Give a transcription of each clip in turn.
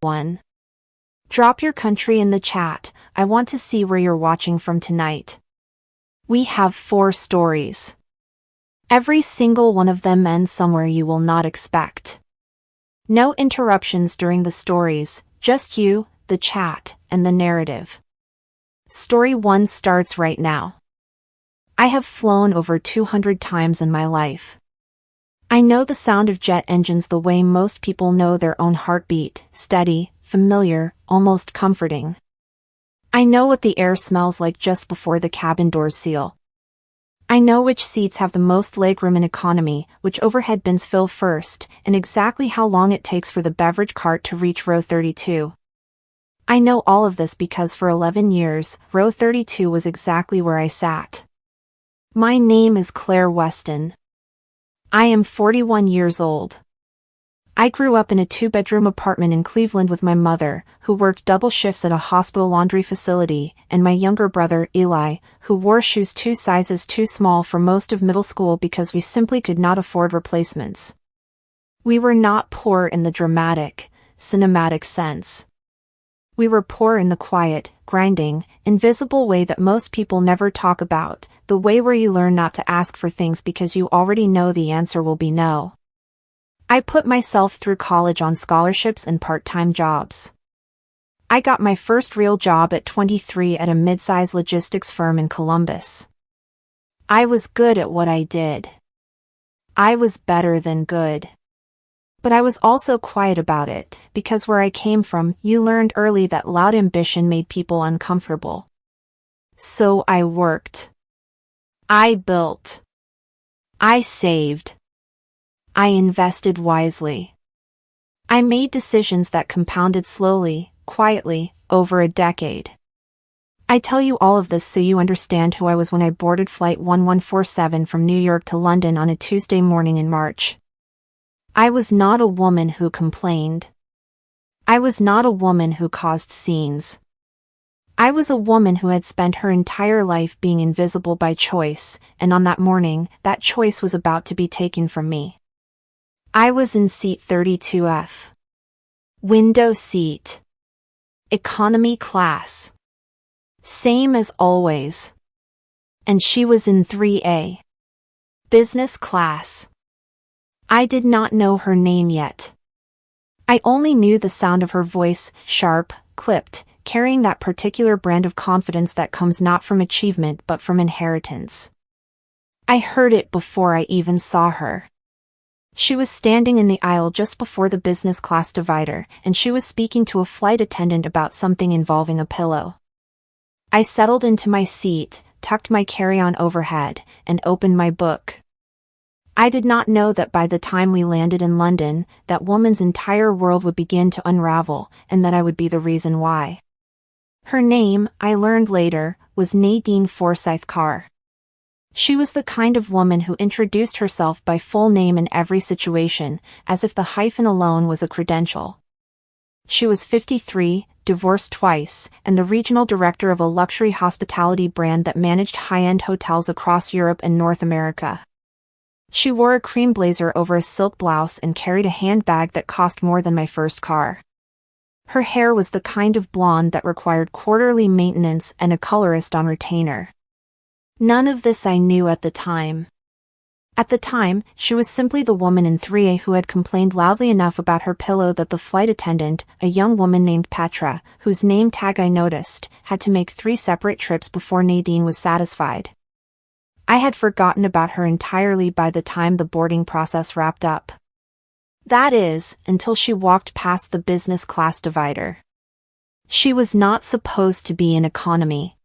one. Drop your country in the chat. I want to see where you're watching from tonight. We have 4 stories. Every single one of them ends somewhere you will not expect. No interruptions during the stories, just you, the chat, and the narrative. Story 1 starts right now. I have flown over 200 times in my life. I know the sound of jet engines the way most people know their own heartbeat, steady, familiar, almost comforting. I know what the air smells like just before the cabin doors seal. I know which seats have the most legroom in economy, which overhead bins fill first, and exactly how long it takes for the beverage cart to reach row 32. I know all of this because for 11 years, row 32 was exactly where I sat. My name is Claire Weston. I am 41 years old. I grew up in a 2-bedroom apartment in Cleveland with my mother, who worked double shifts at a hospital laundry facility, and my younger brother, Eli, who wore shoes 2 sizes too small for most of middle school because we simply could not afford replacements. We were not poor in the dramatic, cinematic sense. We were poor in the quiet, grinding, invisible way that most people never talk about, the way where you learn not to ask for things because you already know the answer will be no. I put myself through college on scholarships and part-time jobs. I got my first real job at 23 at a mid-size logistics firm in Columbus. I was good at what I did. I was better than good. But I was also quiet about it, because where I came from, you learned early that loud ambition made people uncomfortable. So I worked. I built. I saved. I invested wisely. I made decisions that compounded slowly, quietly, over a decade. I tell you all of this so you understand who I was when I boarded Flight 1147 from New York to London on a Tuesday morning in March. I was not a woman who complained. I was not a woman who caused scenes. I was a woman who had spent her entire life being invisible by choice, and on that morning, that choice was about to be taken from me. I was in seat 32F. Window seat. Economy class. Same as always. And she was in 3A. Business class. I did not know her name yet. I only knew the sound of her voice, sharp, clipped, carrying that particular brand of confidence that comes not from achievement but from inheritance. I heard it before I even saw her. She was standing in the aisle just before the business class divider, and she was speaking to a flight attendant about something involving a pillow. I settled into my seat, tucked my carry-on overhead, and opened my book. I did not know that by the time we landed in London, that woman's entire world would begin to unravel, and that I would be the reason why. Her name, I learned later, was Nadine Forsyth Carr. She was the kind of woman who introduced herself by full name in every situation, as if the hyphen alone was a credential. She was 53, divorced twice, and the regional director of a luxury hospitality brand that managed high-end hotels across Europe and North America. She wore a cream blazer over a silk blouse and carried a handbag that cost more than my first car. Her hair was the kind of blonde that required quarterly maintenance and a colorist on retainer. None of this I knew at the time. At the time, she was simply the woman in 3A who had complained loudly enough about her pillow that the flight attendant, a young woman named Petra, whose name tag I noticed, had to make 3 separate trips before Nadine was satisfied. I had forgotten about her entirely by the time the boarding process wrapped up. That is, until she walked past the business class divider. She was not supposed to be in economy.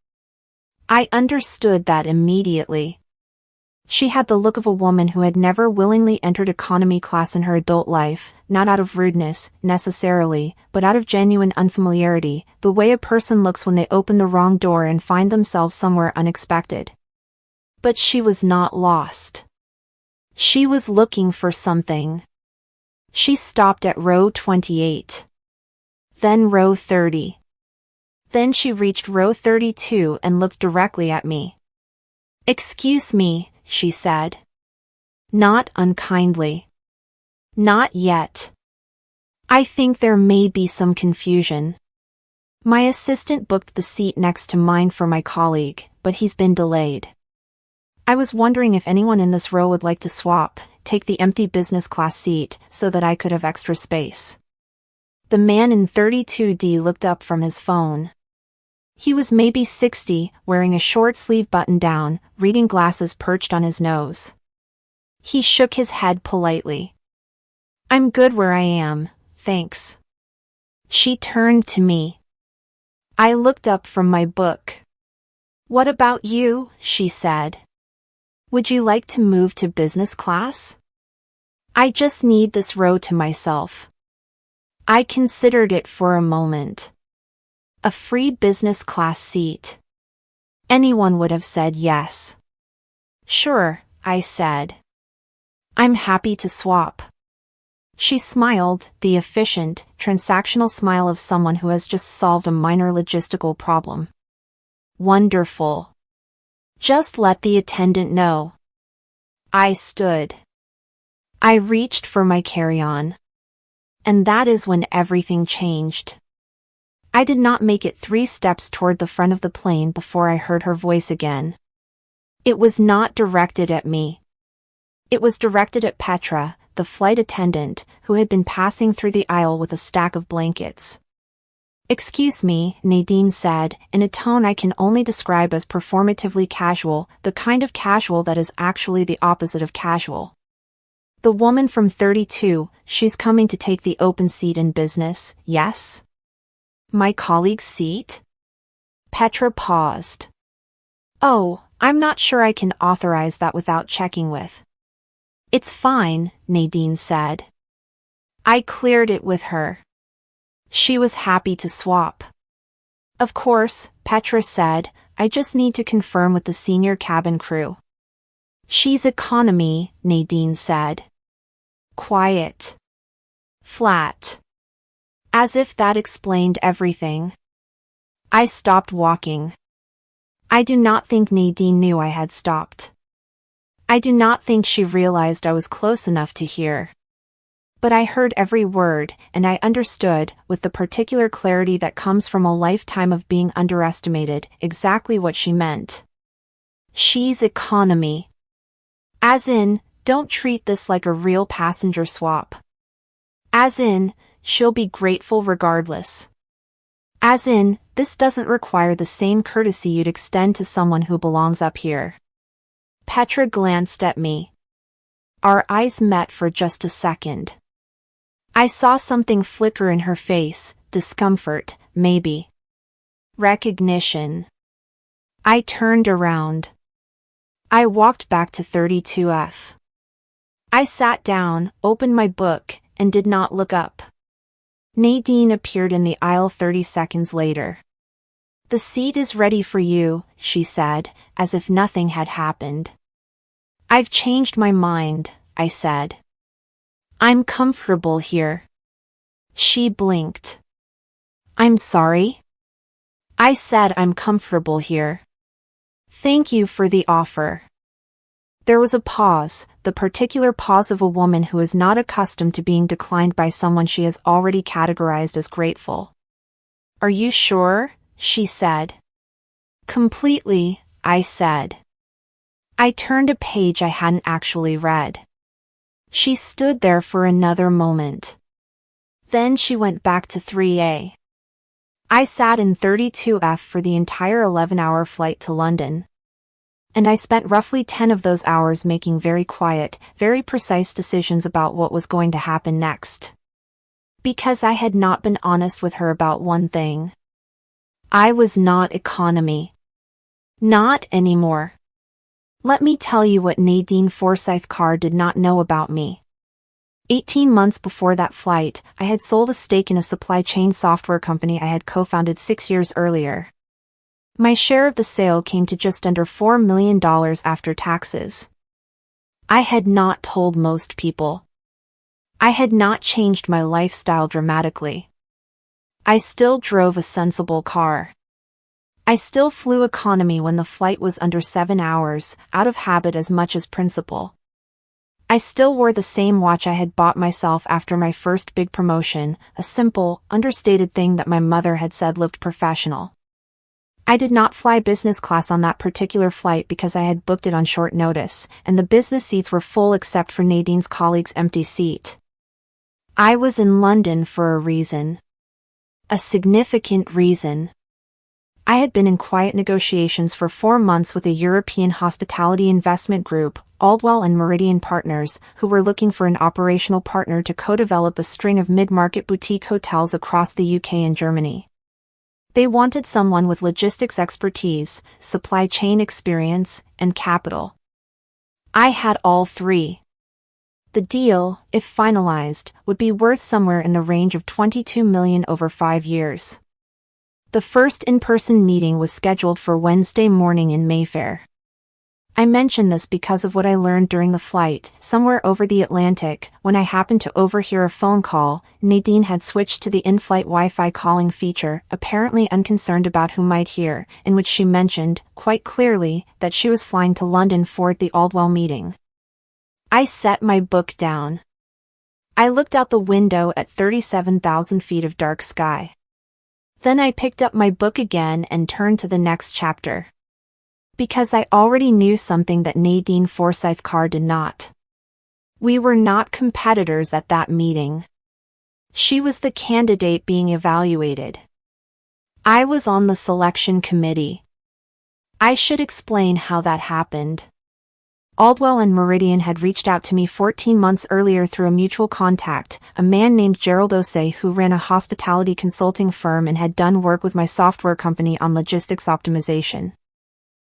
I understood that immediately. She had the look of a woman who had never willingly entered economy class in her adult life, not out of rudeness, necessarily, but out of genuine unfamiliarity, the way a person looks when they open the wrong door and find themselves somewhere unexpected. But she was not lost. She was looking for something. She stopped at row 28. Then row 30. Then she reached row 32 and looked directly at me. "Excuse me," she said. Not unkindly. "Not yet." I think there may be some confusion. My assistant booked the seat next to mine for my colleague, but he's been delayed. I was wondering if anyone in this row would like to swap, take the empty business class seat, so that I could have extra space. The man in 32D looked up from his phone. He was maybe 60, wearing a short-sleeve button-down, reading glasses perched on his nose. He shook his head politely. I'm good where I am, thanks. She turned to me. I looked up from my book. What about you? She said. Would you like to move to business class? I just need this row to myself. I considered it for a moment. A free business class seat. Anyone would have said yes. Sure, I said. I'm happy to swap. She smiled, the efficient, transactional smile of someone who has just solved a minor logistical problem. Wonderful. Just let the attendant know. I stood. I reached for my carry-on. And that is when everything changed. I did not make it 3 steps toward the front of the plane before I heard her voice again. It was not directed at me. It was directed at Petra, the flight attendant, who had been passing through the aisle with a stack of blankets. Excuse me, Nadine said, in a tone I can only describe as performatively casual, the kind of casual that is actually the opposite of casual. The woman from 32, she's coming to take the open seat in business, yes? My colleague's seat? Petra paused. Oh, I'm not sure I can authorize that without checking with. It's fine, Nadine said. I cleared it with her. She was happy to swap. Of course, Petra said, I just need to confirm with the senior cabin crew. She's economy, Nadine said. Quiet. Flat. As if that explained everything. I stopped walking. I do not think Nadine knew I had stopped. I do not think she realized I was close enough to hear. But I heard every word, and I understood, with the particular clarity that comes from a lifetime of being underestimated, exactly what she meant. She's economy. As in, don't treat this like a real passenger swap. As in, she'll be grateful regardless. As in, this doesn't require the same courtesy you'd extend to someone who belongs up here. Petra glanced at me. Our eyes met for just a second. I saw something flicker in her face, discomfort, maybe. Recognition. I turned around. I walked back to 32F. I sat down, opened my book, and did not look up. Nadine appeared in the aisle 30 seconds later. The seat is ready for you, she said, as if nothing had happened. I've changed my mind, I said. I'm comfortable here. She blinked. I'm sorry? I said I'm comfortable here. Thank you for the offer. There was a pause, the particular pause of a woman who is not accustomed to being declined by someone she has already categorized as grateful. Are you sure? She said. Completely, I said. I turned a page I hadn't actually read. She stood there for another moment. Then she went back to 3A. I sat in 32F for the entire 11-hour flight to London. And I spent roughly 10 of those hours making very quiet, very precise decisions about what was going to happen next. Because I had not been honest with her about one thing. I was not economy. Not anymore. Let me tell you what Nadine Forsyth Carr did not know about me. 18 months before that flight, I had sold a stake in a supply chain software company I had co-founded 6 years earlier. My share of the sale came to just under $4 million after taxes. I had not told most people. I had not changed my lifestyle dramatically. I still drove a sensible car. I still flew economy when the flight was under 7 hours, out of habit as much as principle. I still wore the same watch I had bought myself after my first big promotion, a simple, understated thing that my mother had said looked professional. I did not fly business class on that particular flight because I had booked it on short notice, and the business seats were full except for Nadine's colleague's empty seat. I was in London for a reason. A significant reason. I had been in quiet negotiations for 4 months with a European hospitality investment group, Aldwell and Meridian Partners, who were looking for an operational partner to co-develop a string of mid-market boutique hotels across the UK and Germany. They wanted someone with logistics expertise, supply chain experience, and capital. I had all three. The deal, if finalized, would be worth somewhere in the range of $22 million over 5 years. The first in-person meeting was scheduled for Wednesday morning in Mayfair. I mention this because of what I learned during the flight, somewhere over the Atlantic, when I happened to overhear a phone call. Nadine had switched to the in-flight Wi-Fi calling feature, apparently unconcerned about who might hear, in which she mentioned, quite clearly, that she was flying to London for the Aldwell meeting. I set my book down. I looked out the window at 37,000 feet of dark sky. Then I picked up my book again and turned to the next chapter. Because I already knew something that Nadine Forsyth-Carr did not. We were not competitors at that meeting. She was the candidate being evaluated. I was on the selection committee. I should explain how that happened. Aldwell and Meridian had reached out to me 14 months earlier through a mutual contact, a man named Gerald Osei who ran a hospitality consulting firm and had done work with my software company on logistics optimization.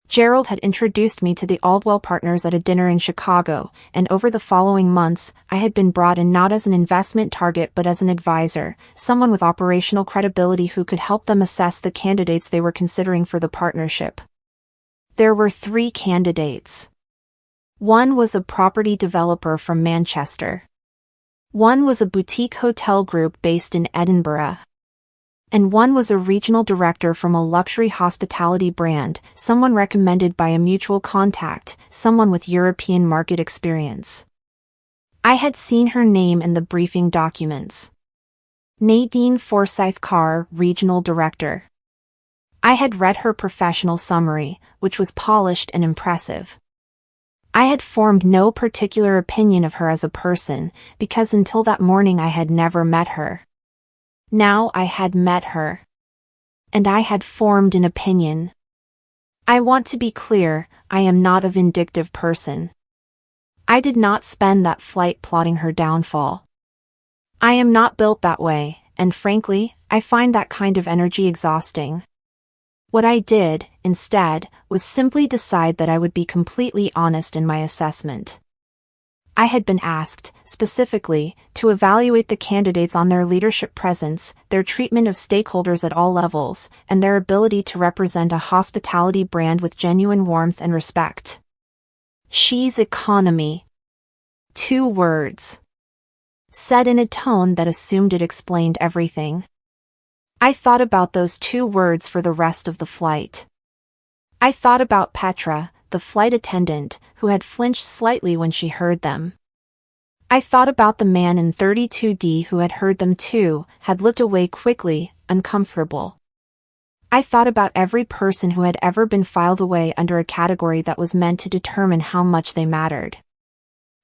Gerald had introduced me to the Aldwell partners at a dinner in Chicago, and over the following months, I had been brought in not as an investment target but as an advisor, someone with operational credibility who could help them assess the candidates they were considering for the partnership. There were 3 candidates. One was a property developer from Manchester. One was a boutique hotel group based in Edinburgh. And one was a regional director from a luxury hospitality brand, someone recommended by a mutual contact, someone with European market experience. I had seen her name in the briefing documents. Nadine Forsyth-Carr, Regional Director. I had read her professional summary, which was polished and impressive. I had formed no particular opinion of her as a person, because until that morning I had never met her. Now I had met her. And I had formed an opinion. I want to be clear, I am not a vindictive person. I did not spend that flight plotting her downfall. I am not built that way, and frankly, I find that kind of energy exhausting. What I did, instead, was simply decide that I would be completely honest in my assessment. I had been asked, specifically, to evaluate the candidates on their leadership presence, their treatment of stakeholders at all levels, and their ability to represent a hospitality brand with genuine warmth and respect. She's economy. 2 words. Said in a tone that assumed it explained everything. I thought about those 2 words for the rest of the flight. I thought about Petra, the flight attendant, who had flinched slightly when she heard them. I thought about the man in 32D who had heard them too, had looked away quickly, uncomfortable. I thought about every person who had ever been filed away under a category that was meant to determine how much they mattered.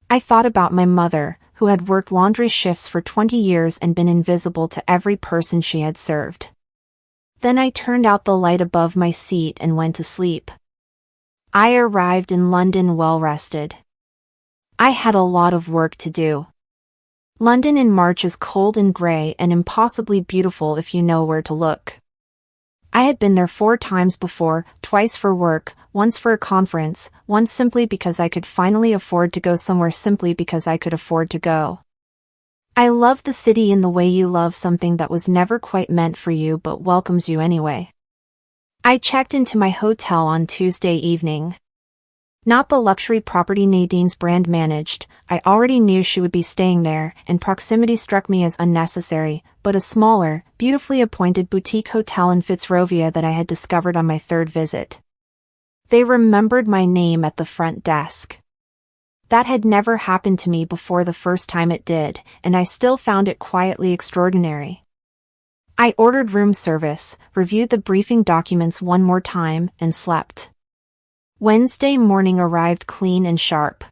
I thought about my mother, who had worked laundry shifts for 20 years and been invisible to every person she had served. Then I turned out the light above my seat and went to sleep. I arrived in London well-rested. I had a lot of work to do. London in March is cold and grey and impossibly beautiful if you know where to look. I had been there 4 times before, twice for work, once for a conference, once simply because I could finally afford to go somewhere simply because I could afford to go. I love the city in the way you love something that was never quite meant for you but welcomes you anyway. I checked into my hotel on Tuesday evening. Not the luxury property Nadine's brand managed, I already knew she would be staying there, and proximity struck me as unnecessary, but a smaller, beautifully appointed boutique hotel in Fitzrovia that I had discovered on my 3rd visit. They remembered my name at the front desk. That had never happened to me before the first time it did, and I still found it quietly extraordinary. I ordered room service, reviewed the briefing documents one more time, and slept. Wednesday morning arrived clean and sharp.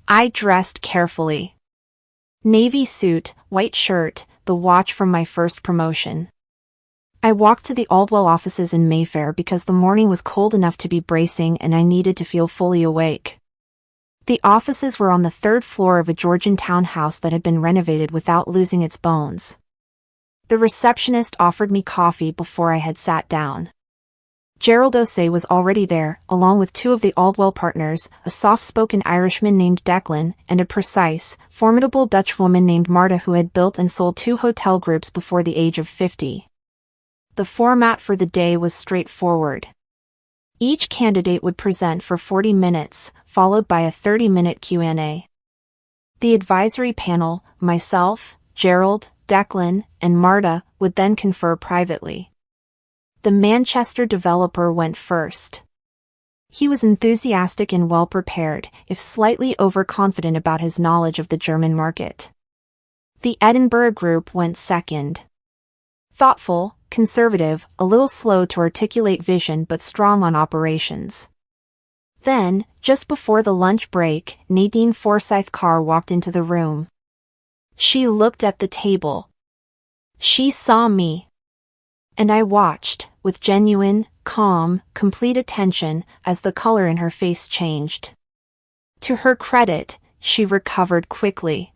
I dressed carefully. Navy suit, white shirt, the watch from my first promotion. I walked to the Aldwell offices in Mayfair because the morning was cold enough to be bracing and I needed to feel fully awake. The offices were on the third floor of a Georgian townhouse that had been renovated without losing its bones. The receptionist offered me coffee before I had sat down. Gerald O'Say was already there, along with two of the Aldwell partners, a soft-spoken Irishman named Declan, and a precise, formidable Dutch woman named Marta who had built and sold 2 hotel groups before the age of 50. The format for the day was straightforward. Each candidate would present for 40 minutes, followed by a 30-minute Q&A. The advisory panel, myself, Gerald, Declan, and Marta, would then confer privately. The Manchester developer went first. He was enthusiastic and well-prepared, if slightly overconfident about his knowledge of the German market. The Edinburgh group went second. Thoughtful, conservative, a little slow to articulate vision but strong on operations. Then, just before the lunch break, Nadine Forsyth Carr walked into the room. She looked at the table. She saw me. And I watched, with genuine, calm, complete attention, as the color in her face changed. To her credit, she recovered quickly.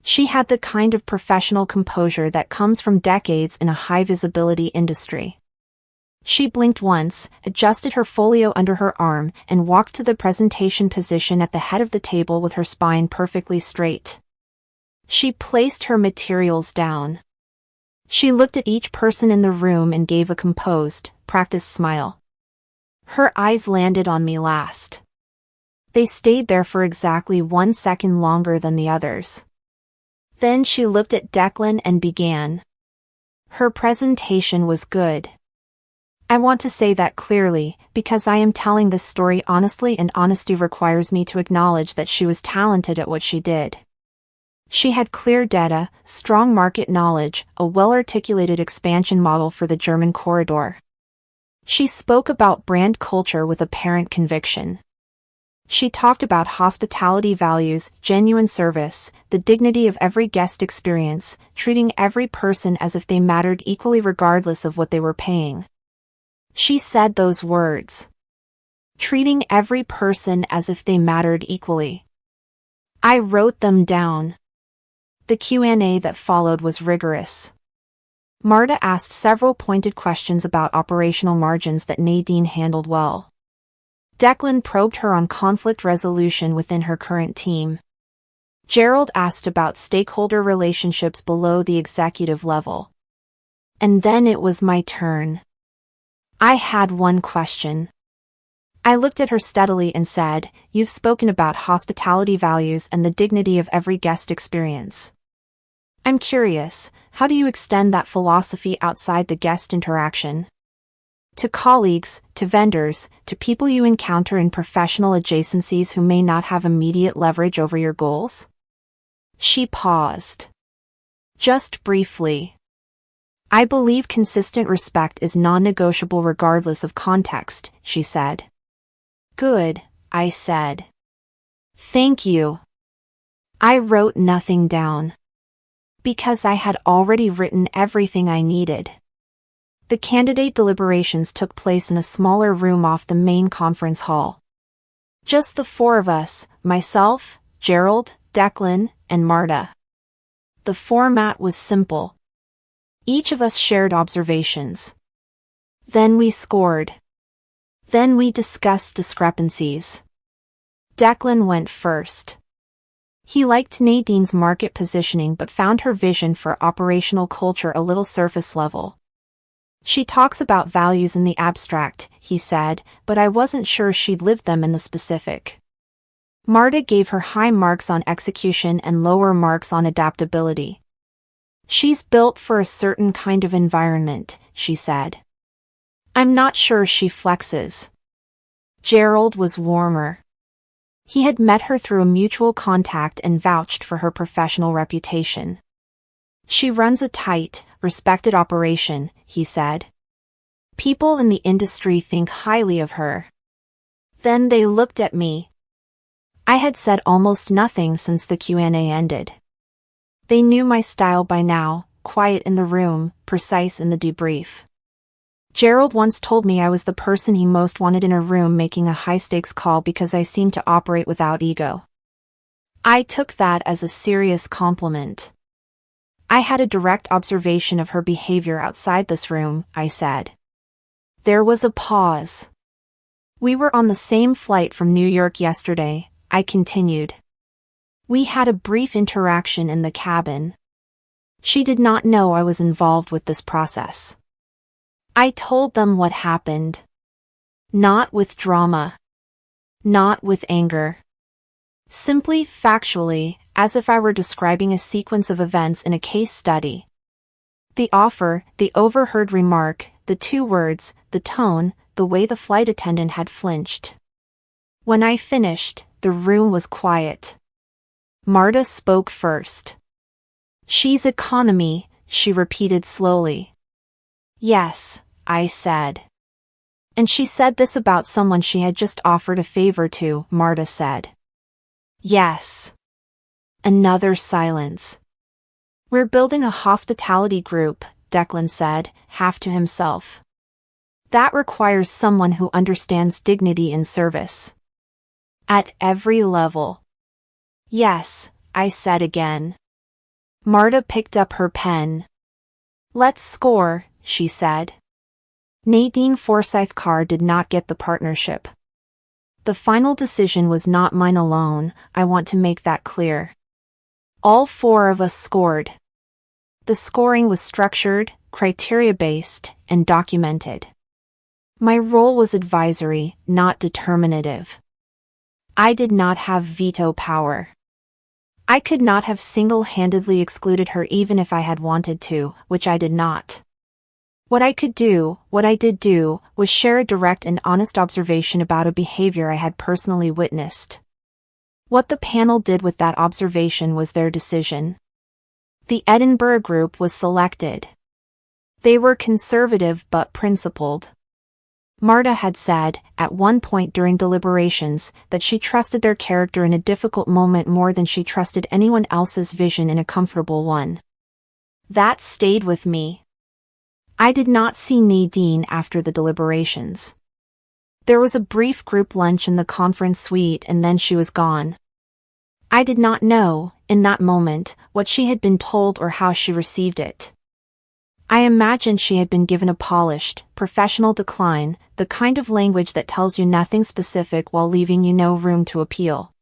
She had the kind of professional composure that comes from decades in a high-visibility industry. She blinked once, adjusted her folio under her arm, and walked to the presentation position at the head of the table with her spine perfectly straight. She placed her materials down. She looked at each person in the room and gave a composed, practiced smile. Her eyes landed on me last. They stayed there for exactly 1 second longer than the others. Then she looked at Declan and began. Her presentation was good. I want to say that clearly, because I am telling this story honestly and honesty requires me to acknowledge that she was talented at what she did. She had clear data, strong market knowledge, a well-articulated expansion model for the German corridor. She spoke about brand culture with apparent conviction. She talked about hospitality values, genuine service, the dignity of every guest experience, treating every person as if they mattered equally regardless of what they were paying. She said those words. Treating every person as if they mattered equally. I wrote them down. The Q&A that followed was rigorous. Marta asked several pointed questions about operational margins that Nadine handled well. Declan probed her on conflict resolution within her current team. Gerald asked about stakeholder relationships below the executive level. And then it was my turn. I had one question. I looked at her steadily and said, "You've spoken about hospitality values and the dignity of every guest experience. I'm curious, how do you extend that philosophy outside the guest interaction? To colleagues, to vendors, to people you encounter in professional adjacencies who may not have immediate leverage over your goals?" She paused. Just briefly. I believe consistent respect is non-negotiable regardless of context, she said. Good, I said. Thank you. I wrote nothing down. Because I had already written everything I needed. The candidate deliberations took place in a smaller room off the main conference hall. Just the 4 of us, myself, Gerald, Declan, and Marta. The format was simple. Each of us shared observations. Then we scored. Then we discussed discrepancies. Declan went first. He liked Nadine's market positioning but found her vision for operational culture a little surface level. She talks about values in the abstract, he said, but I wasn't sure she'd lived them in the specific. Marta gave her high marks on execution and lower marks on adaptability. She's built for a certain kind of environment, she said. I'm not sure she flexes. Gerald was warmer. He had met her through a mutual contact and vouched for her professional reputation. She runs a tight, respected operation, he said. People in the industry think highly of her. Then they looked at me. I had said almost nothing since the Q&A ended. They knew my style by now, quiet in the room, precise in the debrief. Gerald once told me I was the person he most wanted in a room making a high-stakes call because I seemed to operate without ego. I took that as a serious compliment. I had a direct observation of her behavior outside this room, I said. There was a pause. We were on the same flight from New York yesterday, I continued. We had a brief interaction in the cabin. She did not know I was involved with this process. I told them what happened. Not with drama. Not with anger. Simply factually, as if I were describing a sequence of events in a case study. The offer, the overheard remark, the 2 words, the tone, the way the flight attendant had flinched. When I finished, the room was quiet. Marta spoke first. She's economy, she repeated slowly. Yes, I said. And she said this about someone she had just offered a favor to, Marta said. Yes. Another silence. We're building a hospitality group, Declan said, half to himself. That requires someone who understands dignity in service. At every level. Yes, I said again. Marta picked up her pen. Let's score, she said. Nadine Forsyth Carr did not get the partnership. The final decision was not mine alone, I want to make that clear. All 4 of us scored. The scoring was structured, criteria-based, and documented. My role was advisory, not determinative. I did not have veto power. I could not have single-handedly excluded her even if I had wanted to, which I did not. What I did do, was share a direct and honest observation about a behavior I had personally witnessed. What the panel did with that observation was their decision. The Edinburgh group was selected. They were conservative but principled. Marta had said, at one point during deliberations, that she trusted their character in a difficult moment more than she trusted anyone else's vision in a comfortable one. That stayed with me. I did not see Nadine after the deliberations. There was a brief group lunch in the conference suite and then she was gone. I did not know, in that moment, what she had been told or how she received it. I imagined she had been given a polished, professional decline, the kind of language that tells you nothing specific while leaving you no room to appeal.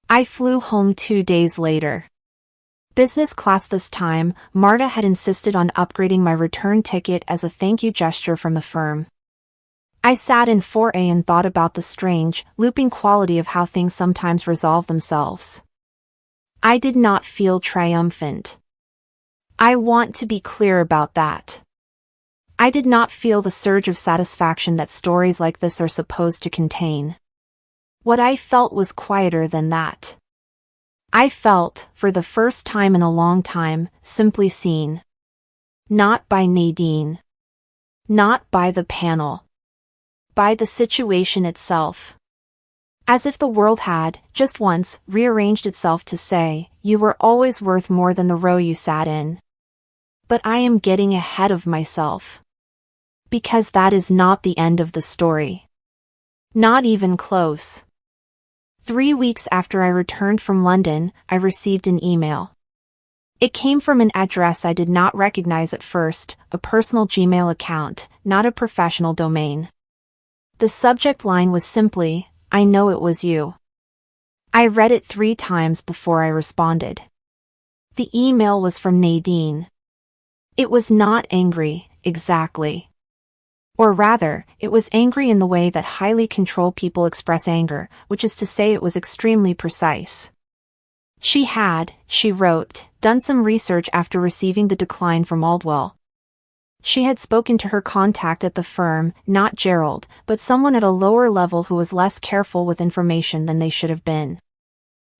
I flew home 2 days later. Business class this time, Marta had insisted on upgrading my return ticket as a thank you gesture from the firm. I sat in 4A and thought about the strange, looping quality of how things sometimes resolve themselves. I did not feel triumphant. I want to be clear about that. I did not feel the surge of satisfaction that stories like this are supposed to contain. What I felt was quieter than that. I felt, for the first time in a long time, simply seen. Not by Nadine. Not by the panel. By the situation itself. As if the world had, just once, rearranged itself to say, you were always worth more than the row you sat in. But I am getting ahead of myself. Because that is not the end of the story. Not even close. 3 weeks after I returned from London, I received an email. It came from an address I did not recognize at first, a personal Gmail account, not a professional domain. The subject line was simply, I know it was you. I read it 3 times before I responded. The email was from Nadine. It was not angry, exactly. Or rather, it was angry in the way that highly controlled people express anger, which is to say it was extremely precise. She had, she wrote, done some research after receiving the decline from Aldwell. She had spoken to her contact at the firm, not Gerald, but someone at a lower level who was less careful with information than they should have been.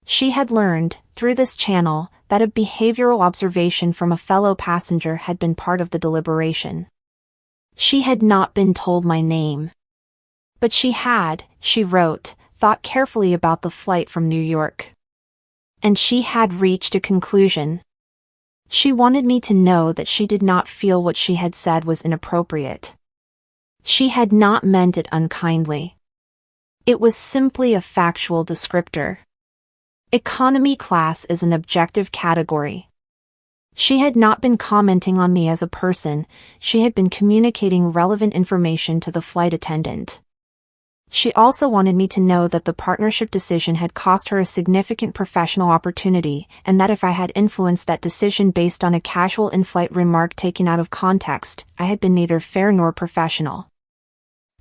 She had learned, through this channel, that a behavioral observation from a fellow passenger had been part of the deliberation. She had not been told my name. But she had, she wrote, thought carefully about the flight from New York. And she had reached a conclusion. She wanted me to know that she did not feel what she had said was inappropriate. She had not meant it unkindly. It was simply a factual descriptor. Economy class is an objective category. She had not been commenting on me as a person, she had been communicating relevant information to the flight attendant. She also wanted me to know that the partnership decision had cost her a significant professional opportunity, and that if I had influenced that decision based on a casual in-flight remark taken out of context, I had been neither fair nor professional.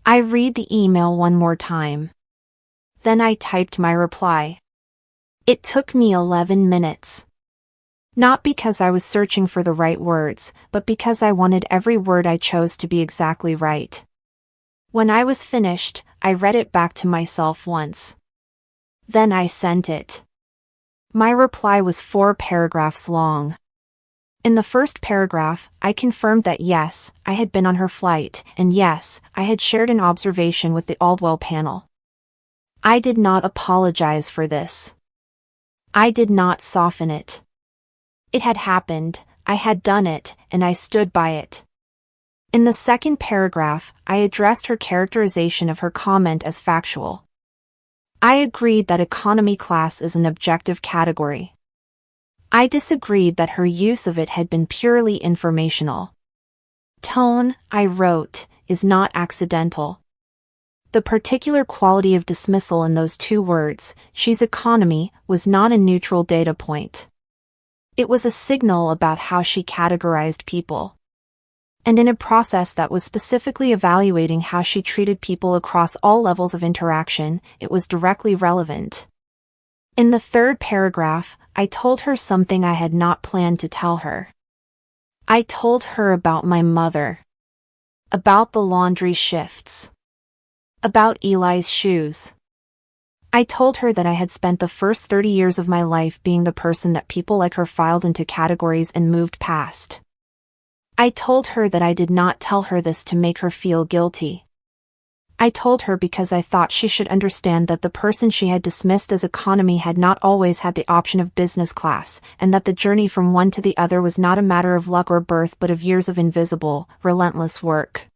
I read the email one more time. Then I typed my reply. It took me 11 minutes. Not because I was searching for the right words, but because I wanted every word I chose to be exactly right. When I was finished, I read it back to myself once. Then I sent it. My reply was 4 paragraphs long. In the first paragraph, I confirmed that yes, I had been on her flight, and yes, I had shared an observation with the Aldwell panel. I did not apologize for this. I did not soften it. It had happened, I had done it, and I stood by it. In the second paragraph, I addressed her characterization of her comment as factual. I agreed that economy class is an objective category. I disagreed that her use of it had been purely informational. Tone, I wrote, is not accidental. The particular quality of dismissal in those 2 words, she's economy, was not a neutral data point. It was a signal about how she categorized people. And in a process that was specifically evaluating how she treated people across all levels of interaction, it was directly relevant. In the third paragraph, I told her something I had not planned to tell her. I told her about my mother. About the laundry shifts. About Eli's shoes. I told her that I had spent the first 30 years of my life being the person that people like her filed into categories and moved past. I told her that I did not tell her this to make her feel guilty. I told her because I thought she should understand that the person she had dismissed as economy had not always had the option of business class, and that the journey from one to the other was not a matter of luck or birth but of years of invisible, relentless work.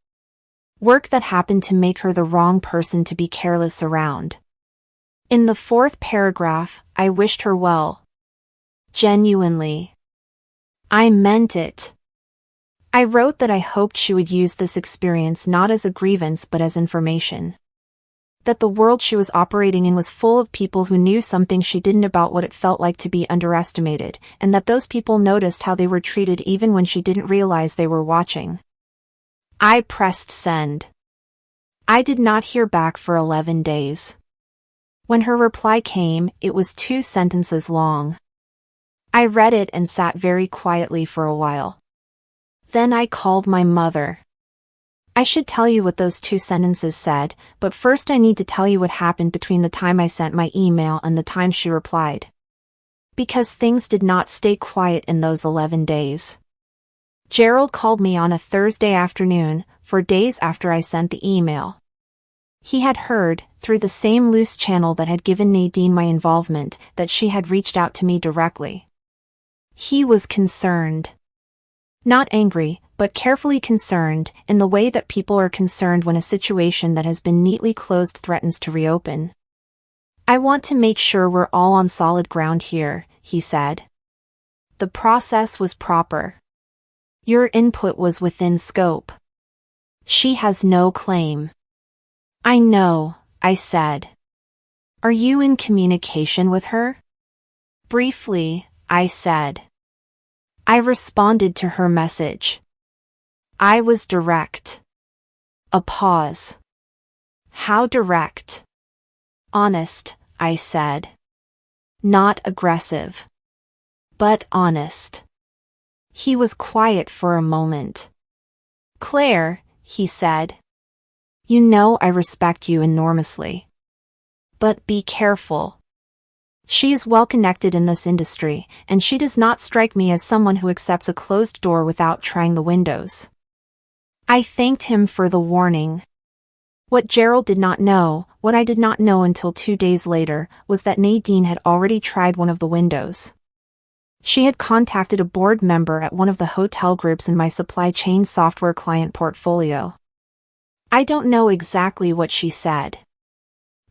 Work that happened to make her the wrong person to be careless around. In the fourth paragraph, I wished her well. Genuinely. I meant it. I wrote that I hoped she would use this experience not as a grievance but as information. That the world she was operating in was full of people who knew something she didn't about what it felt like to be underestimated, and that those people noticed how they were treated even when she didn't realize they were watching. I pressed send. I did not hear back for 11 days. When her reply came, it was 2 sentences long. I read it and sat very quietly for a while. Then I called my mother. I should tell you what those 2 sentences said, but first I need to tell you what happened between the time I sent my email and the time she replied. Because things did not stay quiet in those 11 days. Gerald called me on a Thursday afternoon, 4 days after I sent the email. He had heard, through the same loose channel that had given Nadine my involvement, that she had reached out to me directly. He was concerned. Not angry, but carefully concerned, in the way that people are concerned when a situation that has been neatly closed threatens to reopen. I want to make sure we're all on solid ground here, he said. The process was proper. Your input was within scope. She has no claim. I know, I said. Are you in communication with her? Briefly, I said. I responded to her message. I was direct. A pause. How direct? Honest, I said. Not aggressive. But honest. He was quiet for a moment. Claire, he said. You know I respect you enormously. But be careful. She is well connected in this industry, and she does not strike me as someone who accepts a closed door without trying the windows. I thanked him for the warning. What Gerald did not know, what I did not know until 2 days later, was that Nadine had already tried one of the windows. She had contacted a board member at one of the hotel groups in my supply chain software client portfolio. I don't know exactly what she said.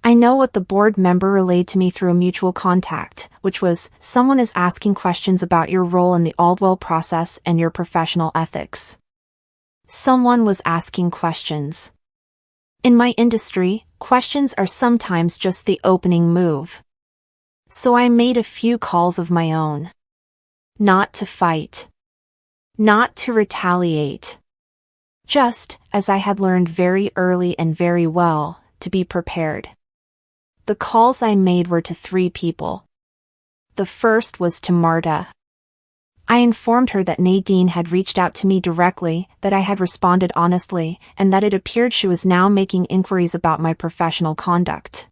I know what the board member relayed to me through a mutual contact, which was, someone is asking questions about your role in the Aldwell process and your professional ethics. Someone was asking questions. In my industry, questions are sometimes just the opening move. So I made a few calls of my own. Not to fight. Not to retaliate. Just, as I had learned very early and very well, to be prepared. The calls I made were to 3 people. The first was to Marta. I informed her that Nadine had reached out to me directly, that I had responded honestly, and that it appeared she was now making inquiries about my professional conduct.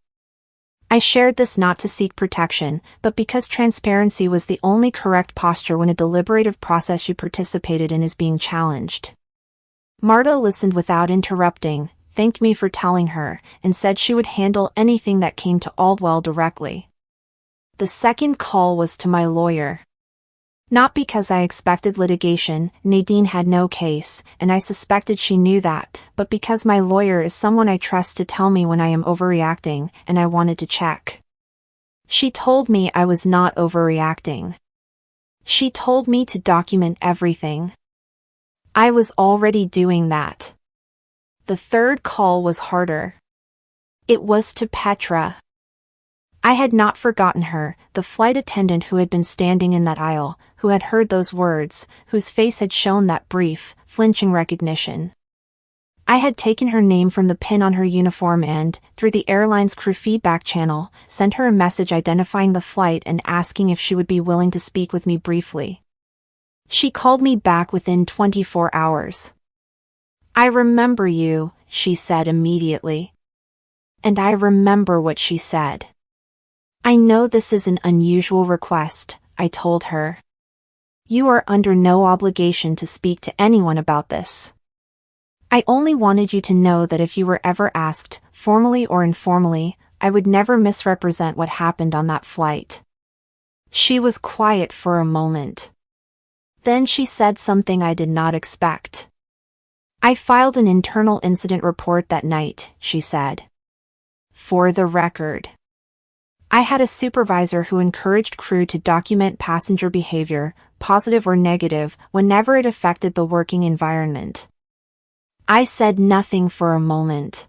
I shared this not to seek protection, but because transparency was the only correct posture when a deliberative process you participated in is being challenged. Marta listened without interrupting, thanked me for telling her, and said she would handle anything that came to Aldwell directly. The second call was to my lawyer. Not because I expected litigation, Nadine had no case, and I suspected she knew that, but because my lawyer is someone I trust to tell me when I am overreacting, and I wanted to check. She told me I was not overreacting. She told me to document everything. I was already doing that. The third call was harder. It was to Petra. I had not forgotten her, the flight attendant who had been standing in that aisle, who had heard those words, whose face had shown that brief, flinching recognition. I had taken her name from the pin on her uniform and, through the airline's crew feedback channel, sent her a message identifying the flight and asking if she would be willing to speak with me briefly. She called me back within 24 hours. I remember you, she said immediately. And I remember what she said. I know this is an unusual request, I told her. You are under no obligation to speak to anyone about this. I only wanted you to know that if you were ever asked, formally or informally, I would never misrepresent what happened on that flight. She was quiet for a moment. Then she said something I did not expect. I filed an internal incident report that night, she said. For the record. I had a supervisor who encouraged crew to document passenger behavior, positive or negative, whenever it affected the working environment. I said nothing for a moment.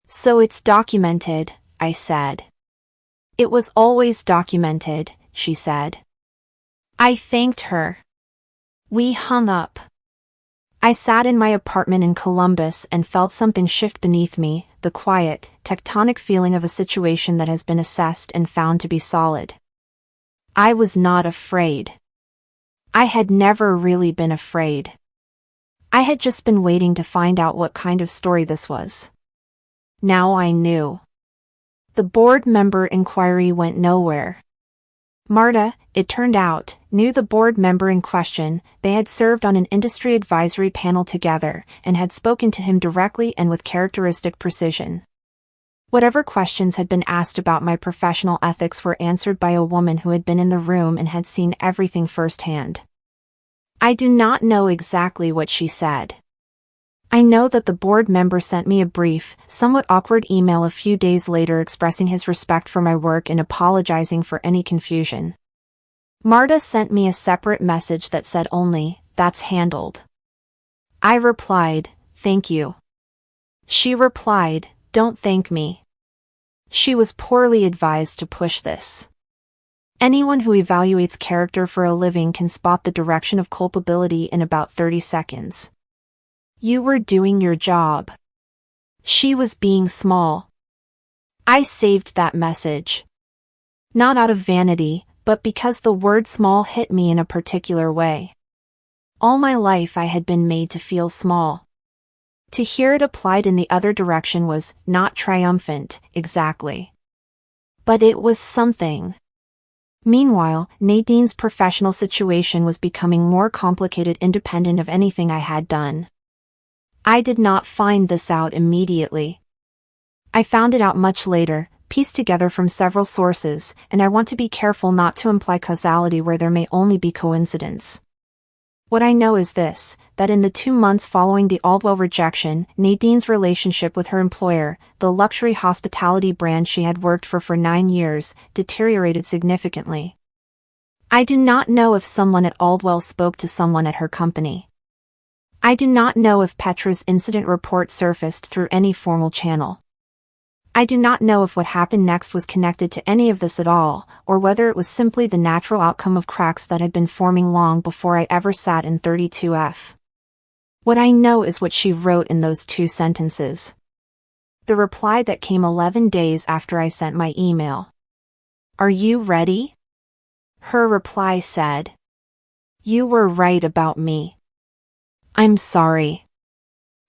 So it's documented, I said. It was always documented, she said. I thanked her. We hung up. I sat in my apartment in Columbus and felt something shift beneath me, the quiet, tectonic feeling of a situation that has been assessed and found to be solid. I was not afraid. I had never really been afraid. I had just been waiting to find out what kind of story this was. Now I knew. The board member inquiry went nowhere. Marta, it turned out, knew the board member in question. They had served on an industry advisory panel together, and had spoken to him directly and with characteristic precision. Whatever questions had been asked about my professional ethics were answered by a woman who had been in the room and had seen everything firsthand. I do not know exactly what she said. I know that the board member sent me a brief, somewhat awkward email a few days later expressing his respect for my work and apologizing for any confusion. Marta sent me a separate message that said only, "That's handled." I replied, "Thank you." She replied, "Don't thank me." She was poorly advised to push this. Anyone who evaluates character for a living can spot the direction of culpability in about 30 seconds. You were doing your job. She was being small. I saved that message. Not out of vanity, but because the word small hit me in a particular way. All my life I had been made to feel small. To hear it applied in the other direction was not triumphant, exactly. But it was something. Meanwhile, Nadine's professional situation was becoming more complicated independent of anything I had done. I did not find this out immediately. I found it out much later, pieced together from several sources, and I want to be careful not to imply causality where there may only be coincidence. What I know is this, that in the 2 months following the Aldwell rejection, Nadine's relationship with her employer, the luxury hospitality brand she had worked for 9 years, deteriorated significantly. I do not know if someone at Aldwell spoke to someone at her company. I do not know if Petra's incident report surfaced through any formal channel. I do not know if what happened next was connected to any of this at all, or whether it was simply the natural outcome of cracks that had been forming long before I ever sat in 32F. What I know is what she wrote in those 2 sentences. The reply that came 11 days after I sent my email. "Are you ready?" Her reply said, "You were right about me. I'm sorry."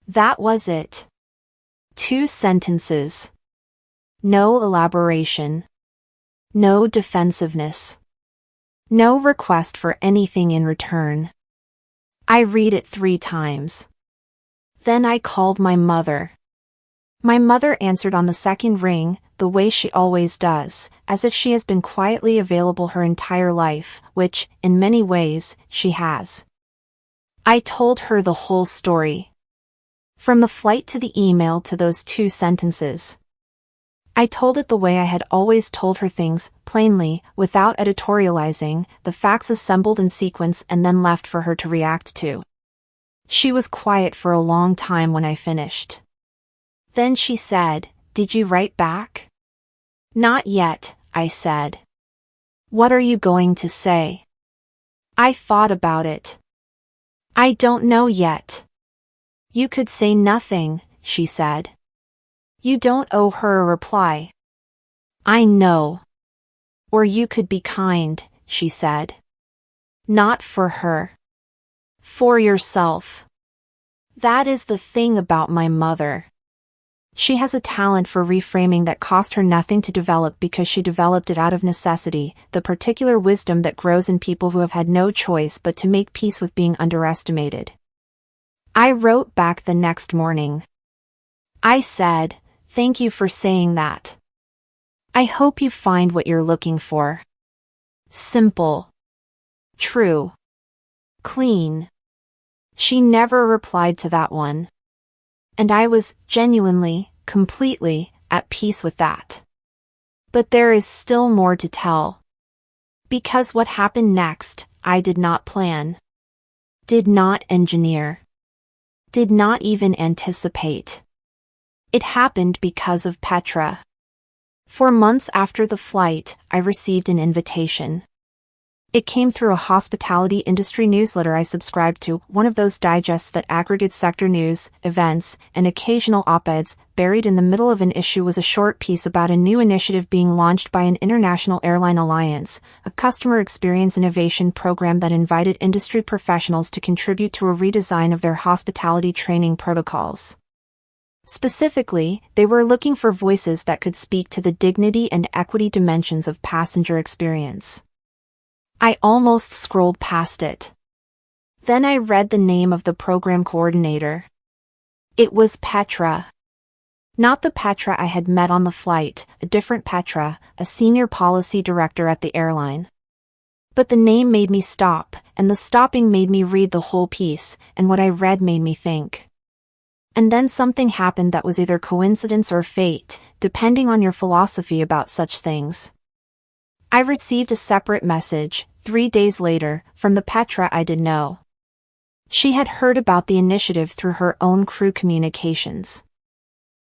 That was it. 2 sentences. No elaboration. No defensiveness. No request for anything in return. I read it 3 times. Then I called my mother. My mother answered on the second ring, the way she always does, as if she has been quietly available her entire life, which, in many ways, she has. I told her the whole story. From the flight to the email to those 2 sentences. I told it the way I had always told her things, plainly, without editorializing, the facts assembled in sequence and then left for her to react to. She was quiet for a long time when I finished. Then she said, "Did you write back?" "Not yet," I said. "What are you going to say?" I thought about it. "I don't know yet." "You could say nothing," she said. "You don't owe her a reply." "I know." "Or you could be kind," she said. "Not for her. For yourself." That is the thing about my mother. She has a talent for reframing that cost her nothing to develop because she developed it out of necessity, the particular wisdom that grows in people who have had no choice but to make peace with being underestimated. I wrote back the next morning. I said, "Thank you for saying that. I hope you find what you're looking for. Simple. True. Clean." She never replied to that one. And I was, genuinely, completely, at peace with that. But there is still more to tell. Because what happened next, I did not plan. Did not engineer. Did not even anticipate. It happened because of Petra. 4 months after the flight, I received an invitation. It came through a hospitality industry newsletter I subscribed to, one of those digests that aggregates sector news, events, and occasional op-eds. Buried in the middle of an issue was a short piece about a new initiative being launched by an international airline alliance, a customer experience innovation program that invited industry professionals to contribute to a redesign of their hospitality training protocols. Specifically, they were looking for voices that could speak to the dignity and equity dimensions of passenger experience. I almost scrolled past it. Then I read the name of the program coordinator. It was Petra. Not the Petra I had met on the flight, a different Petra, a senior policy director at the airline. But the name made me stop, and the stopping made me read the whole piece, and what I read made me think. And then something happened that was either coincidence or fate, depending on your philosophy about such things. I received a separate message, 3 days later, from the Petra I did know. She had heard about the initiative through her own crew communications.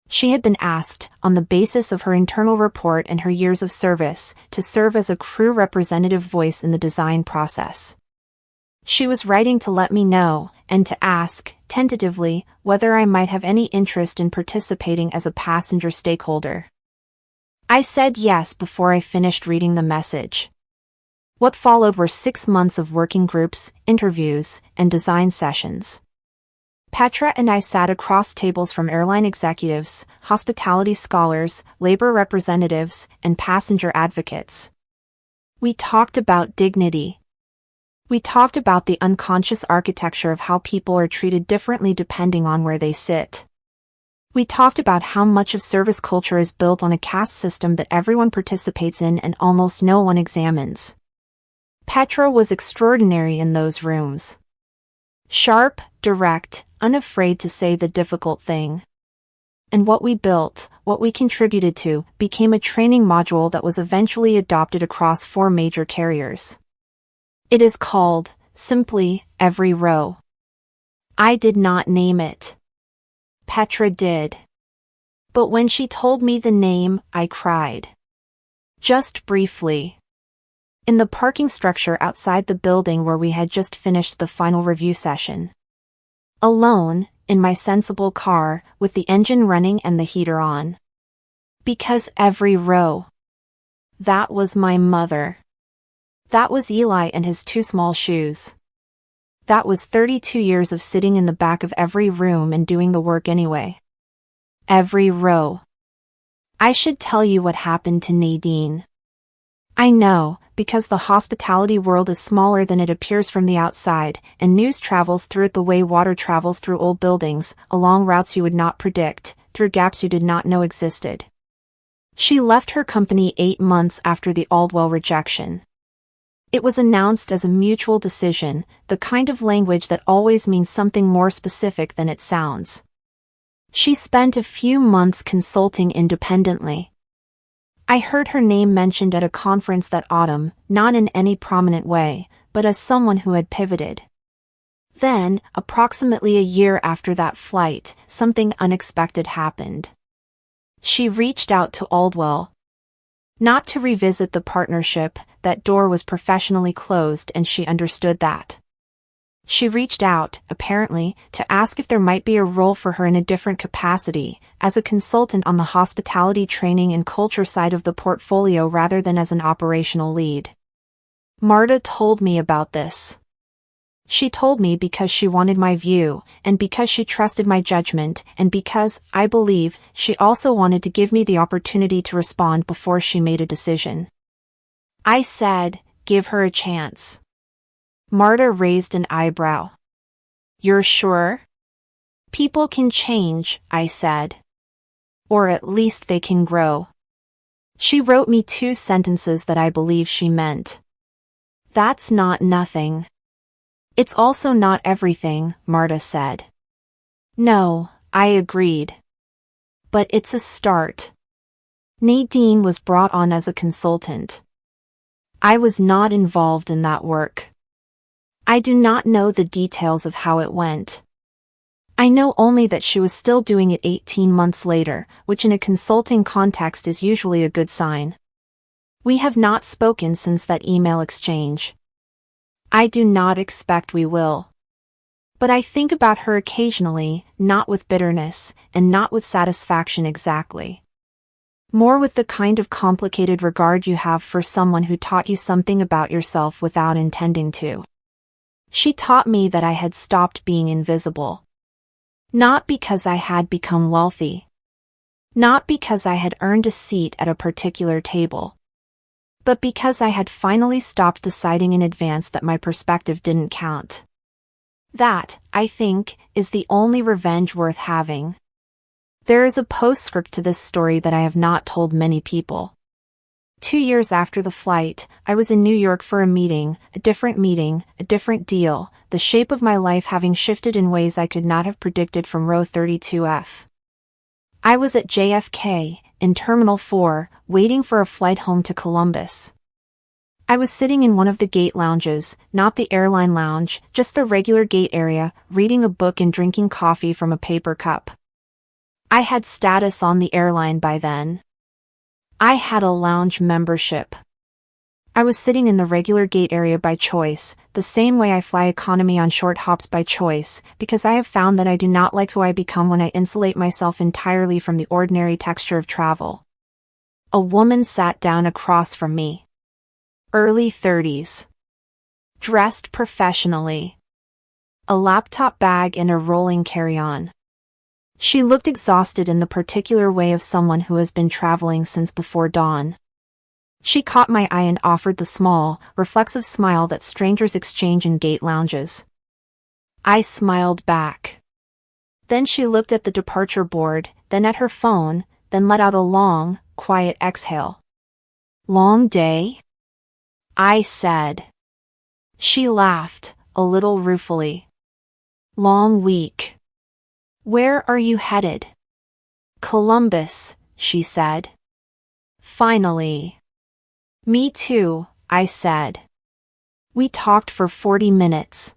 She had been asked, on the basis of her internal report and her years of service, to serve as a crew representative voice in the design process. She was writing to let me know, and to ask, tentatively, whether I might have any interest in participating as a passenger stakeholder. I said yes before I finished reading the message. What followed were 6 months of working groups, interviews, and design sessions. Petra and I sat across tables from airline executives, hospitality scholars, labor representatives, and passenger advocates. We talked about dignity. We talked about the unconscious architecture of how people are treated differently depending on where they sit. We talked about how much of service culture is built on a caste system that everyone participates in and almost no one examines. Petra was extraordinary in those rooms. Sharp, direct, unafraid to say the difficult thing. And what we built, what we contributed to, became a training module that was eventually adopted across 4 major carriers. It is called, simply, Every Row. I did not name it. Petra did. But when she told me the name, I cried. Just briefly. In the parking structure outside the building where we had just finished the final review session. Alone, in my sensible car, with the engine running and the heater on. Because every row. That was my mother. That was Eli and his 2 small shoes. That was 32 years of sitting in the back of every room and doing the work anyway. Every row. I should tell you what happened to Nadine. I know, because the hospitality world is smaller than it appears from the outside, and news travels through it the way water travels through old buildings, along routes you would not predict, through gaps you did not know existed. She left her company 8 months after the Aldwell rejection. It was announced as a mutual decision, the kind of language that always means something more specific than it sounds. She spent a few months consulting independently. I heard her name mentioned at a conference that autumn, not in any prominent way, but as someone who had pivoted. Then, approximately a year after that flight, something unexpected happened. She reached out to Aldwell. Not to revisit the partnership, that door was professionally closed and she understood that. She reached out, apparently, to ask if there might be a role for her in a different capacity, as a consultant on the hospitality training and culture side of the portfolio rather than as an operational lead. Marta told me about this. She told me because she wanted my view, and because she trusted my judgment, and because, I believe, she also wanted to give me the opportunity to respond before she made a decision. I said, give her a chance. Marta raised an eyebrow. You're sure? People can change, I said. Or at least they can grow. She wrote me 2 sentences that I believe she meant. That's not nothing. It's also not everything, Marta said. No, I agreed. But it's a start. Nadine was brought on as a consultant. I was not involved in that work. I do not know the details of how it went. I know only that she was still doing it 18 months later, which in a consulting context is usually a good sign. We have not spoken since that email exchange. I do not expect we will. But I think about her occasionally, not with bitterness, and not with satisfaction exactly. More with the kind of complicated regard you have for someone who taught you something about yourself without intending to. She taught me that I had stopped being invisible. Not because I had become wealthy. Not because I had earned a seat at a particular table. But because I had finally stopped deciding in advance that my perspective didn't count. That, I think, is the only revenge worth having. There is a postscript to this story that I have not told many people. 2 years after the flight, I was in New York for a meeting, a different deal, the shape of my life having shifted in ways I could not have predicted from row 32F. I was at JFK, in Terminal 4, waiting for a flight home to Columbus. I was sitting in one of the gate lounges, not the airline lounge, just the regular gate area, reading a book and drinking coffee from a paper cup. I had status on the airline by then. I had a lounge membership. I was sitting in the regular gate area by choice, the same way I fly economy on short hops by choice, because I have found that I do not like who I become when I insulate myself entirely from the ordinary texture of travel. A woman sat down across from me. Early 30s. Dressed professionally. A laptop bag and a rolling carry-on. She looked exhausted in the particular way of someone who has been traveling since before dawn. She caught my eye and offered the small, reflexive smile that strangers exchange in gate lounges. I smiled back. Then she looked at the departure board, then at her phone, then let out a long, quiet exhale. Long day? I said. She laughed, a little ruefully. Long week. Where are you headed? Columbus, she said. Finally. Me too, I said. We talked for 40 minutes.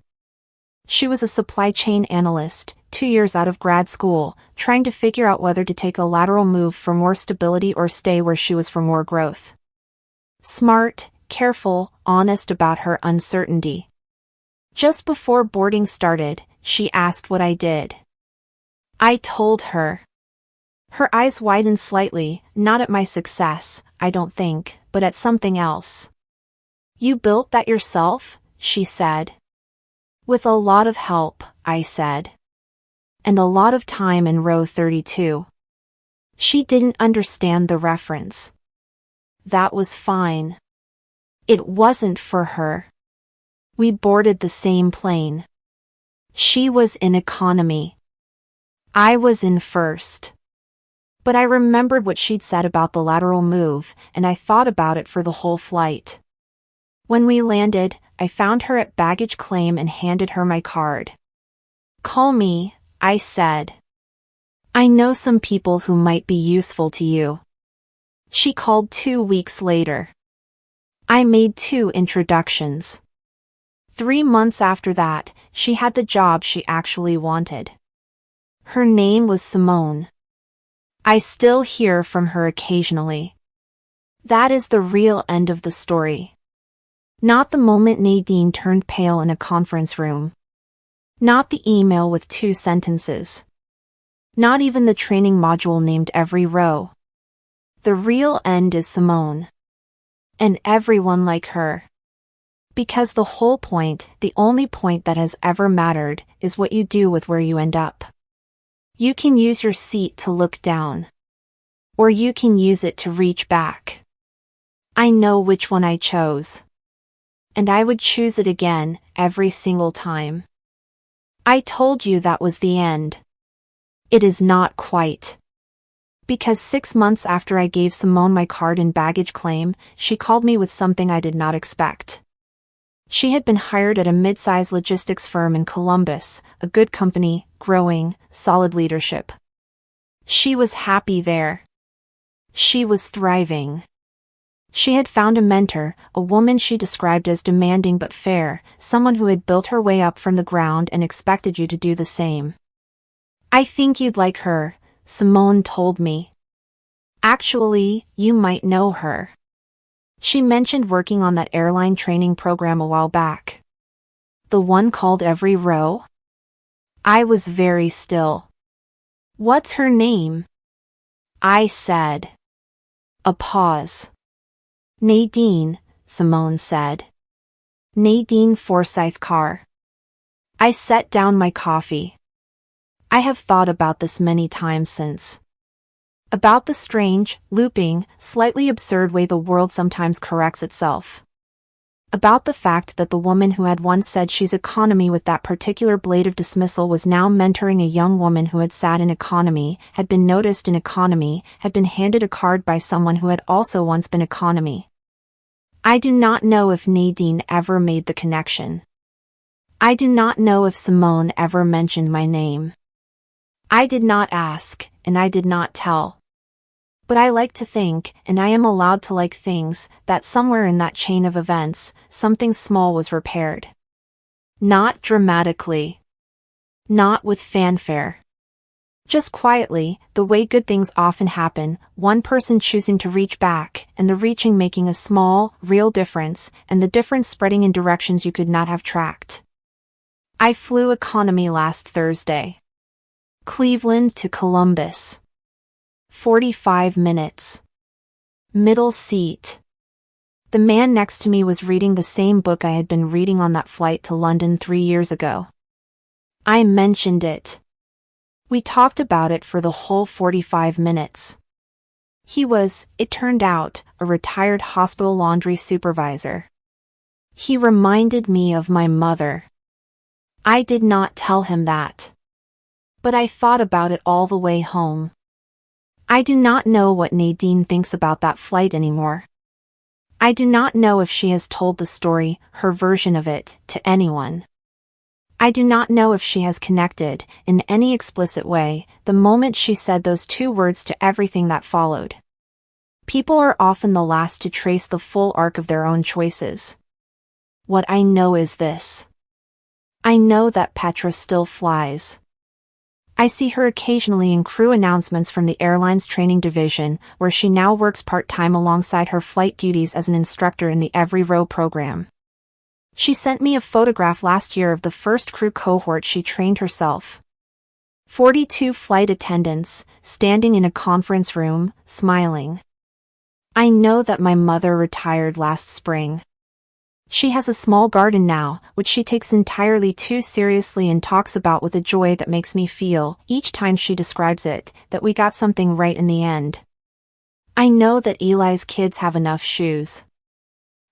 She was a supply chain analyst, 2 years out of grad school, trying to figure out whether to take a lateral move for more stability or stay where she was for more growth. Smart, careful, honest about her uncertainty. Just before boarding started, she asked what I did. I told her. Her eyes widened slightly, not at my success, I don't think, but at something else. You built that yourself? She said. With a lot of help, I said. And a lot of time in row 32. She didn't understand the reference. That was fine. It wasn't for her. We boarded the same plane. She was in economy. I was in first. But I remembered what she'd said about the lateral move, and I thought about it for the whole flight. When we landed, I found her at baggage claim and handed her my card. Call me, I said. I know some people who might be useful to you. She called 2 weeks later. I made 2 introductions. 3 months after that, she had the job she actually wanted. Her name was Simone. I still hear from her occasionally. That is the real end of the story. Not the moment Nadine turned pale in a conference room. Not the email with 2 sentences. Not even the training module named every row. The real end is Simone. And everyone like her. Because the whole point, the only point that has ever mattered, is what you do with where you end up. You can use your seat to look down. Or you can use it to reach back. I know which one I chose. And I would choose it again, every single time. I told you that was the end. It is not quite. Because 6 months after I gave Simone my card and baggage claim, she called me with something I did not expect. She had been hired at a mid-sized logistics firm in Columbus, a good company, growing, solid leadership. She was happy there. She was thriving. She had found a mentor, a woman she described as demanding but fair, someone who had built her way up from the ground and expected you to do the same. I think you'd like her, Simone told me. Actually, you might know her. She mentioned working on that airline training program a while back. The one called Every Row? I was very still. What's her name? I said. A pause. Nadine, Simone said. Nadine Forsyth Carr. I set down my coffee. I have thought about this many times since. About the strange, looping, slightly absurd way the world sometimes corrects itself. About the fact that the woman who had once said she's economy with that particular blade of dismissal was now mentoring a young woman who had sat in economy, had been noticed in economy, had been handed a card by someone who had also once been economy. I do not know if Nadine ever made the connection. I do not know if Simone ever mentioned my name. I did not ask, and I did not tell. But I like to think, and I am allowed to like things, that somewhere in that chain of events, something small was repaired. Not dramatically. Not with fanfare. Just quietly, the way good things often happen, one person choosing to reach back, and the reaching making a small, real difference, and the difference spreading in directions you could not have tracked. I flew economy last Thursday. Cleveland to Columbus. 45 minutes. Middle seat. The man next to me was reading the same book I had been reading on that flight to London 3 years ago. I mentioned it. We talked about it for the whole 45 minutes. He was, it turned out, a retired hospital laundry supervisor. He reminded me of my mother. I did not tell him that. But I thought about it all the way home. I do not know what Nadine thinks about that flight anymore. I do not know if she has told the story, her version of it, to anyone. I do not know if she has connected, in any explicit way, the moment she said those 2 words to everything that followed. People are often the last to trace the full arc of their own choices. What I know is this. I know that Petra still flies. I see her occasionally in crew announcements from the airline's training division, where she now works part-time alongside her flight duties as an instructor in the Every Row program. She sent me a photograph last year of the first crew cohort she trained herself. 42 flight attendants, standing in a conference room, smiling. I know that my mother retired last spring. She has a small garden now, which she takes entirely too seriously and talks about with a joy that makes me feel, each time she describes it, that we got something right in the end. I know that Eli's kids have enough shoes.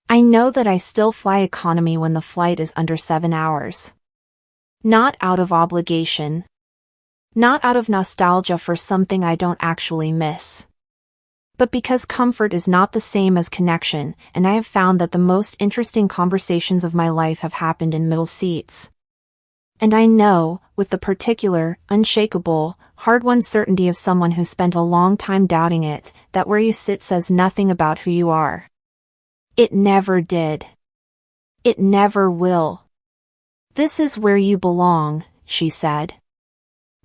I know that I still fly economy when the flight is under 7 hours. Not out of obligation. Not out of nostalgia for something I don't actually miss. But because comfort is not the same as connection, and I have found that the most interesting conversations of my life have happened in middle seats. And I know, with the particular, unshakable, hard-won certainty of someone who spent a long time doubting it, that where you sit says nothing about who you are. It never did. It never will. This is where you belong, she said.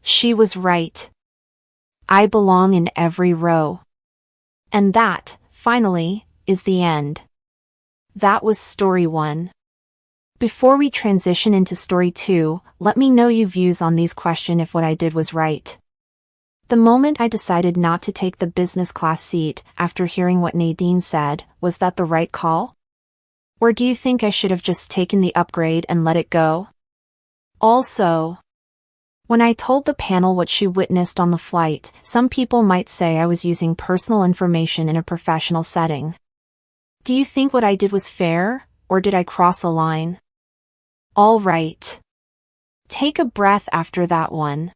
She was right. I belong in every row. And that, finally, is the end. That was story 1. Before we transition into story 2, let me know your views on these questions if what I did was right. The moment I decided not to take the business class seat after hearing what Nadine said, was that the right call? Or do you think I should have just taken the upgrade and let it go? Also, when I told the panel what she witnessed on the flight, some people might say I was using personal information in a professional setting. Do you think what I did was fair, or did I cross a line? All right. Take a breath after that one.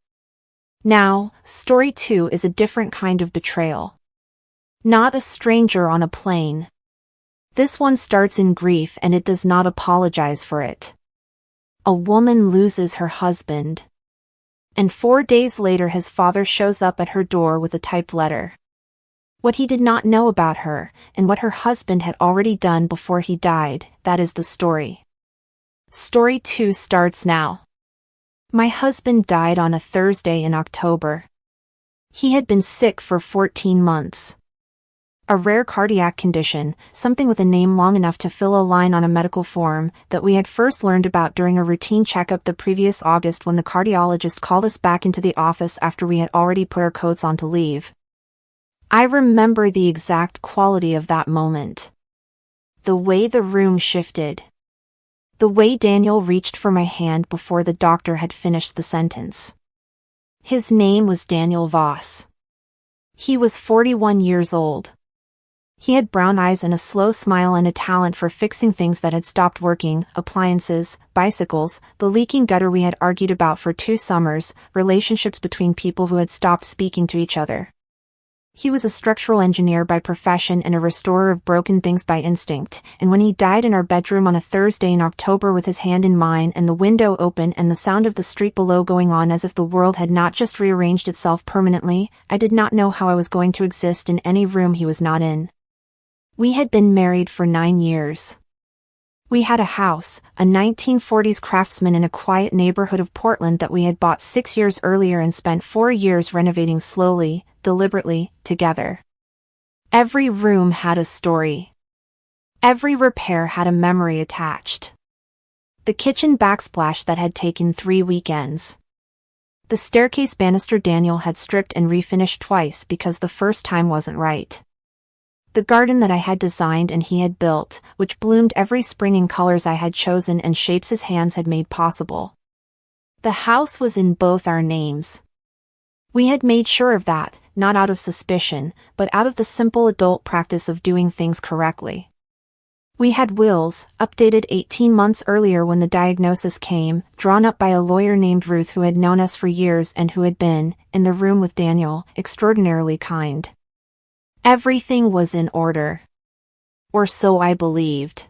Now, story 2 is a different kind of betrayal. Not a stranger on a plane. This one starts in grief and it does not apologize for it. A woman loses her husband. And 4 days later his father shows up at her door with a typed letter. What he did not know about her, and what her husband had already done before he died, that is the story. Story 2 starts now. My husband died on a Thursday in October. He had been sick for 14 months. A rare cardiac condition, something with a name long enough to fill a line on a medical form, that we had first learned about during a routine checkup the previous August when the cardiologist called us back into the office after we had already put our coats on to leave. I remember the exact quality of that moment. The way the room shifted. The way Daniel reached for my hand before the doctor had finished the sentence. His name was Daniel Voss. He was 41 years old. He had brown eyes and a slow smile and a talent for fixing things that had stopped working, appliances, bicycles, the leaking gutter we had argued about for 2 summers, relationships between people who had stopped speaking to each other. He was a structural engineer by profession and a restorer of broken things by instinct, and when he died in our bedroom on a Thursday in October with his hand in mine and the window open and the sound of the street below going on as if the world had not just rearranged itself permanently, I did not know how I was going to exist in any room he was not in. We had been married for 9 years. We had a house, a 1940s Craftsman in a quiet neighborhood of Portland that we had bought 6 years earlier and spent 4 years renovating slowly, deliberately, together. Every room had a story. Every repair had a memory attached. The kitchen backsplash that had taken 3 weekends. The staircase banister Daniel had stripped and refinished twice because the first time wasn't right. The garden that I had designed and he had built, which bloomed every spring in colors I had chosen and shapes his hands had made possible. The house was in both our names. We had made sure of that, not out of suspicion, but out of the simple adult practice of doing things correctly. We had wills, updated 18 months earlier when the diagnosis came, drawn up by a lawyer named Ruth who had known us for years and who had been, in the room with Daniel, extraordinarily kind. Everything was in order. Or so I believed.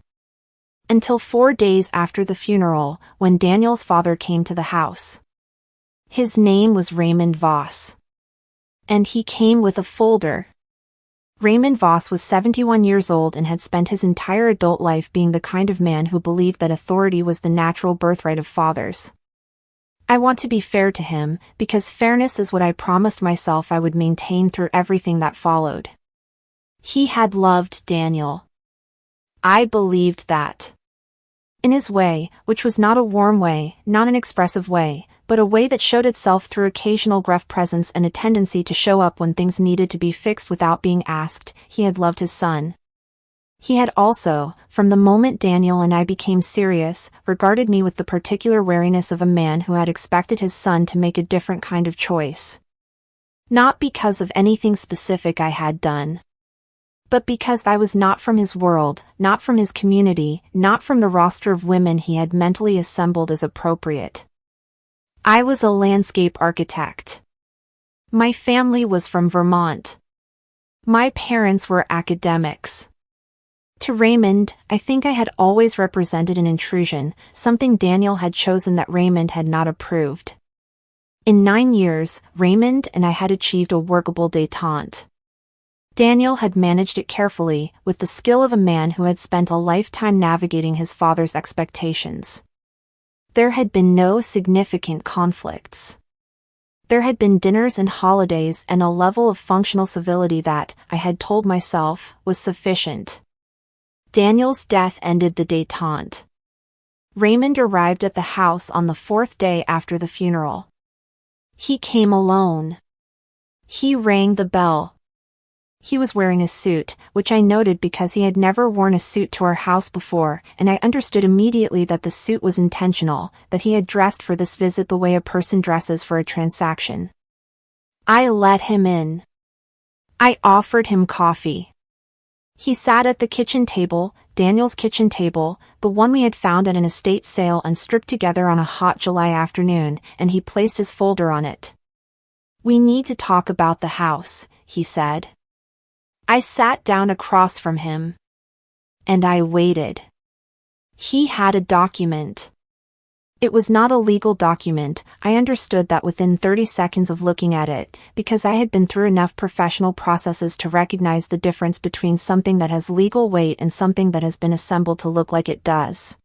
Until 4 days after the funeral, when Daniel's father came to the house. His name was Raymond Voss. And he came with a folder. Raymond Voss was 71 years old and had spent his entire adult life being the kind of man who believed that authority was the natural birthright of fathers. I want to be fair to him, because fairness is what I promised myself I would maintain through everything that followed. He had loved Daniel. I believed that. In his way, which was not a warm way, not an expressive way, but a way that showed itself through occasional gruff presence and a tendency to show up when things needed to be fixed without being asked, he had loved his son. He had also, from the moment Daniel and I became serious, regarded me with the particular wariness of a man who had expected his son to make a different kind of choice. Not because of anything specific I had done, but because I was not from his world, not from his community, not from the roster of women he had mentally assembled as appropriate. I was a landscape architect. My family was from Vermont. My parents were academics. To Raymond, I think I had always represented an intrusion, something Daniel had chosen that Raymond had not approved. In 9 years, Raymond and I had achieved a workable détente. Daniel had managed it carefully, with the skill of a man who had spent a lifetime navigating his father's expectations. There had been no significant conflicts. There had been dinners and holidays and a level of functional civility that, I had told myself, was sufficient. Daniel's death ended the détente. Raymond arrived at the house on the 4th day after the funeral. He came alone. He rang the bell. He was wearing a suit, which I noted because he had never worn a suit to our house before, and I understood immediately that the suit was intentional, that he had dressed for this visit the way a person dresses for a transaction. I let him in. I offered him coffee. He sat at the kitchen table, Daniel's kitchen table, the one we had found at an estate sale and stripped together on a hot July afternoon, and he placed his folder on it. "We need to talk about the house," he said. I sat down across from him. And I waited. He had a document. It was not a legal document. I understood that within 30 seconds of looking at it, because I had been through enough professional processes to recognize the difference between something that has legal weight and something that has been assembled to look like it does.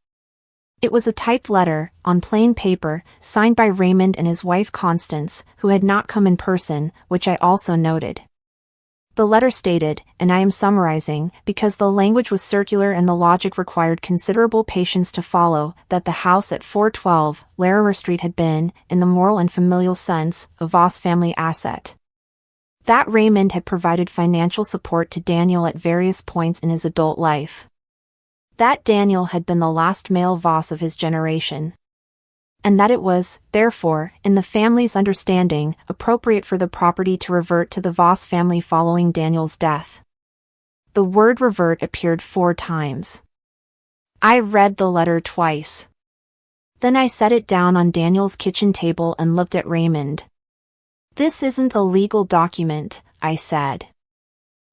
It was a typed letter, on plain paper, signed by Raymond and his wife Constance, who had not come in person, which I also noted. The letter stated, and I am summarizing, because the language was circular and the logic required considerable patience to follow, that the house at 412 Larimer Street had been, in the moral and familial sense, a Voss family asset. That Raymond had provided financial support to Daniel at various points in his adult life. That Daniel had been the last male Voss of his generation. And that it was, therefore, in the family's understanding, appropriate for the property to revert to the Voss family following Daniel's death. The word revert appeared 4 times. I read the letter twice. Then I set it down on Daniel's kitchen table and looked at Raymond. "This isn't a legal document," I said.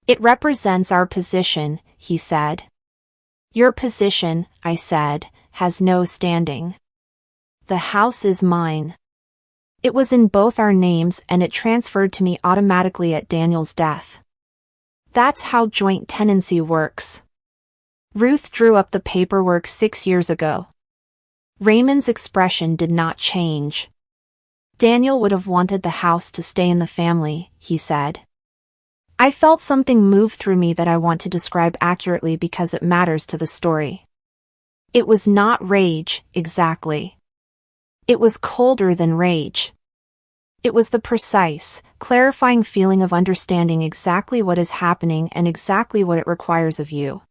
"It represents our position," he said. "Your position," I said, "has no standing. The house is mine." It was in both our names and it transferred to me automatically at Daniel's death. That's how joint tenancy works. Ruth drew up the paperwork 6 years ago. Raymond's expression did not change. Daniel would have wanted the house to stay in the family, he said. I felt something move through me that I want to describe accurately because it matters to the story. It was not rage, exactly. It was colder than rage. It was the precise, clarifying feeling of understanding exactly what is happening and exactly what it requires of you.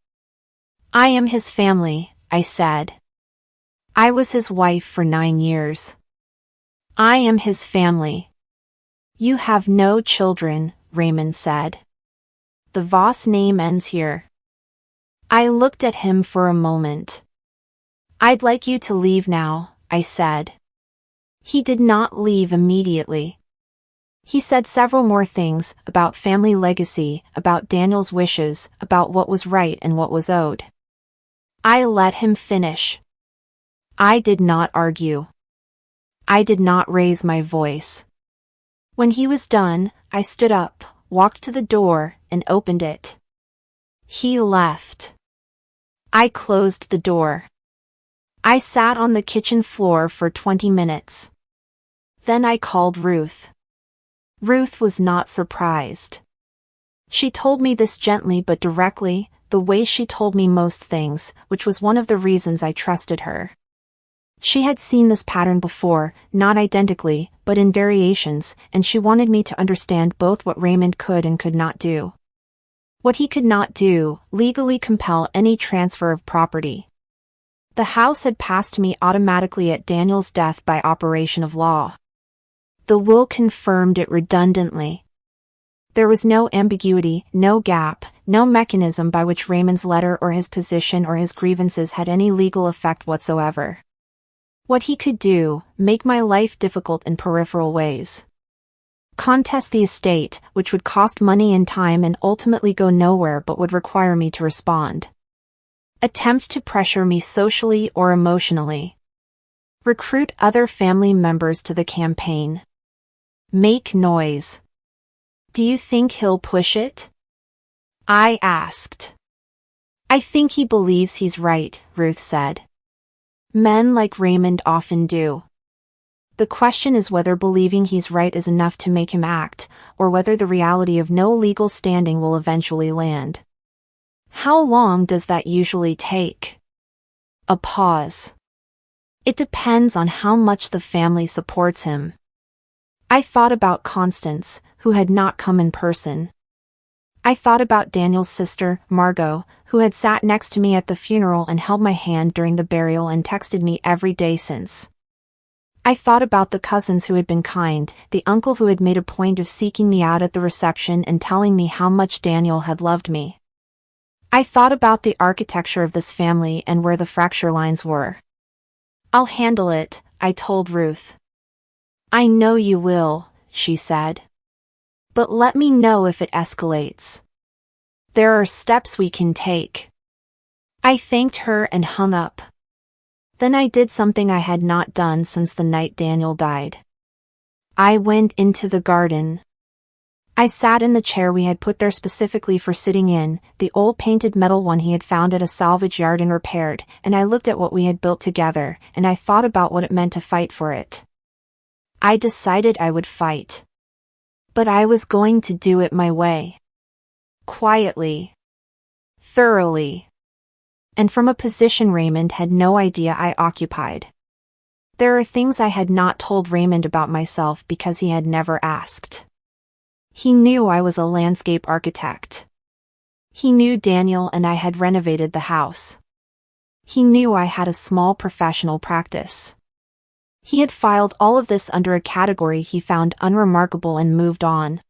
I am his family, I said. I was his wife for 9 years. I am his family. You have no children, Raymond said. The Voss name ends here. I looked at him for a moment. I'd like you to leave now, I said. He did not leave immediately. He said several more things, about family legacy, about Daniel's wishes, about what was right and what was owed. I let him finish. I did not argue. I did not raise my voice. When he was done, I stood up, walked to the door, and opened it. He left. I closed the door. I sat on the kitchen floor for 20 minutes. Then I called Ruth. Ruth was not surprised. She told me this gently but directly, the way she told me most things, which was one of the reasons I trusted her. She had seen this pattern before, not identically, but in variations, and she wanted me to understand both what Raymond could and could not do. What he could not do, legally compel any transfer of property. The house had passed to me automatically at Daniel's death by operation of law. The will confirmed it redundantly. There was no ambiguity, no gap, no mechanism by which Raymond's letter or his position or his grievances had any legal effect whatsoever. What he could do, make my life difficult in peripheral ways. Contest the estate, which would cost money and time and ultimately go nowhere but would require me to respond. Attempt to pressure me socially or emotionally. Recruit other family members to the campaign. Make noise. Do you think he'll push it? I asked. I think he believes he's right, Ruth said. Men like Raymond often do. The question is whether believing he's right is enough to make him act, or whether the reality of no legal standing will eventually land. How long does that usually take? A pause. It depends on how much the family supports him. I thought about Constance, who had not come in person. I thought about Daniel's sister, Margot, who had sat next to me at the funeral and held my hand during the burial and texted me every day since. I thought about the cousins who had been kind, the uncle who had made a point of seeking me out at the reception and telling me how much Daniel had loved me. I thought about the architecture of this family and where the fracture lines were. I'll handle it, I told Ruth. I know you will, she said. But let me know if it escalates. There are steps we can take. I thanked her and hung up. Then I did something I had not done since the night Daniel died. I went into the garden. I sat in the chair we had put there specifically for sitting in, the old painted metal one he had found at a salvage yard and repaired, and I looked at what we had built together, and I thought about what it meant to fight for it. I decided I would fight. But I was going to do it my way. Quietly. Thoroughly. And from a position Raymond had no idea I occupied. There are things I had not told Raymond about myself because he had never asked. He knew I was a landscape architect. He knew Daniel and I had renovated the house. He knew I had a small professional practice. He had filed all of this under a category he found unremarkable and moved on.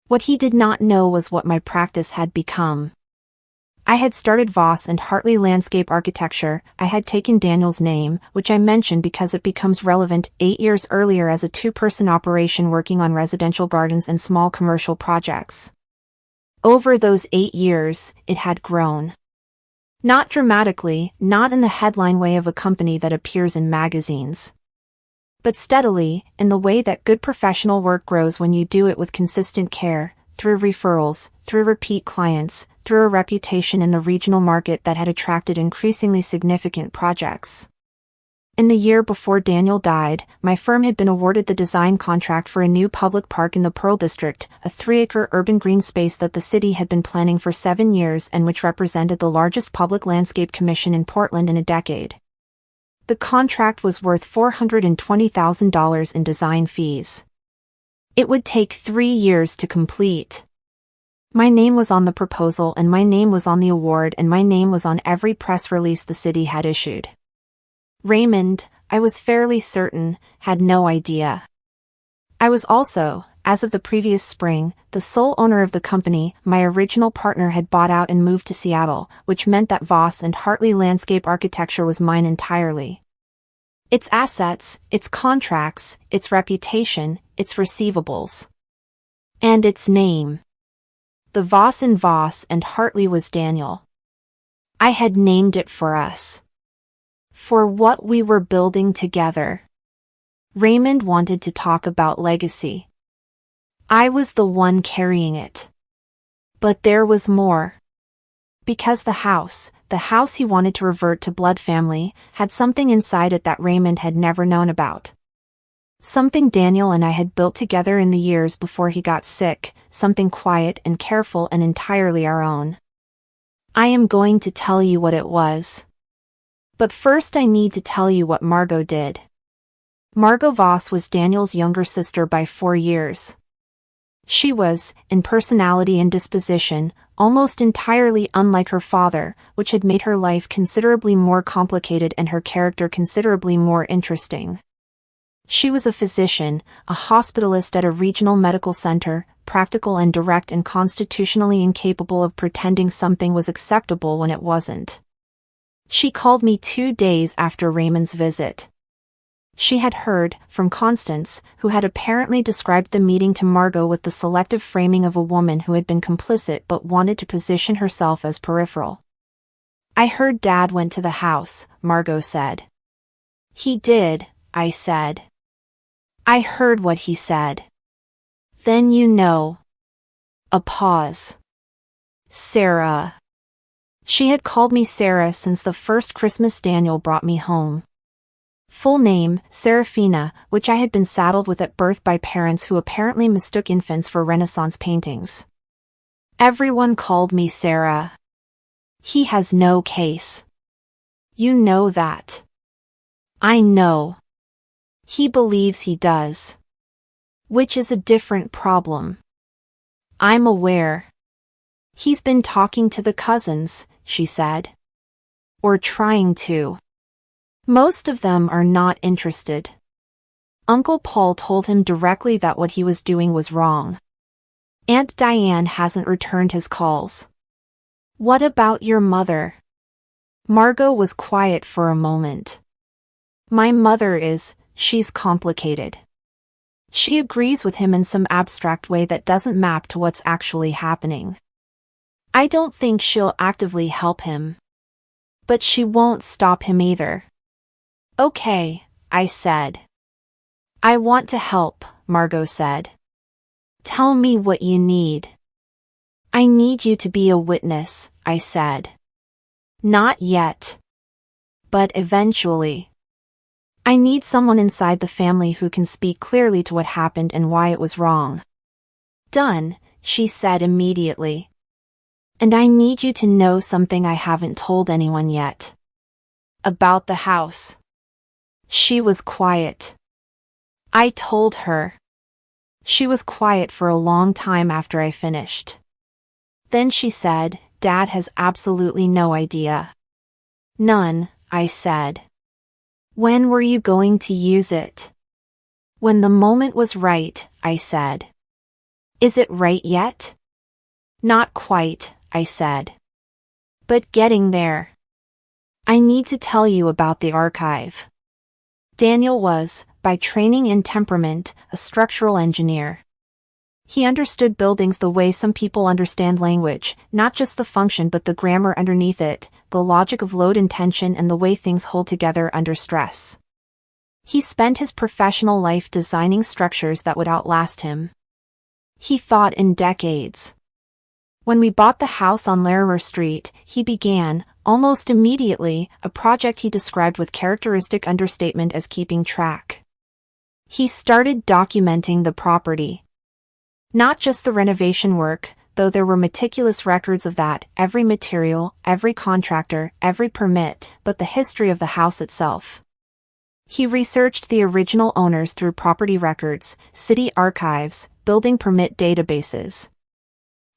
What he did not know was what my practice had become. I had started Voss and Hartley Landscape Architecture. I had taken Daniel's name, which I mentioned because it becomes relevant 8 years earlier as a two-person operation working on residential gardens and small commercial projects. Over those 8 years, it had grown. Not dramatically, not in the headline way of a company that appears in magazines. But steadily, in the way that good professional work grows when you do it with consistent care, through referrals, through repeat clients, through a reputation in the regional market that had attracted increasingly significant projects. In the year before Daniel died, my firm had been awarded the design contract for a new public park in the Pearl District, a 3-acre urban green space that the city had been planning for 7 years and which represented the largest public landscape commission in Portland in a decade. The contract was worth $420,000 in design fees. It would take 3 years to complete. My name was on the proposal and my name was on the award and my name was on every press release the city had issued. Raymond, I was fairly certain, had no idea. I was also, as of the previous spring, the sole owner of the company. My original partner had bought out and moved to Seattle, which meant that Voss and Hartley Landscape Architecture was mine entirely. Its assets, its contracts, its reputation, its receivables. And its name. The Voss and Hartley was Daniel. I had named it for us. For what we were building together. Raymond wanted to talk about legacy. I was the one carrying it. But there was more. Because the house he wanted to revert to blood family, had something inside it that Raymond had never known about. Something Daniel and I had built together in the years before he got sick, something quiet and careful and entirely our own. I am going to tell you what it was. But first I need to tell you what Margot did. Margot Voss was Daniel's younger sister by 4 years. She was, in personality and disposition, almost entirely unlike her father, which had made her life considerably more complicated and her character considerably more interesting. She was a physician, a hospitalist at a regional medical center, practical and direct and constitutionally incapable of pretending something was acceptable when it wasn't. She called me 2 days after Raymond's visit. She had heard, from Constance, who had apparently described the meeting to Margot with the selective framing of a woman who had been complicit but wanted to position herself as peripheral. I heard Dad went to the house, Margot said. He did, I said. I heard what he said. Then you know. A pause. Sarah. She had called me Sarah since the first Christmas Daniel brought me home. Full name, Serafina, which I had been saddled with at birth by parents who apparently mistook infants for Renaissance paintings. Everyone called me Sarah. He has no case. You know that. I know. He believes he does. Which is a different problem. I'm aware. He's been talking to the cousins, she said. Or trying to. Most of them are not interested. Uncle Paul told him directly that what he was doing was wrong. Aunt Diane hasn't returned his calls. What about your mother? Margot was quiet for a moment. My mother she's complicated. She agrees with him in some abstract way that doesn't map to what's actually happening. I don't think she'll actively help him. But she won't stop him either. Okay, I said. I want to help, Margot said. Tell me what you need. I need you to be a witness, I said. Not yet. But eventually. I need someone inside the family who can speak clearly to what happened and why it was wrong. Done, she said immediately. And I need you to know something I haven't told anyone yet. About the house. She was quiet. I told her. She was quiet for a long time after I finished. Then she said, Dad has absolutely no idea. None, I said. When were you going to use it? When the moment was right, I said. Is it right yet? Not quite, I said. But getting there. I need to tell you about the archive. Daniel was, by training and temperament, a structural engineer. He understood buildings the way some people understand language, not just the function but the grammar underneath it, the logic of load and tension and the way things hold together under stress. He spent his professional life designing structures that would outlast him. He thought in decades. When we bought the house on Larimer Street, he began, almost immediately, a project he described with characteristic understatement as keeping track. He started documenting the property. Not just the renovation work, though there were meticulous records of that, every material, every contractor, every permit, but the history of the house itself. He researched the original owners through property records, city archives, building permit databases.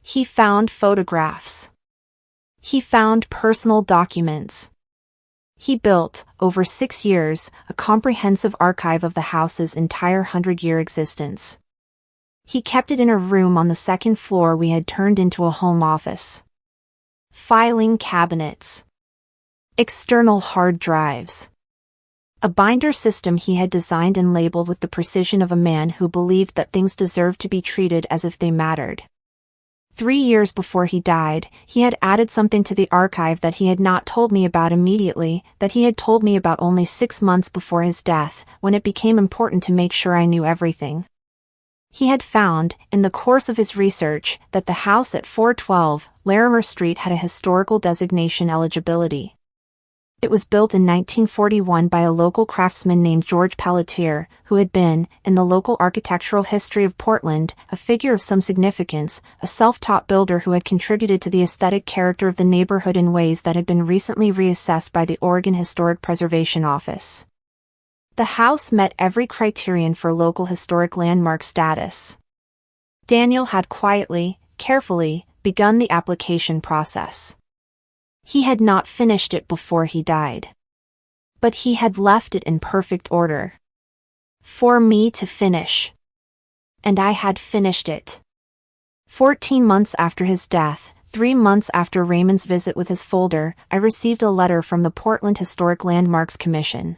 He found photographs. He found personal documents. He built, over 6 years, a comprehensive archive of the house's entire 100-year existence. He kept it in a room on the second floor we had turned into a home office. Filing cabinets. External hard drives. A binder system he had designed and labeled with the precision of a man who believed that things deserved to be treated as if they mattered. 3 years before he died, he had added something to the archive that he had not told me about immediately, that he had told me about only 6 months before his death, when it became important to make sure I knew everything. He had found, in the course of his research, that the house at 412 Larimer Street had a historical designation eligibility. It was built in 1941 by a local craftsman named George Pelletier, who had been, in the local architectural history of Portland, a figure of some significance, a self-taught builder who had contributed to the aesthetic character of the neighborhood in ways that had been recently reassessed by the Oregon Historic Preservation Office. The house met every criterion for local historic landmark status. Daniel had quietly, carefully, begun the application process. He had not finished it before he died. But he had left it in perfect order. For me to finish. And I had finished it. 14 months after his death, 3 months after Raymond's visit with his folder, I received a letter from the Portland Historic Landmarks Commission.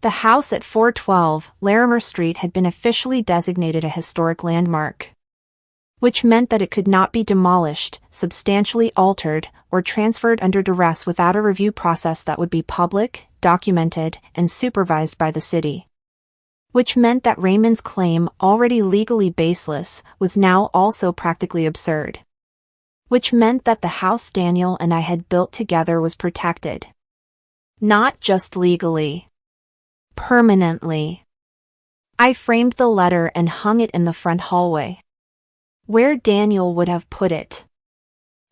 The house at 412 Larimer Street had been officially designated a historic landmark, which meant that it could not be demolished, substantially altered, or transferred under duress without a review process that would be public, documented, and supervised by the city. Which meant that Raymond's claim, already legally baseless, was now also practically absurd. Which meant that the house Daniel and I had built together was protected. Not just legally. Permanently. I framed the letter and hung it in the front hallway, where Daniel would have put it.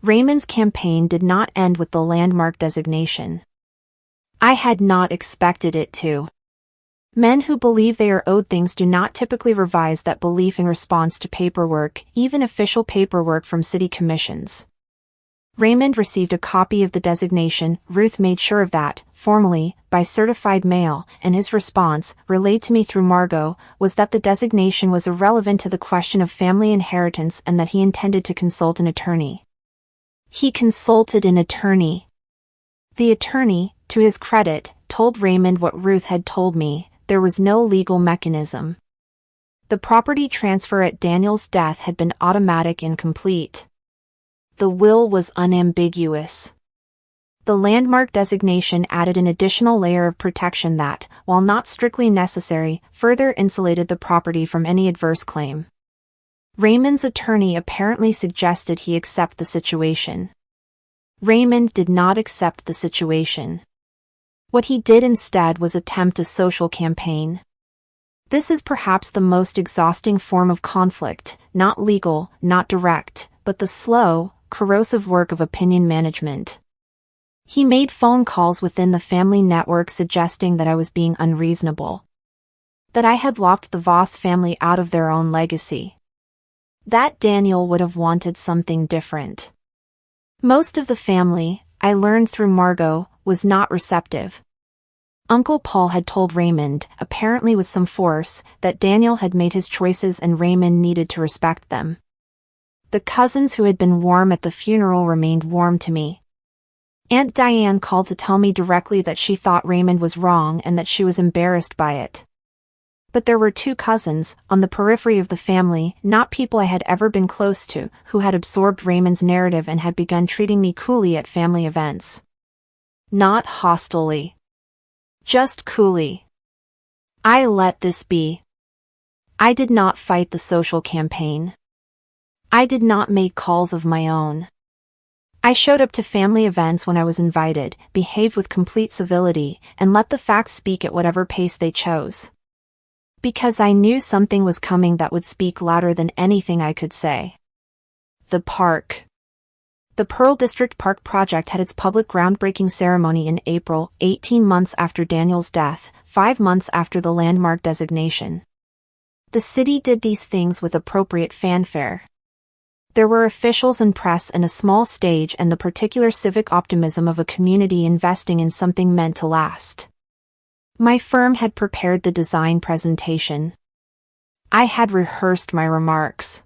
Raymond's campaign did not end with the landmark designation. I had not expected it to. Men who believe they are owed things do not typically revise that belief in response to paperwork, even official paperwork from city commissions. Raymond received a copy of the designation. Ruth made sure of that, formally, by certified mail, and his response, relayed to me through Margot, was that the designation was irrelevant to the question of family inheritance and that he intended to consult an attorney. He consulted an attorney. The attorney, to his credit, told Raymond what Ruth had told me: there was no legal mechanism. The property transfer at Daniel's death had been automatic and complete. The will was unambiguous. The landmark designation added an additional layer of protection that, while not strictly necessary, further insulated the property from any adverse claim. Raymond's attorney apparently suggested he accept the situation. Raymond did not accept the situation. What he did instead was attempt a social campaign. This is perhaps the most exhausting form of conflict, not legal, not direct, but the slow, corrosive work of opinion management. He made phone calls within the family network suggesting that I was being unreasonable. That I had locked the Voss family out of their own legacy. That Daniel would have wanted something different. Most of the family, I learned through Margot, was not receptive. Uncle Paul had told Raymond, apparently with some force, that Daniel had made his choices and Raymond needed to respect them. The cousins who had been warm at the funeral remained warm to me. Aunt Diane called to tell me directly that she thought Raymond was wrong and that she was embarrassed by it. But there were 2 cousins, on the periphery of the family, not people I had ever been close to, who had absorbed Raymond's narrative and had begun treating me coolly at family events. Not hostilely. Just coolly. I let this be. I did not fight the social campaign. I did not make calls of my own. I showed up to family events when I was invited, behaved with complete civility, and let the facts speak at whatever pace they chose. Because I knew something was coming that would speak louder than anything I could say. The park. The Pearl District Park project had its public groundbreaking ceremony in April, 18 months after Daniel's death, 5 months after the landmark designation. The city did these things with appropriate fanfare. There were officials and press and a small stage and the particular civic optimism of a community investing in something meant to last. My firm had prepared the design presentation. I had rehearsed my remarks.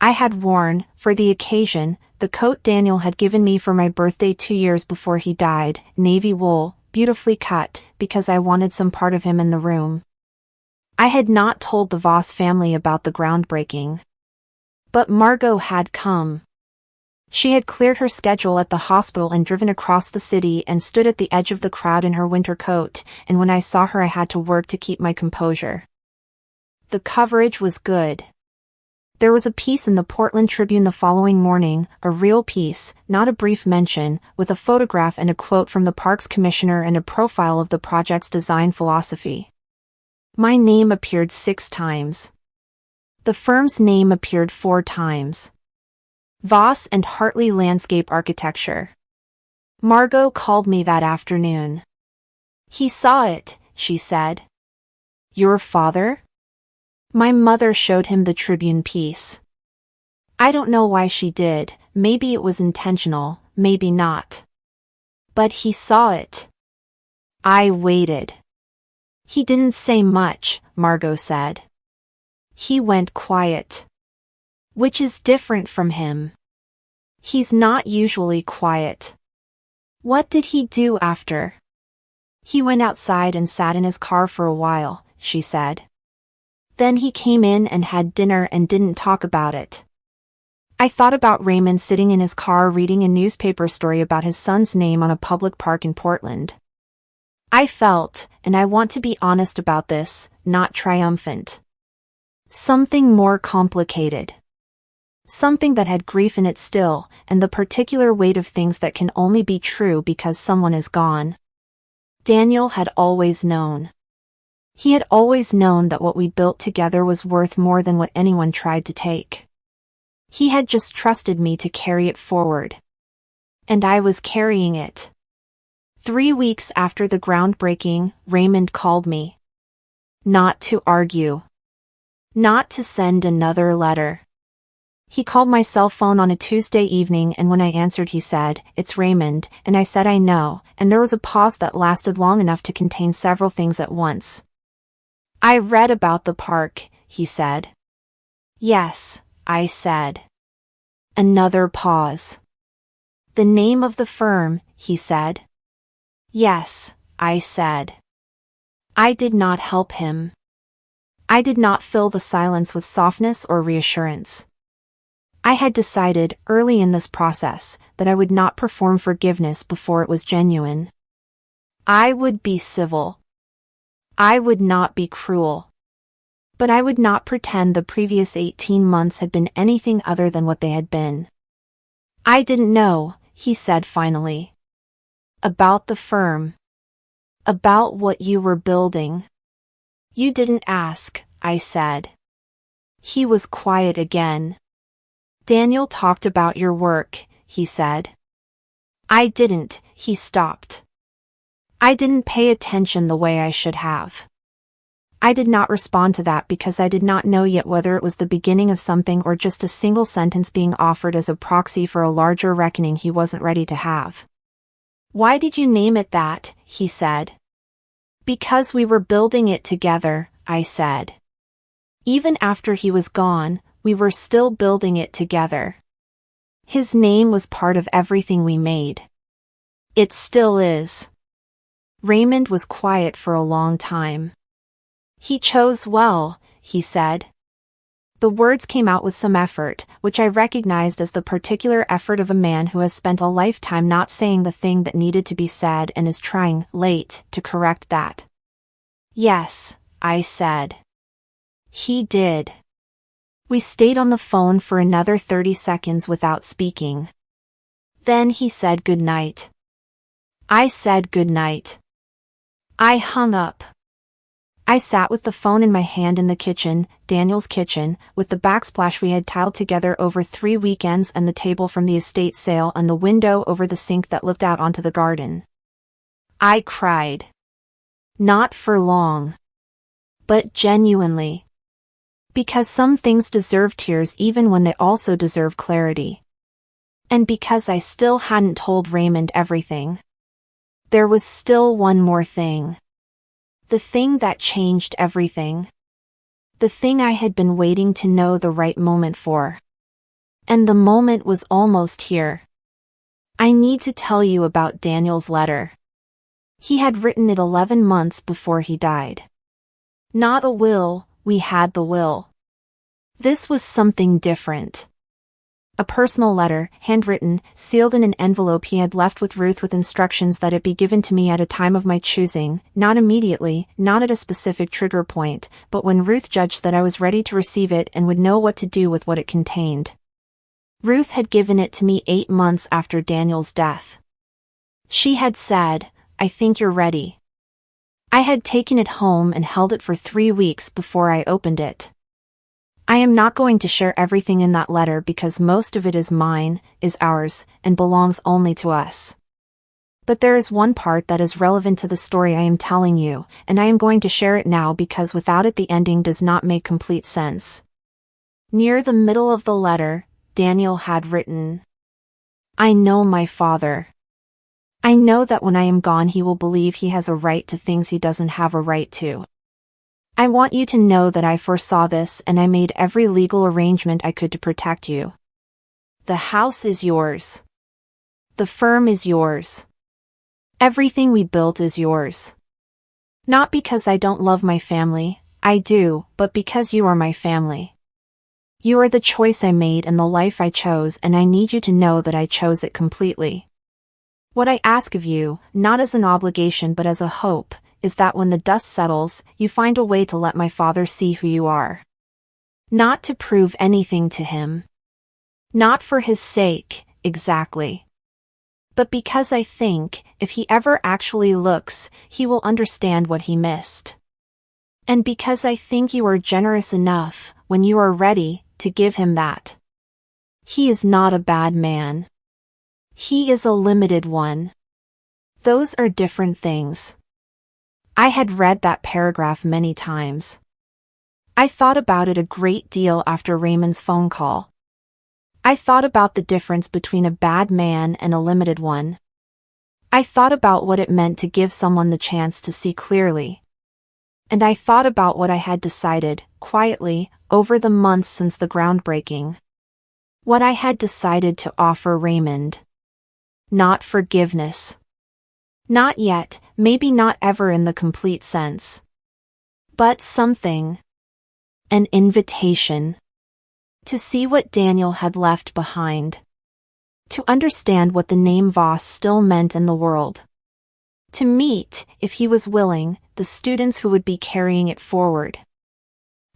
I had worn, for the occasion, the coat Daniel had given me for my birthday 2 years before he died, navy wool, beautifully cut, because I wanted some part of him in the room. I had not told the Voss family about the groundbreaking. But Margot had come. She had cleared her schedule at the hospital and driven across the city and stood at the edge of the crowd in her winter coat, and when I saw her I had to work to keep my composure. The coverage was good. There was a piece in the Portland Tribune the following morning, a real piece, not a brief mention, with a photograph and a quote from the parks commissioner and a profile of the project's design philosophy. My name appeared 6 times. The firm's name appeared 4 times. Voss and Hartley Landscape Architecture. Margot called me that afternoon. He saw it, she said. Your father? My mother showed him the Tribune piece. I don't know why she did, maybe it was intentional, maybe not. But he saw it. I waited. He didn't say much, Margot said. He went quiet. Which is different from him. He's not usually quiet. What did he do after? He went outside and sat in his car for a while, she said. Then he came in and had dinner and didn't talk about it. I thought about Raymond sitting in his car reading a newspaper story about his son's name on a public park in Portland. I felt, and I want to be honest about this, not triumphant. Something more complicated. Something that had grief in it still, and the particular weight of things that can only be true because someone is gone. Daniel had always known. He had always known that what we built together was worth more than what anyone tried to take. He had just trusted me to carry it forward. And I was carrying it. 3 weeks after the groundbreaking, Raymond called me. Not to argue. Not to send another letter. He called my cell phone on a Tuesday evening and when I answered he said, "It's Raymond," and I said I know, and there was a pause that lasted long enough to contain several things at once. I read about the park, he said. Yes, I said. Another pause. The name of the firm, he said. Yes, I said. I did not help him. I did not fill the silence with softness or reassurance. I had decided, early in this process, that I would not perform forgiveness before it was genuine. I would be civil. I would not be cruel. But I would not pretend the previous 18 months had been anything other than what they had been. I didn't know, he said finally. About the firm. About what you were building. You didn't ask, I said. He was quiet again. Daniel talked about your work, he said. I didn't, he stopped. I didn't pay attention the way I should have. I did not respond to that because I did not know yet whether it was the beginning of something or just a single sentence being offered as a proxy for a larger reckoning he wasn't ready to have. Why did you name it that? He said. Because we were building it together, I said. Even after he was gone, we were still building it together. His name was part of everything we made. It still is. Raymond was quiet for a long time. He chose well, he said. The words came out with some effort, which I recognized as the particular effort of a man who has spent a lifetime not saying the thing that needed to be said and is trying, late, to correct that. Yes, I said. He did. We stayed on the phone for another 30 seconds without speaking. Then he said good night. I said good night. I hung up. I sat with the phone in my hand in the kitchen, Daniel's kitchen, with the backsplash we had tiled together over 3 weekends and the table from the estate sale and the window over the sink that looked out onto the garden. I cried. Not for long. But genuinely. Because some things deserve tears even when they also deserve clarity. And because I still hadn't told Raymond everything. There was still one more thing. The thing that changed everything. The thing I had been waiting to know the right moment for. And the moment was almost here. I need to tell you about Daniel's letter. He had written it 11 months before he died. Not a will, we had the will. This was something different. A personal letter, handwritten, sealed in an envelope he had left with Ruth with instructions that it be given to me at a time of my choosing, not immediately, not at a specific trigger point, but when Ruth judged that I was ready to receive it and would know what to do with what it contained. Ruth had given it to me 8 months after Daniel's death. She had said, "I think you're ready." I had taken it home and held it for 3 weeks before I opened it. I am not going to share everything in that letter because most of it is mine, is ours, and belongs only to us. But there is one part that is relevant to the story I am telling you, and I am going to share it now because without it the ending does not make complete sense. Near the middle of the letter, Daniel had written, "I know my father. I know that when I am gone he will believe he has a right to things he doesn't have a right to. I want you to know that I foresaw this and I made every legal arrangement I could to protect you. The house is yours. The firm is yours. Everything we built is yours. Not because I don't love my family, I do, but because you are my family. You are the choice I made and the life I chose, and I need you to know that I chose it completely. What I ask of you, not as an obligation but as a hope, is that when the dust settles, you find a way to let my father see who you are. Not to prove anything to him. Not for his sake, exactly. But because I think, if he ever actually looks, he will understand what he missed. And because I think you are generous enough, when you are ready, to give him that. He is not a bad man. He is a limited one. Those are different things. I had read that paragraph many times. I thought about it a great deal after Raymond's phone call. I thought about the difference between a bad man and a limited one. I thought about what it meant to give someone the chance to see clearly. And I thought about what I had decided, quietly, over the months since the groundbreaking. What I had decided to offer Raymond. Not forgiveness. Not yet, maybe not ever in the complete sense. But something. An invitation. To see what Daniel had left behind. To understand what the name Voss still meant in the world. To meet, if he was willing, the students who would be carrying it forward.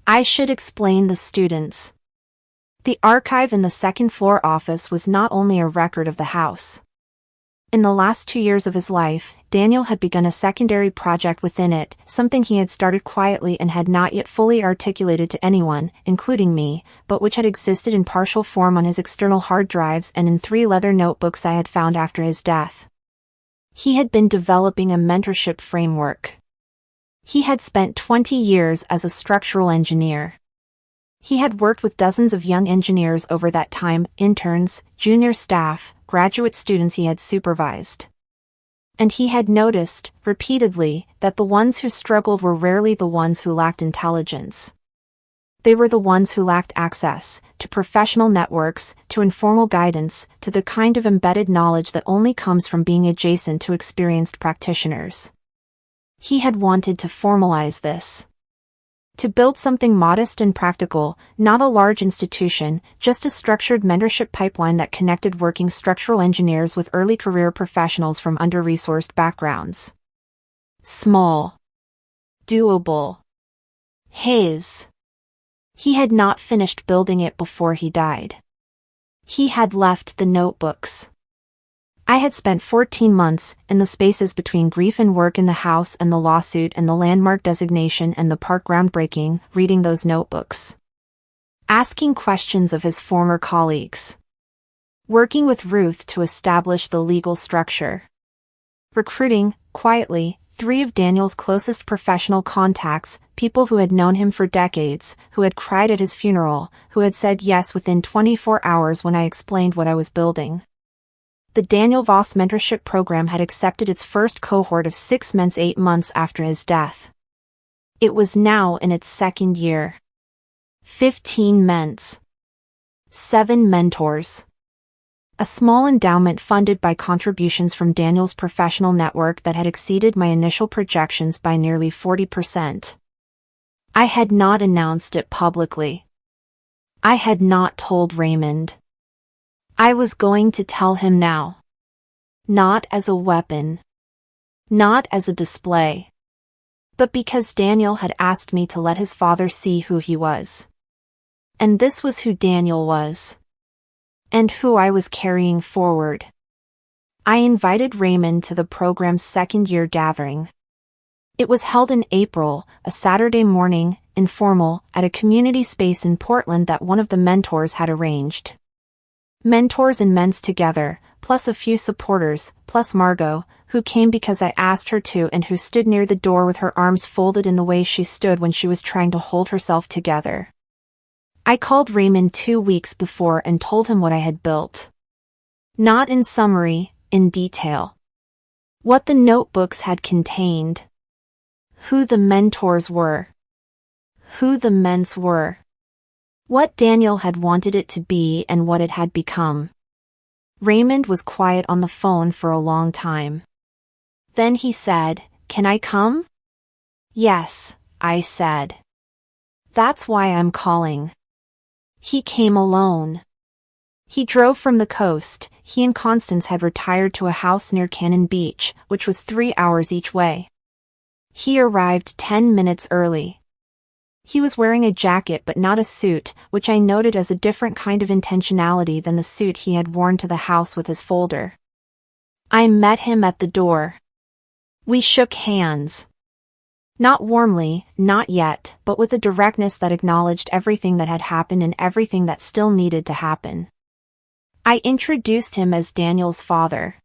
I should explain the students. The archive in the second-floor office was not only a record of the house. In the last 2 years of his life, Daniel had begun a secondary project within it, something he had started quietly and had not yet fully articulated to anyone, including me, but which had existed in partial form on his external hard drives and in 3 leather notebooks I had found after his death. He had been developing a mentorship framework. He had spent 20 years as a structural engineer. He had worked with dozens of young engineers over that time, interns, junior staff, graduate students he had supervised. And he had noticed, repeatedly, that the ones who struggled were rarely the ones who lacked intelligence. They were the ones who lacked access to professional networks, to informal guidance, to the kind of embedded knowledge that only comes from being adjacent to experienced practitioners. He had wanted to formalize this. To build something modest and practical, not a large institution, just a structured mentorship pipeline that connected working structural engineers with early career professionals from under-resourced backgrounds. Small. Doable. His. He had not finished building it before he died. He had left the notebooks. I had spent 14 months, in the spaces between grief and work in the house and the lawsuit and the landmark designation and the park groundbreaking, reading those notebooks. Asking questions of his former colleagues. Working with Ruth to establish the legal structure. Recruiting, quietly, 3 of Daniel's closest professional contacts, people who had known him for decades, who had cried at his funeral, who had said yes within 24 hours when I explained what I was building. The Daniel Voss mentorship program had accepted its first cohort of 6 men 8 months after his death. It was now in its second year. 15 men. 7 mentors. A small endowment funded by contributions from Daniel's professional network that had exceeded my initial projections by nearly 40%. I had not announced it publicly. I had not told Raymond. I was going to tell him now. Not as a weapon. Not as a display. But because Daniel had asked me to let his father see who he was. And this was who Daniel was. And who I was carrying forward. I invited Raymond to the program's second-year gathering. It was held in April, a Saturday morning, informal, at a community space in Portland that one of the mentors had arranged. Mentors and men's together, plus a few supporters, plus Margot, who came because I asked her to and who stood near the door with her arms folded in the way she stood when she was trying to hold herself together. I called Raymond 2 weeks before and told him what I had built. Not in summary, in detail. What the notebooks had contained. Who the mentors were. Who the men's were. What Daniel had wanted it to be and what it had become. Raymond was quiet on the phone for a long time. Then he said, "Can I come?" "Yes," I said. "That's why I'm calling." He came alone. He drove from the coast. He and Constance had retired to a house near Cannon Beach, which was 3 hours each way. He arrived 10 minutes early. He was wearing a jacket but not a suit, which I noted as a different kind of intentionality than the suit he had worn to the house with his folder. I met him at the door. We shook hands. Not warmly, not yet, but with a directness that acknowledged everything that had happened and everything that still needed to happen. I introduced him as Daniel's father.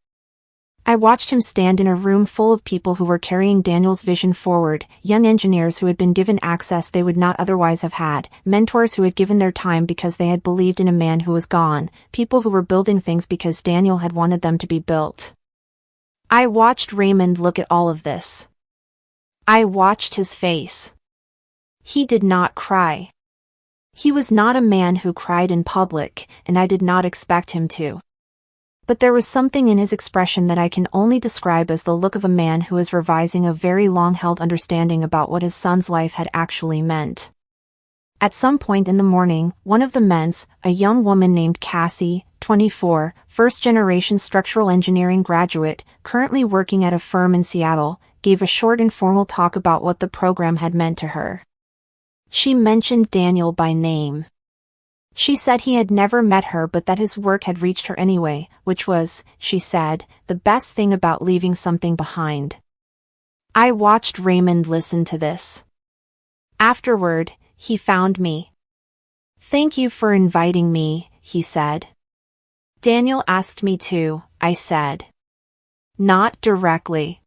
I watched him stand in a room full of people who were carrying Daniel's vision forward, young engineers who had been given access they would not otherwise have had, mentors who had given their time because they had believed in a man who was gone, people who were building things because Daniel had wanted them to be built. I watched Raymond look at all of this. I watched his face. He did not cry. He was not a man who cried in public, and I did not expect him to. But there was something in his expression that I can only describe as the look of a man who is revising a very long-held understanding about what his son's life had actually meant. At some point in the morning, one of the men's, a young woman named Cassie, 24, first-generation structural engineering graduate, currently working at a firm in Seattle, gave a short informal talk about what the program had meant to her. She mentioned Daniel by name. She said he had never met her but that his work had reached her anyway, which was, she said, the best thing about leaving something behind. I watched Raymond listen to this. Afterward, he found me. "Thank you for inviting me," he said. "Daniel asked me to," I said. "Not directly.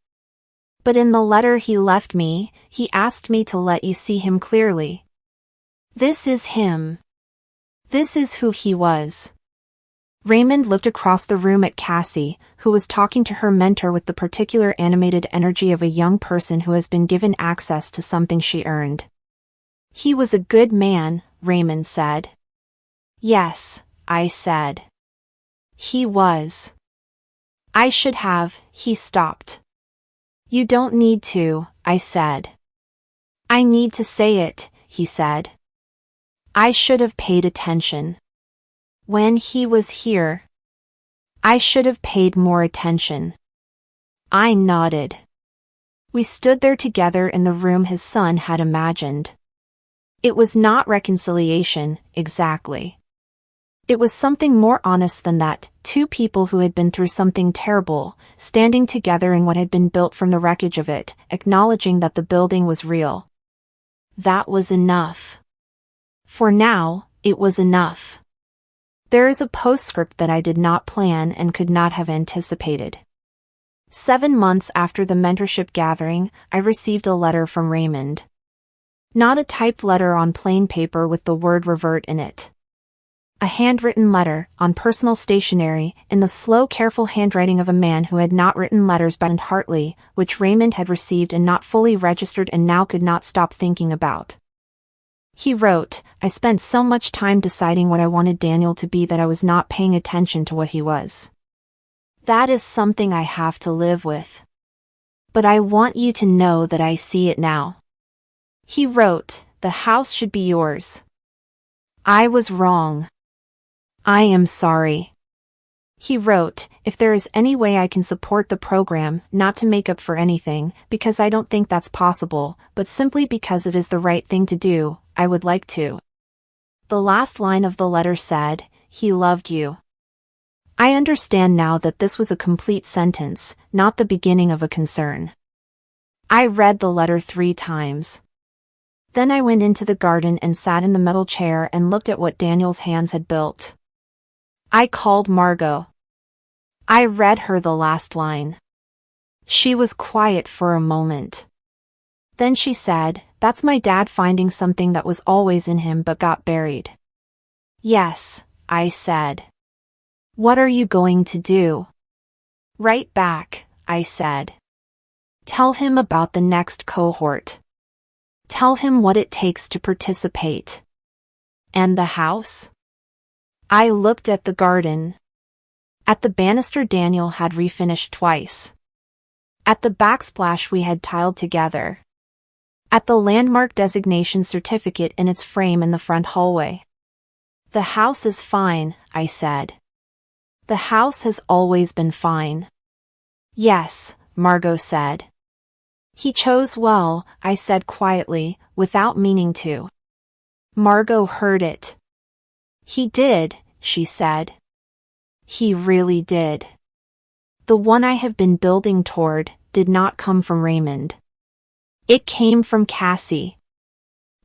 But in the letter he left me, he asked me to let you see him clearly. This is him. This is who he was." Raymond looked across the room at Cassie, who was talking to her mentor with the particular animated energy of a young person who has been given access to something she earned. "He was a good man," Raymond said. "Yes," I said. "He was." "I should have," he stopped. "You don't need to," I said. "I need to say it," he said. "I should have paid attention. When he was here. I should have paid more attention." I nodded. We stood there together in the room his son had imagined. It was not reconciliation, exactly. It was something more honest than that, 2 people who had been through something terrible, standing together in what had been built from the wreckage of it, acknowledging that the building was real. That was enough. For now, it was enough. There is a postscript that I did not plan and could not have anticipated. 7 months after the mentorship gathering, I received a letter from Raymond. Not a typed letter on plain paper with the word revert in it. A handwritten letter, on personal stationery, in the slow, careful handwriting of a man who had not written letters by and Hartley, which Raymond had received and not fully registered and now could not stop thinking about. He wrote, "I spent so much time deciding what I wanted Daniel to be that I was not paying attention to what he was. That is something I have to live with. But I want you to know that I see it now." He wrote, "The house should be yours. I was wrong. I am sorry." He wrote, "If there is any way I can support the program, not to make up for anything, because I don't think that's possible, but simply because it is the right thing to do, I would like to." The last line of the letter said, "He loved you." I understand now that this was a complete sentence, not the beginning of a concern. I read the letter 3 times. Then I went into the garden and sat in the metal chair and looked at what Daniel's hands had built. I called Margot. I read her the last line. She was quiet for a moment. Then she said, "That's my dad finding something that was always in him but got buried." "Yes," I said. "What are you going to do?" "Write back," I said. "Tell him about the next cohort. Tell him what it takes to participate." "And the house?" I looked at the garden. At the banister Daniel had refinished twice. At the backsplash we had tiled together. At the landmark designation certificate in its frame in the front hallway. "The house is fine," I said. "The house has always been fine." "Yes," Margot said. "He chose well," I said quietly, without meaning to. Margot heard it. "He did," she said. "He really did. The one I have been building toward did not come from Raymond. It came from Cassie,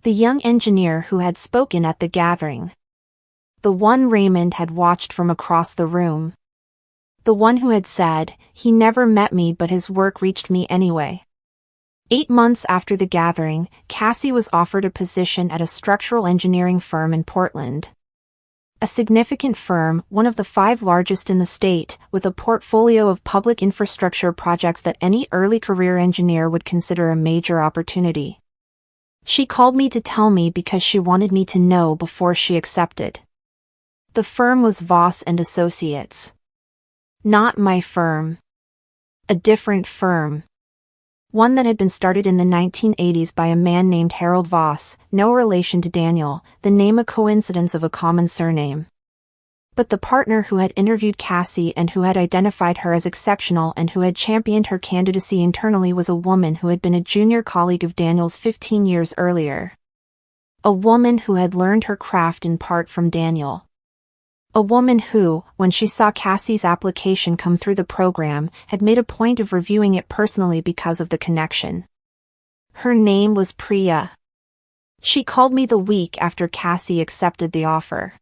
the young engineer who had spoken at the gathering. The one Raymond had watched from across the room. The one who had said, 'He never met me but his work reached me anyway.' 8 months after the gathering, Cassie was offered a position at a structural engineering firm in Portland. A significant firm, one of the 5 largest in the state, with a portfolio of public infrastructure projects that any early career engineer would consider a major opportunity. She called me to tell me because she wanted me to know before she accepted. The firm was Voss and Associates. Not my firm. A different firm. One that had been started in the 1980s by a man named Harold Voss, no relation to Daniel, the name a coincidence of a common surname. But the partner who had interviewed Cassie and who had identified her as exceptional and who had championed her candidacy internally was a woman who had been a junior colleague of Daniel's 15 years earlier. A woman who had learned her craft in part from Daniel. A woman who, when she saw Cassie's application come through the program, had made a point of reviewing it personally because of the connection. Her name was Priya. She called me the week after Cassie accepted the offer.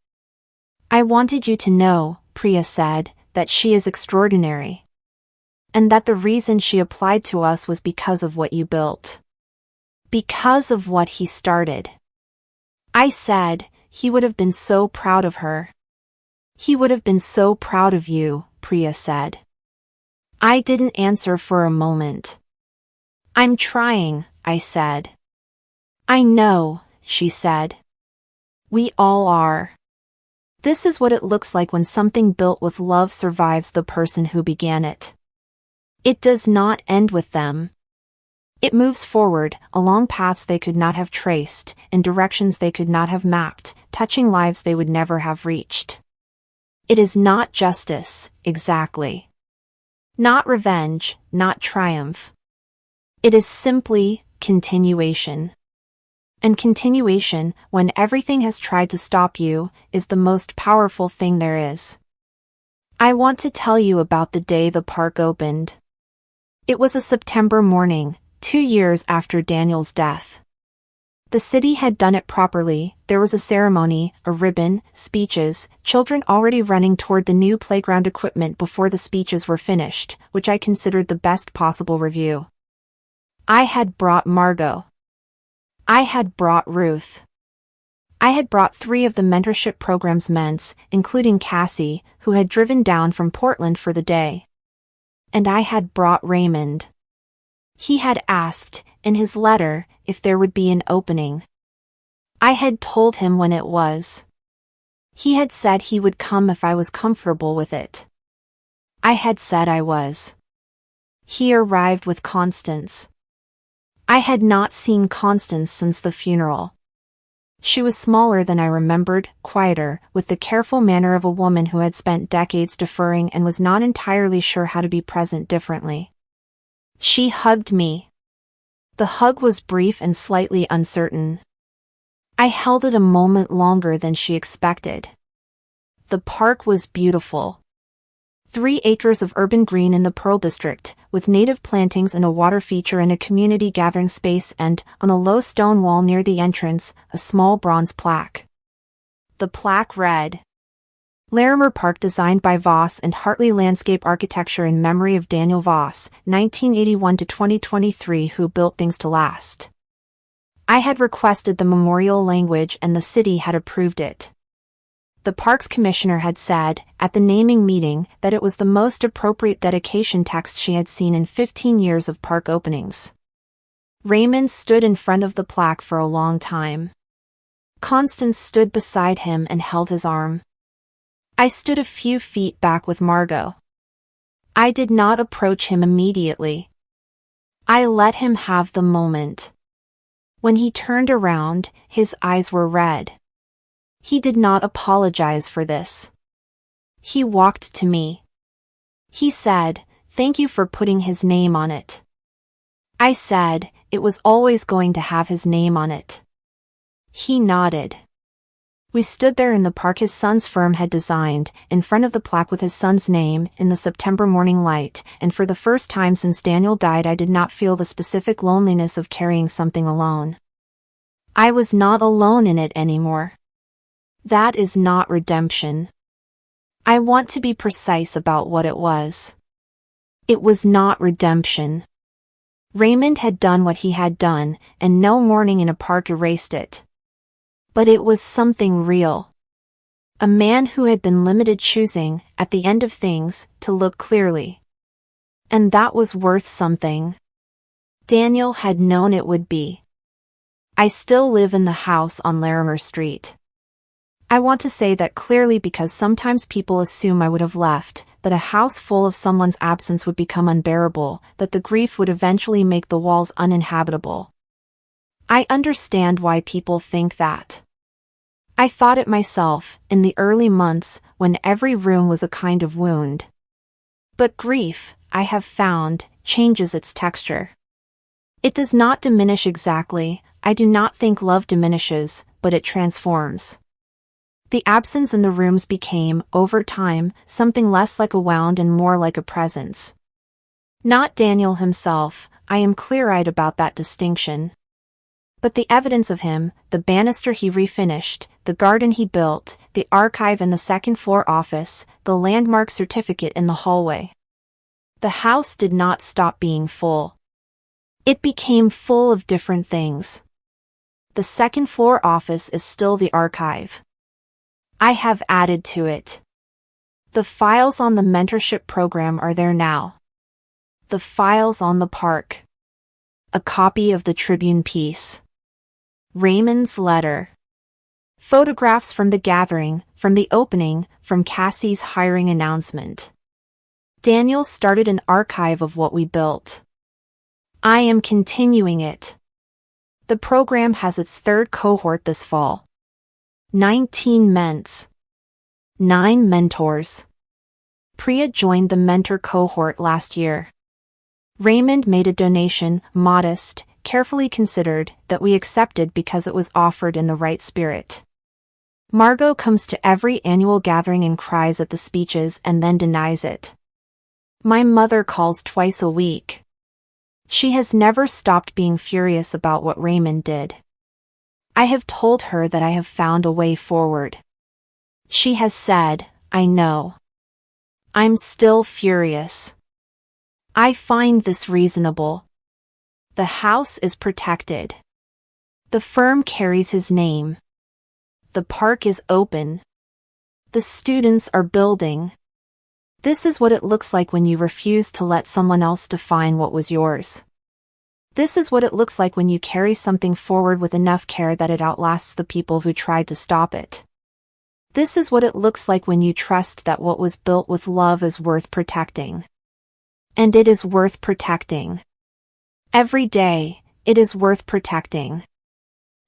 "I wanted you to know," Priya said, "that she is extraordinary. And that the reason she applied to us was because of what you built. Because of what he started." I said, "He would have been so proud of her." "He would have been so proud of you," Priya said. I didn't answer for a moment. "I'm trying," I said. "I know," she said. "We all are. This is what it looks like when something built with love survives the person who began it. It does not end with them. It moves forward, along paths they could not have traced, in directions they could not have mapped, touching lives they would never have reached. It is not justice, exactly. Not revenge, not triumph. It is simply continuation. And continuation, when everything has tried to stop you, is the most powerful thing there is. I want to tell you about the day the park opened. It was a September morning, 2 years after Daniel's death. The city had done it properly. There was a ceremony, a ribbon, speeches, children already running toward the new playground equipment before the speeches were finished, which I considered the best possible review. I had brought Margot. I had brought Ruth. I had brought 3 of the mentorship program's ments, including Cassie, who had driven down from Portland for the day. And I had brought Raymond. He had asked, in his letter, if there would be an opening. I had told him when it was. He had said he would come if I was comfortable with it. I had said I was. He arrived with Constance. I had not seen Constance since the funeral. She was smaller than I remembered, quieter, with the careful manner of a woman who had spent decades deferring and was not entirely sure how to be present differently. She hugged me. The hug was brief and slightly uncertain. I held it a moment longer than she expected. The park was beautiful. 3 acres of urban green in the Pearl District, with native plantings and a water feature and a community gathering space and, on a low stone wall near the entrance, a small bronze plaque. The plaque read, Larimer Park designed by Voss and Hartley Landscape Architecture in memory of Daniel Voss, 1981 to 2023, who built things to last. I had requested the memorial language and the city had approved it. The park's commissioner had said, at the naming meeting, that it was the most appropriate dedication text she had seen in 15 years of park openings. Raymond stood in front of the plaque for a long time. Constance stood beside him and held his arm. I stood a few feet back with Margot. I did not approach him immediately. I let him have the moment. When he turned around, his eyes were red. He did not apologize for this. He walked to me. He said, "Thank you for putting his name on it." I said, "It was always going to have his name on it." He nodded. We stood there in the park his son's firm had designed, in front of the plaque with his son's name, in the September morning light, and for the first time since Daniel died I did not feel the specific loneliness of carrying something alone. I was not alone in it anymore. That is not redemption. I want to be precise about what it was. It was not redemption. Raymond had done what he had done, and no mourning in a park erased it. But it was something real. A man who had been limited choosing, at the end of things, to look clearly. And that was worth something. Daniel had known it would be. I still live in the house on Larimer Street. I want to say that clearly because sometimes people assume I would have left, that a house full of someone's absence would become unbearable, that the grief would eventually make the walls uninhabitable. I understand why people think that. I thought it myself, in the early months, when every room was a kind of wound. But grief, I have found, changes its texture. It does not diminish exactly. I do not think love diminishes, but it transforms. The absence in the rooms became, over time, something less like a wound and more like a presence. Not Daniel himself, I am clear-eyed about that distinction. But the evidence of him, the banister he refinished, the garden he built, the archive in the second-floor office, the landmark certificate in the hallway. The house did not stop being full. It became full of different things. The second-floor office is still the archive. I have added to it. The files on the mentorship program are there now. The files on the park. A copy of the Tribune piece. Raymond's letter. Photographs from the gathering, from the opening, from Cassie's hiring announcement. Daniel started an archive of what we built. I am continuing it. The program has its 3rd cohort this fall. 19 ments. 9 mentors. Priya joined the mentor cohort last year. Raymond made a donation, modest, carefully considered, that we accepted because it was offered in the right spirit. Margot comes to every annual gathering and cries at the speeches and then denies it. My mother calls twice a week. She has never stopped being furious about what Raymond did. I have told her that I have found a way forward. She has said, I know. I'm still furious. I find this reasonable. The house is protected. The firm carries his name. The park is open. The students are building. This is what it looks like when you refuse to let someone else define what was yours. This is what it looks like when you carry something forward with enough care that it outlasts the people who tried to stop it. This is what it looks like when you trust that what was built with love is worth protecting. And it is worth protecting. Every day, it is worth protecting.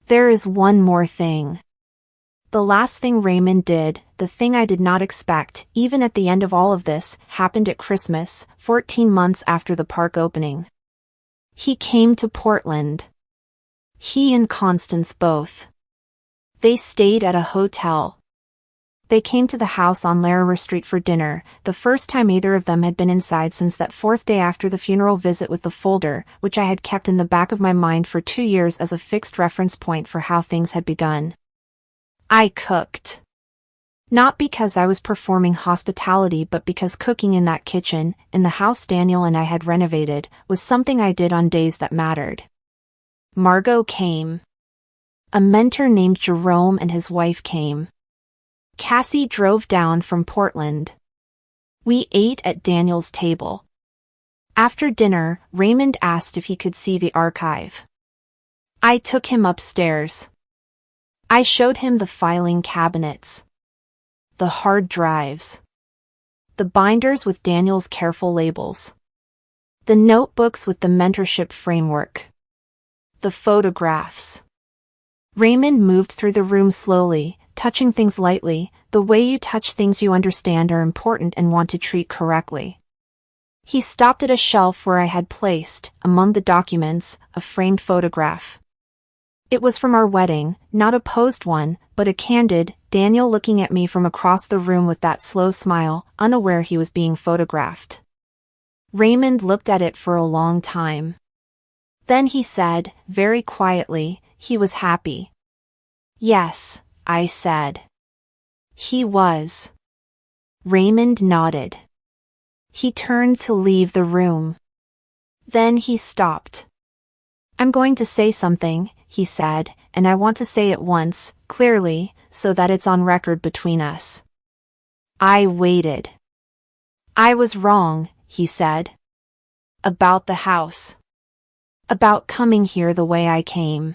There is one more thing. The last thing Raymond did, the thing I did not expect, even at the end of all of this, happened at Christmas, 14 months after the park opening. He came to Portland. He and Constance both. They stayed at a hotel. They came to the house on Larimer Street for dinner, the first time either of them had been inside since that fourth day after the funeral visit with the folder, which I had kept in the back of my mind for 2 years as a fixed reference point for how things had begun. I cooked. Not because I was performing hospitality, but because cooking in that kitchen, in the house Daniel and I had renovated, was something I did on days that mattered. Margot came. A mentor named Jerome and his wife came. Cassie drove down from Portland. We ate at Daniel's table. After dinner, Raymond asked if he could see the archive. I took him upstairs. I showed him the filing cabinets. The hard drives. The binders with Daniel's careful labels. The notebooks with the mentorship framework. The photographs. Raymond moved through the room slowly, touching things lightly, the way you touch things you understand are important and want to treat correctly. He stopped at a shelf where I had placed, among the documents, a framed photograph. It was from our wedding, not a posed one, but a candid, Daniel looking at me from across the room with that slow smile, unaware he was being photographed. Raymond looked at it for a long time. Then he said, very quietly, he was happy. Yes, I said. He was. Raymond nodded. He turned to leave the room. Then he stopped. I'm going to say something, he said, and I want to say it once, clearly, so that it's on record between us. I waited. I was wrong, he said. About the house. About coming here the way I came.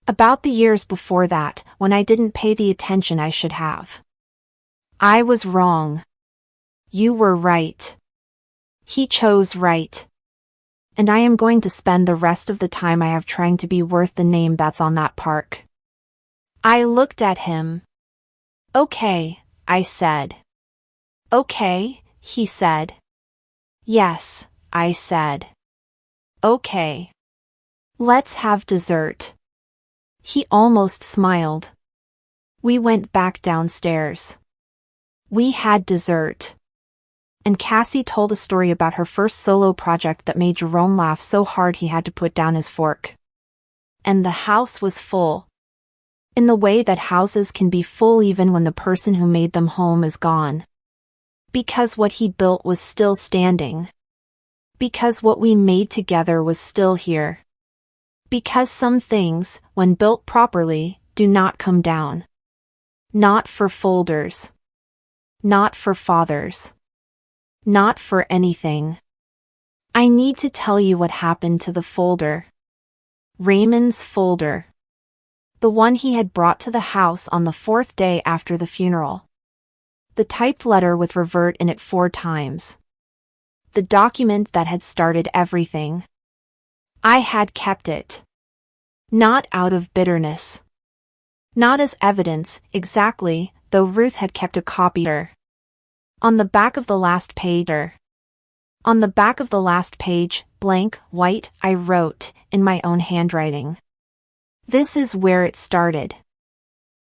About the years before that, when I didn't pay the attention I should have. I was wrong. You were right. He chose right. And I am going to spend the rest of the time I have trying to be worth the name that's on that park. I looked at him. Okay, I said. Okay, he said. Yes, I said. Okay. Let's have dessert. He almost smiled. We went back downstairs. We had dessert. And Cassie told a story about her first solo project that made Jerome laugh so hard he had to put down his fork. And the house was full. In the way that houses can be full even when the person who made them home is gone. Because what he built was still standing. Because what we made together was still here. Because some things, when built properly, do not come down. Not for folders. Not for fathers. Not for anything. I need to tell you what happened to the folder. Raymond's folder. The one he had brought to the house on the 4th day after the funeral. The typed letter with revert in it 4 times. The document that had started everything. I had kept it. Not out of bitterness. Not as evidence, exactly, though Ruth had kept a copy. On the back of the last page. On the back of the last page, blank, white, I wrote, in my own handwriting. This is where it started.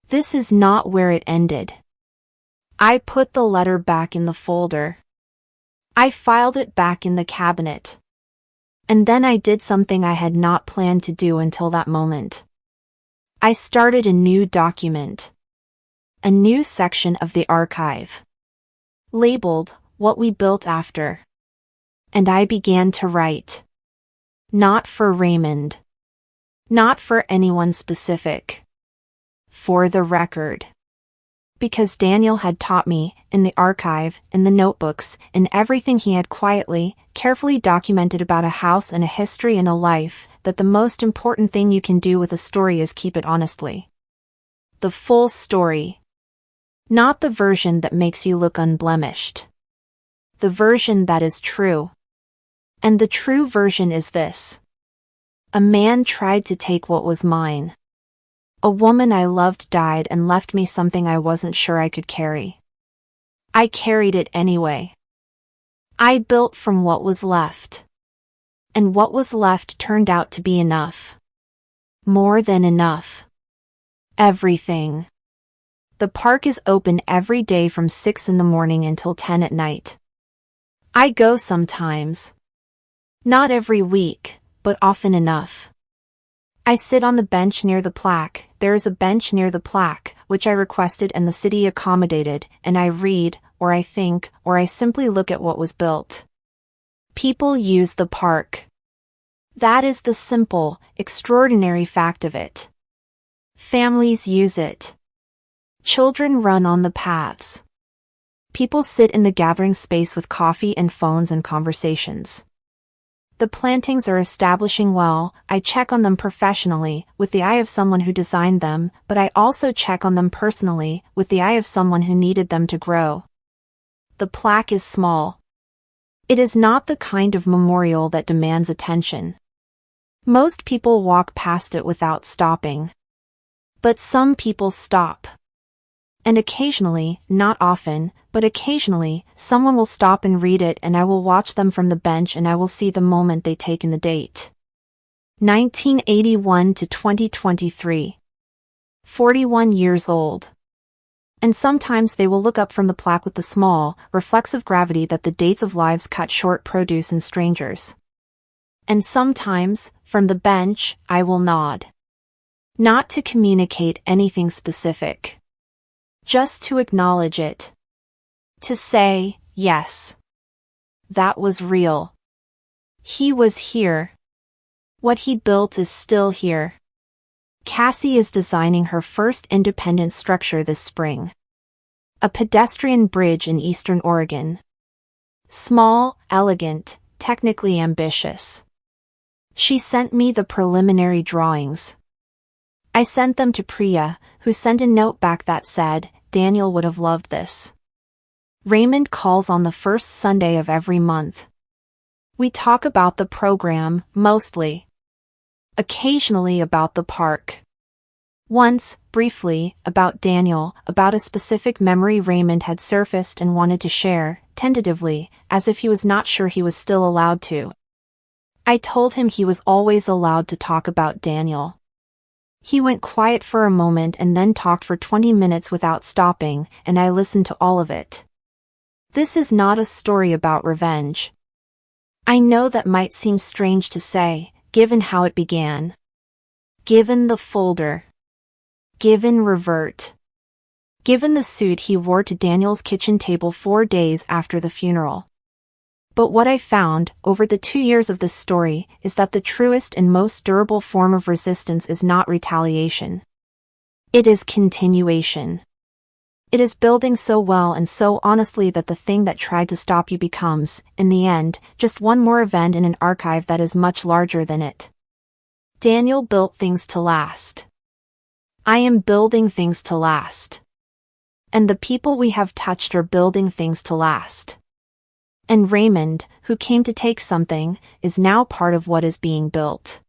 This is not where it ended. I put the letter back in the folder. I filed it back in the cabinet. And then I did something I had not planned to do until that moment. I started a new document. A new section of the archive. Labeled, What We Built After. And I began to write. Not for Raymond. Not for anyone specific. For the record. Because Daniel had taught me, in the archive, in the notebooks, in everything he had quietly, carefully documented about a house and a history and a life, that the most important thing you can do with a story is keep it honestly. The full story. Not the version that makes you look unblemished. The version that is true. And the true version is this. A man tried to take what was mine. A woman I loved died and left me something I wasn't sure I could carry. I carried it anyway. I built from what was left. And what was left turned out to be enough. More than enough. Everything. The park is open every day from 6 in the morning until 10 at night. I go sometimes. Not every week, but often enough. I sit on the bench near the plaque. There is a bench near the plaque, which I requested and the city accommodated, and I read, or I think, or I simply look at what was built. People use the park. That is the simple, extraordinary fact of it. Families use it. Children run on the paths. People sit in the gathering space with coffee and phones and conversations. The plantings are establishing well. I check on them professionally, with the eye of someone who designed them, but I also check on them personally, with the eye of someone who needed them to grow. The plaque is small. It is not the kind of memorial that demands attention. Most people walk past it without stopping. But some people stop. And occasionally, not often, but occasionally, someone will stop and read it and I will watch them from the bench and I will see the moment they take in the date. 1981 to 2023. 41 years old. And sometimes they will look up from the plaque with the small, reflexive gravity that the dates of lives cut short produce in strangers. And sometimes, from the bench, I will nod. Not to communicate anything specific. Just to acknowledge it. To say, yes. That was real. He was here. What he built is still here. Cassie is designing her first independent structure this spring. A pedestrian bridge in Eastern Oregon. Small, elegant, technically ambitious. She sent me the preliminary drawings. I sent them to Priya, who sent a note back that said, Daniel would have loved this. Raymond calls on the first Sunday of every month. We talk about the program, mostly. Occasionally about the park. Once, briefly, about Daniel, about a specific memory Raymond had surfaced and wanted to share, tentatively, as if he was not sure he was still allowed to. I told him he was always allowed to talk about Daniel. He went quiet for a moment and then talked for 20 minutes without stopping, and I listened to all of it. This is not a story about revenge. I know that might seem strange to say, given how it began. Given the folder. Given revert. Given the suit he wore to Daniel's kitchen table 4 days after the funeral. But what I found, over the 2 years of this story, is that the truest and most durable form of resistance is not retaliation. It is continuation. It is building so well and so honestly that the thing that tried to stop you becomes, in the end, just one more event in an archive that is much larger than it. Daniel built things to last. I am building things to last. And the people we have touched are building things to last. And Raymond, who came to take something, is now part of what is being built.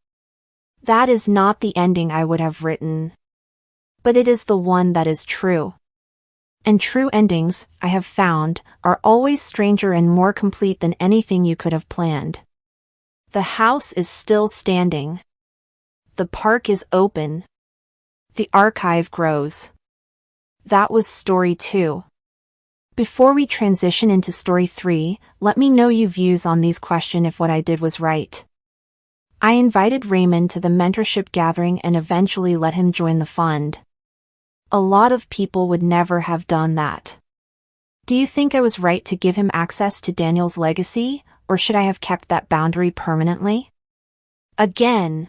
That is not the ending I would have written. But it is the one that is true. And true endings, I have found, are always stranger and more complete than anything you could have planned. The house is still standing. The park is open. The archive grows. That was story 2. Before we transition into story 3, let me know your views on these questions if what I did was right. I invited Raymond to the mentorship gathering and eventually let him join the fund. A lot of people would never have done that. Do you think I was right to give him access to Daniel's legacy, or should I have kept that boundary permanently? Again.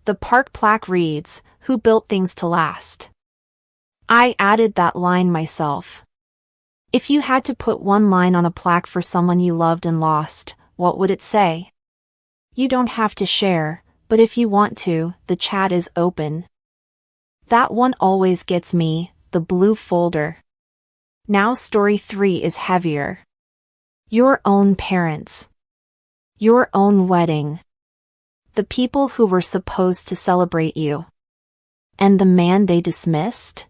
The park plaque reads, "Who built things to last?" I added that line myself. If you had to put one line on a plaque for someone you loved and lost, what would it say? You don't have to share, but if you want to, the chat is open. That one always gets me, the blue folder. Now story 3 is heavier. Your own parents. Your own wedding. The people who were supposed to celebrate you. And the man they dismissed?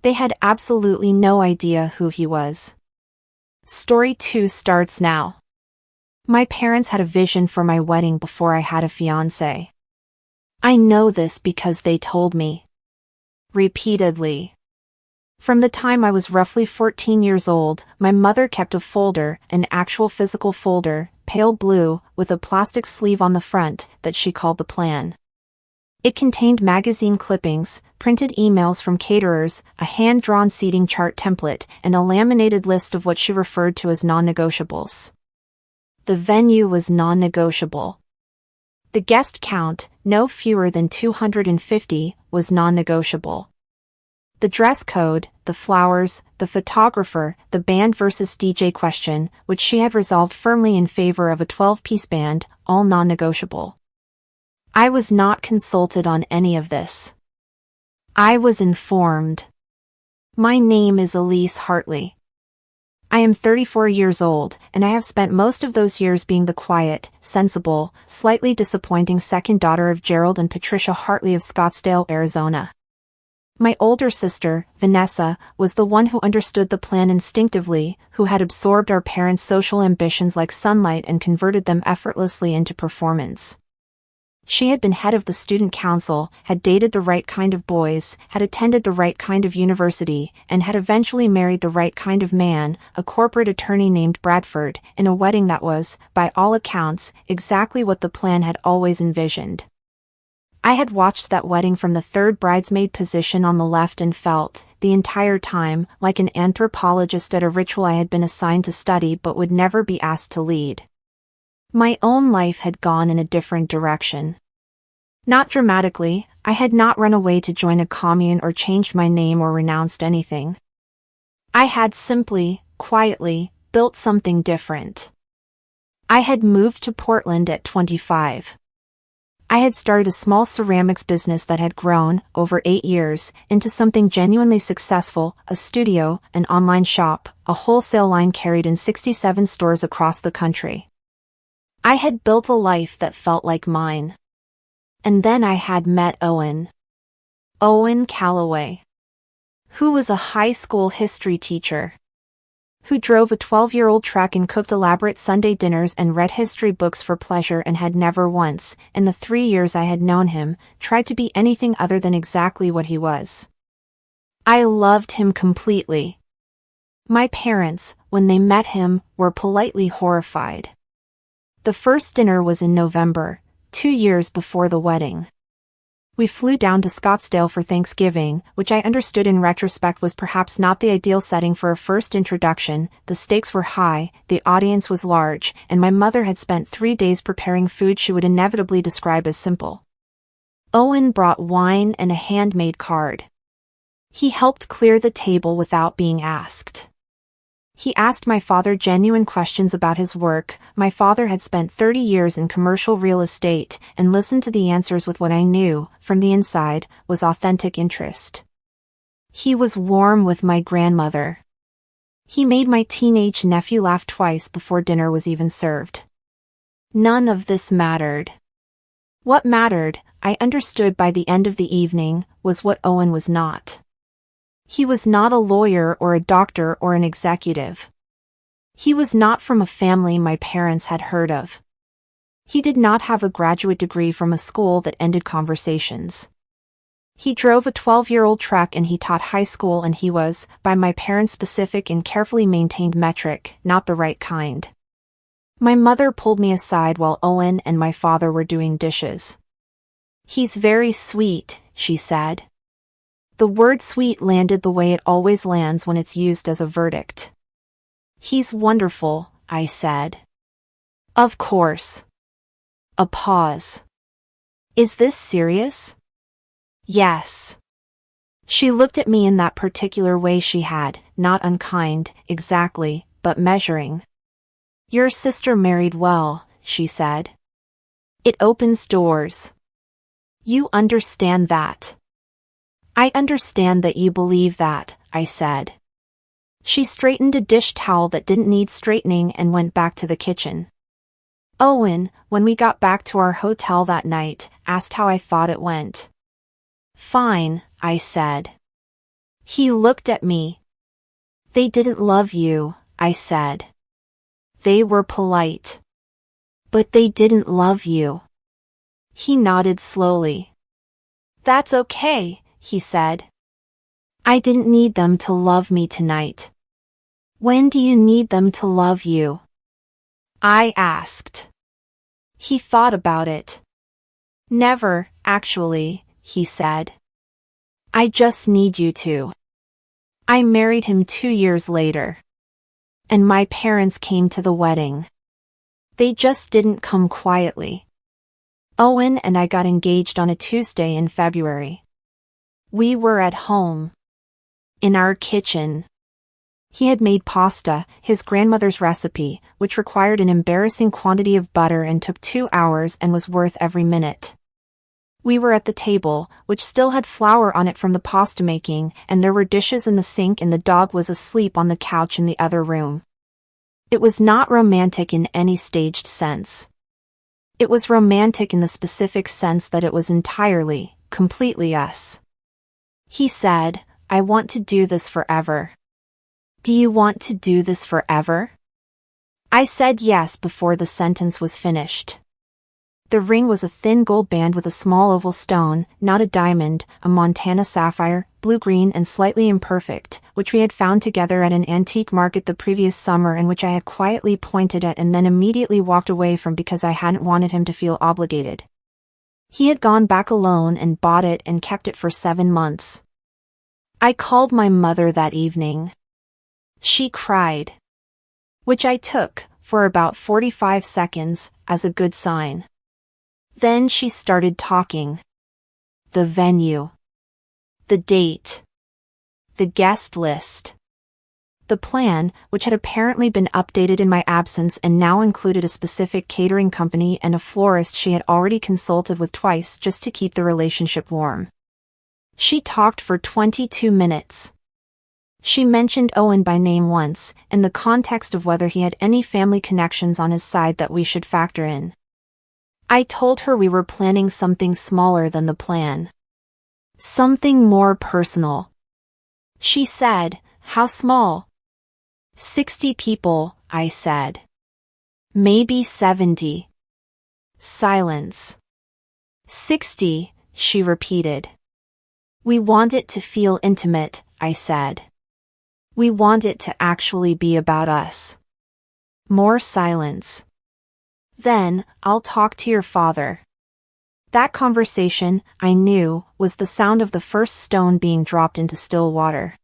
They had absolutely no idea who he was. Story 2 starts now. My parents had a vision for my wedding before I had a fiancé. I know this because they told me. Repeatedly. From the time I was roughly 14 years old, my mother kept a folder, an actual physical folder, pale blue, with a plastic sleeve on the front, that she called the plan. It contained magazine clippings, printed emails from caterers, a hand-drawn seating chart template, and a laminated list of what she referred to as non-negotiables. The venue was non-negotiable. The guest count, no fewer than 250, was non-negotiable. The dress code, the flowers, the photographer, the band versus DJ question, which she had resolved firmly in favor of a 12-piece band, all non-negotiable. I was not consulted on any of this. I was informed. My name is Elise Hartley. I am 34 years old, and I have spent most of those years being the quiet, sensible, slightly disappointing second daughter of Gerald and Patricia Hartley of Scottsdale, Arizona. My older sister, Vanessa, was the one who understood the plan instinctively, who had absorbed our parents' social ambitions like sunlight and converted them effortlessly into performance. She had been head of the student council, had dated the right kind of boys, had attended the right kind of university, and had eventually married the right kind of man, a corporate attorney named Bradford, in a wedding that was, by all accounts, exactly what the plan had always envisioned. I had watched that wedding from the third bridesmaid position on the left and felt, the entire time, like an anthropologist at a ritual I had been assigned to study but would never be asked to lead. My own life had gone in a different direction. Not dramatically, I had not run away to join a commune or changed my name or renounced anything. I had simply, quietly, built something different. I had moved to Portland at 25. I had started a small ceramics business that had grown, over 8 years, into something genuinely successful, a studio, an online shop, a wholesale line carried in 67 stores across the country. I had built a life that felt like mine. And then I had met Owen. Owen Calloway. Who was a high school history teacher. Who drove a 12-year-old truck and cooked elaborate Sunday dinners and read history books for pleasure and had never once, in the 3 years I had known him, tried to be anything other than exactly what he was. I loved him completely. My parents, when they met him, were politely horrified. The first dinner was in November, 2 years before the wedding. We flew down to Scottsdale for Thanksgiving, which I understood in retrospect was perhaps not the ideal setting for a first introduction. The stakes were high, the audience was large, and my mother had spent 3 days preparing food she would inevitably describe as simple. Owen brought wine and a handmade card. He helped clear the table without being asked. He asked my father genuine questions about his work. My father had spent 30 years in commercial real estate, and listened to the answers with what I knew, from the inside, was authentic interest. He was warm with my grandmother. He made my teenage nephew laugh twice before dinner was even served. None of this mattered. What mattered, I understood by the end of the evening, was what Owen was not. He was not a lawyer or a doctor or an executive. He was not from a family my parents had heard of. He did not have a graduate degree from a school that ended conversations. He drove a 12-year-old truck and he taught high school, and he was, by my parents' specific and carefully maintained metric, not the right kind. My mother pulled me aside while Owen and my father were doing dishes. "He's very sweet," she said. The word sweet landed the way it always lands when it's used as a verdict. "He's wonderful," I said. "Of course." A pause. "Is this serious?" "Yes." She looked at me in that particular way she had, not unkind, exactly, but measuring. "Your sister married well," she said. "It opens doors. You understand that." "I understand that you believe that," I said. She straightened a dish towel that didn't need straightening and went back to the kitchen. Owen, when we got back to our hotel that night, asked how I thought it went. "Fine," I said. He looked at me. "They didn't love you," I said. "They were polite. But they didn't love you." He nodded slowly. "That's okay," he said. "I didn't need them to love me tonight." "When do you need them to love you?" I asked. He thought about it. "Never, actually," he said. "I just need you to." I married him 2 years later. And my parents came to the wedding. They just didn't come quietly. Owen and I got engaged on a Tuesday in February. We were at home. In our kitchen. He had made pasta, his grandmother's recipe, which required an embarrassing quantity of butter and took 2 hours and was worth every minute. We were at the table, which still had flour on it from the pasta making, and there were dishes in the sink and the dog was asleep on the couch in the other room. It was not romantic in any staged sense. It was romantic in the specific sense that it was entirely, completely us. He said, "I want to do this forever." "Do you want to do this forever?" I said yes before the sentence was finished. The ring was a thin gold band with a small oval stone, not a diamond, a Montana sapphire, blue-green and slightly imperfect, which we had found together at an antique market the previous summer and which I had quietly pointed at and then immediately walked away from because I hadn't wanted him to feel obligated. He had gone back alone and bought it and kept it for 7 months. I called my mother that evening. She cried. Which I took, for about 45 seconds, as a good sign. Then she started talking. The venue. The date. The guest list. The plan, which had apparently been updated in my absence and now included a specific catering company and a florist she had already consulted with twice just to keep the relationship warm. She talked for 22 minutes. She mentioned Owen by name once, in the context of whether he had any family connections on his side that we should factor in. I told her we were planning something smaller than the plan. Something more personal. She said, "How small?" 60 people, I said. Maybe 70. Silence. 60, she repeated. We want it to feel intimate, I said. We want it to actually be about us. More silence. Then, "I'll talk to your father." That conversation, I knew, was the sound of the first stone being dropped into still water.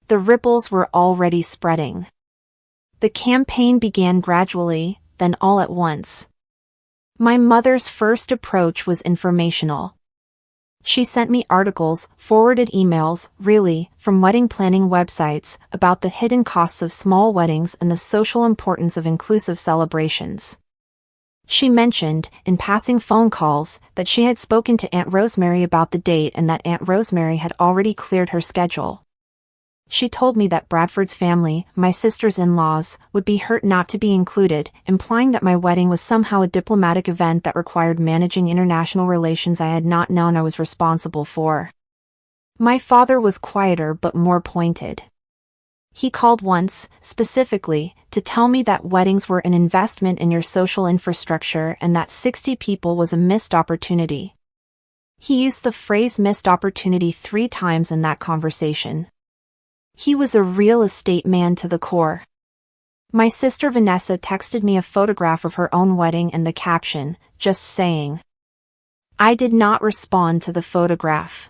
The ripples were already spreading. The campaign began gradually, then all at once. My mother's first approach was informational. She sent me articles, forwarded emails, really, from wedding planning websites, about the hidden costs of small weddings and the social importance of inclusive celebrations. She mentioned, in passing phone calls, that she had spoken to Aunt Rosemary about the date and that Aunt Rosemary had already cleared her schedule. She told me that Bradford's family, my sister's in-laws, would be hurt not to be included, implying that my wedding was somehow a diplomatic event that required managing international relations I had not known I was responsible for. My father was quieter but more pointed. He called once, specifically, to tell me that weddings were an investment in your social infrastructure and that 60 people was a missed opportunity. He used the phrase missed opportunity 3 times in that conversation. He was a real estate man to the core. My sister Vanessa texted me a photograph of her own wedding and the caption, "Just saying." I did not respond to the photograph.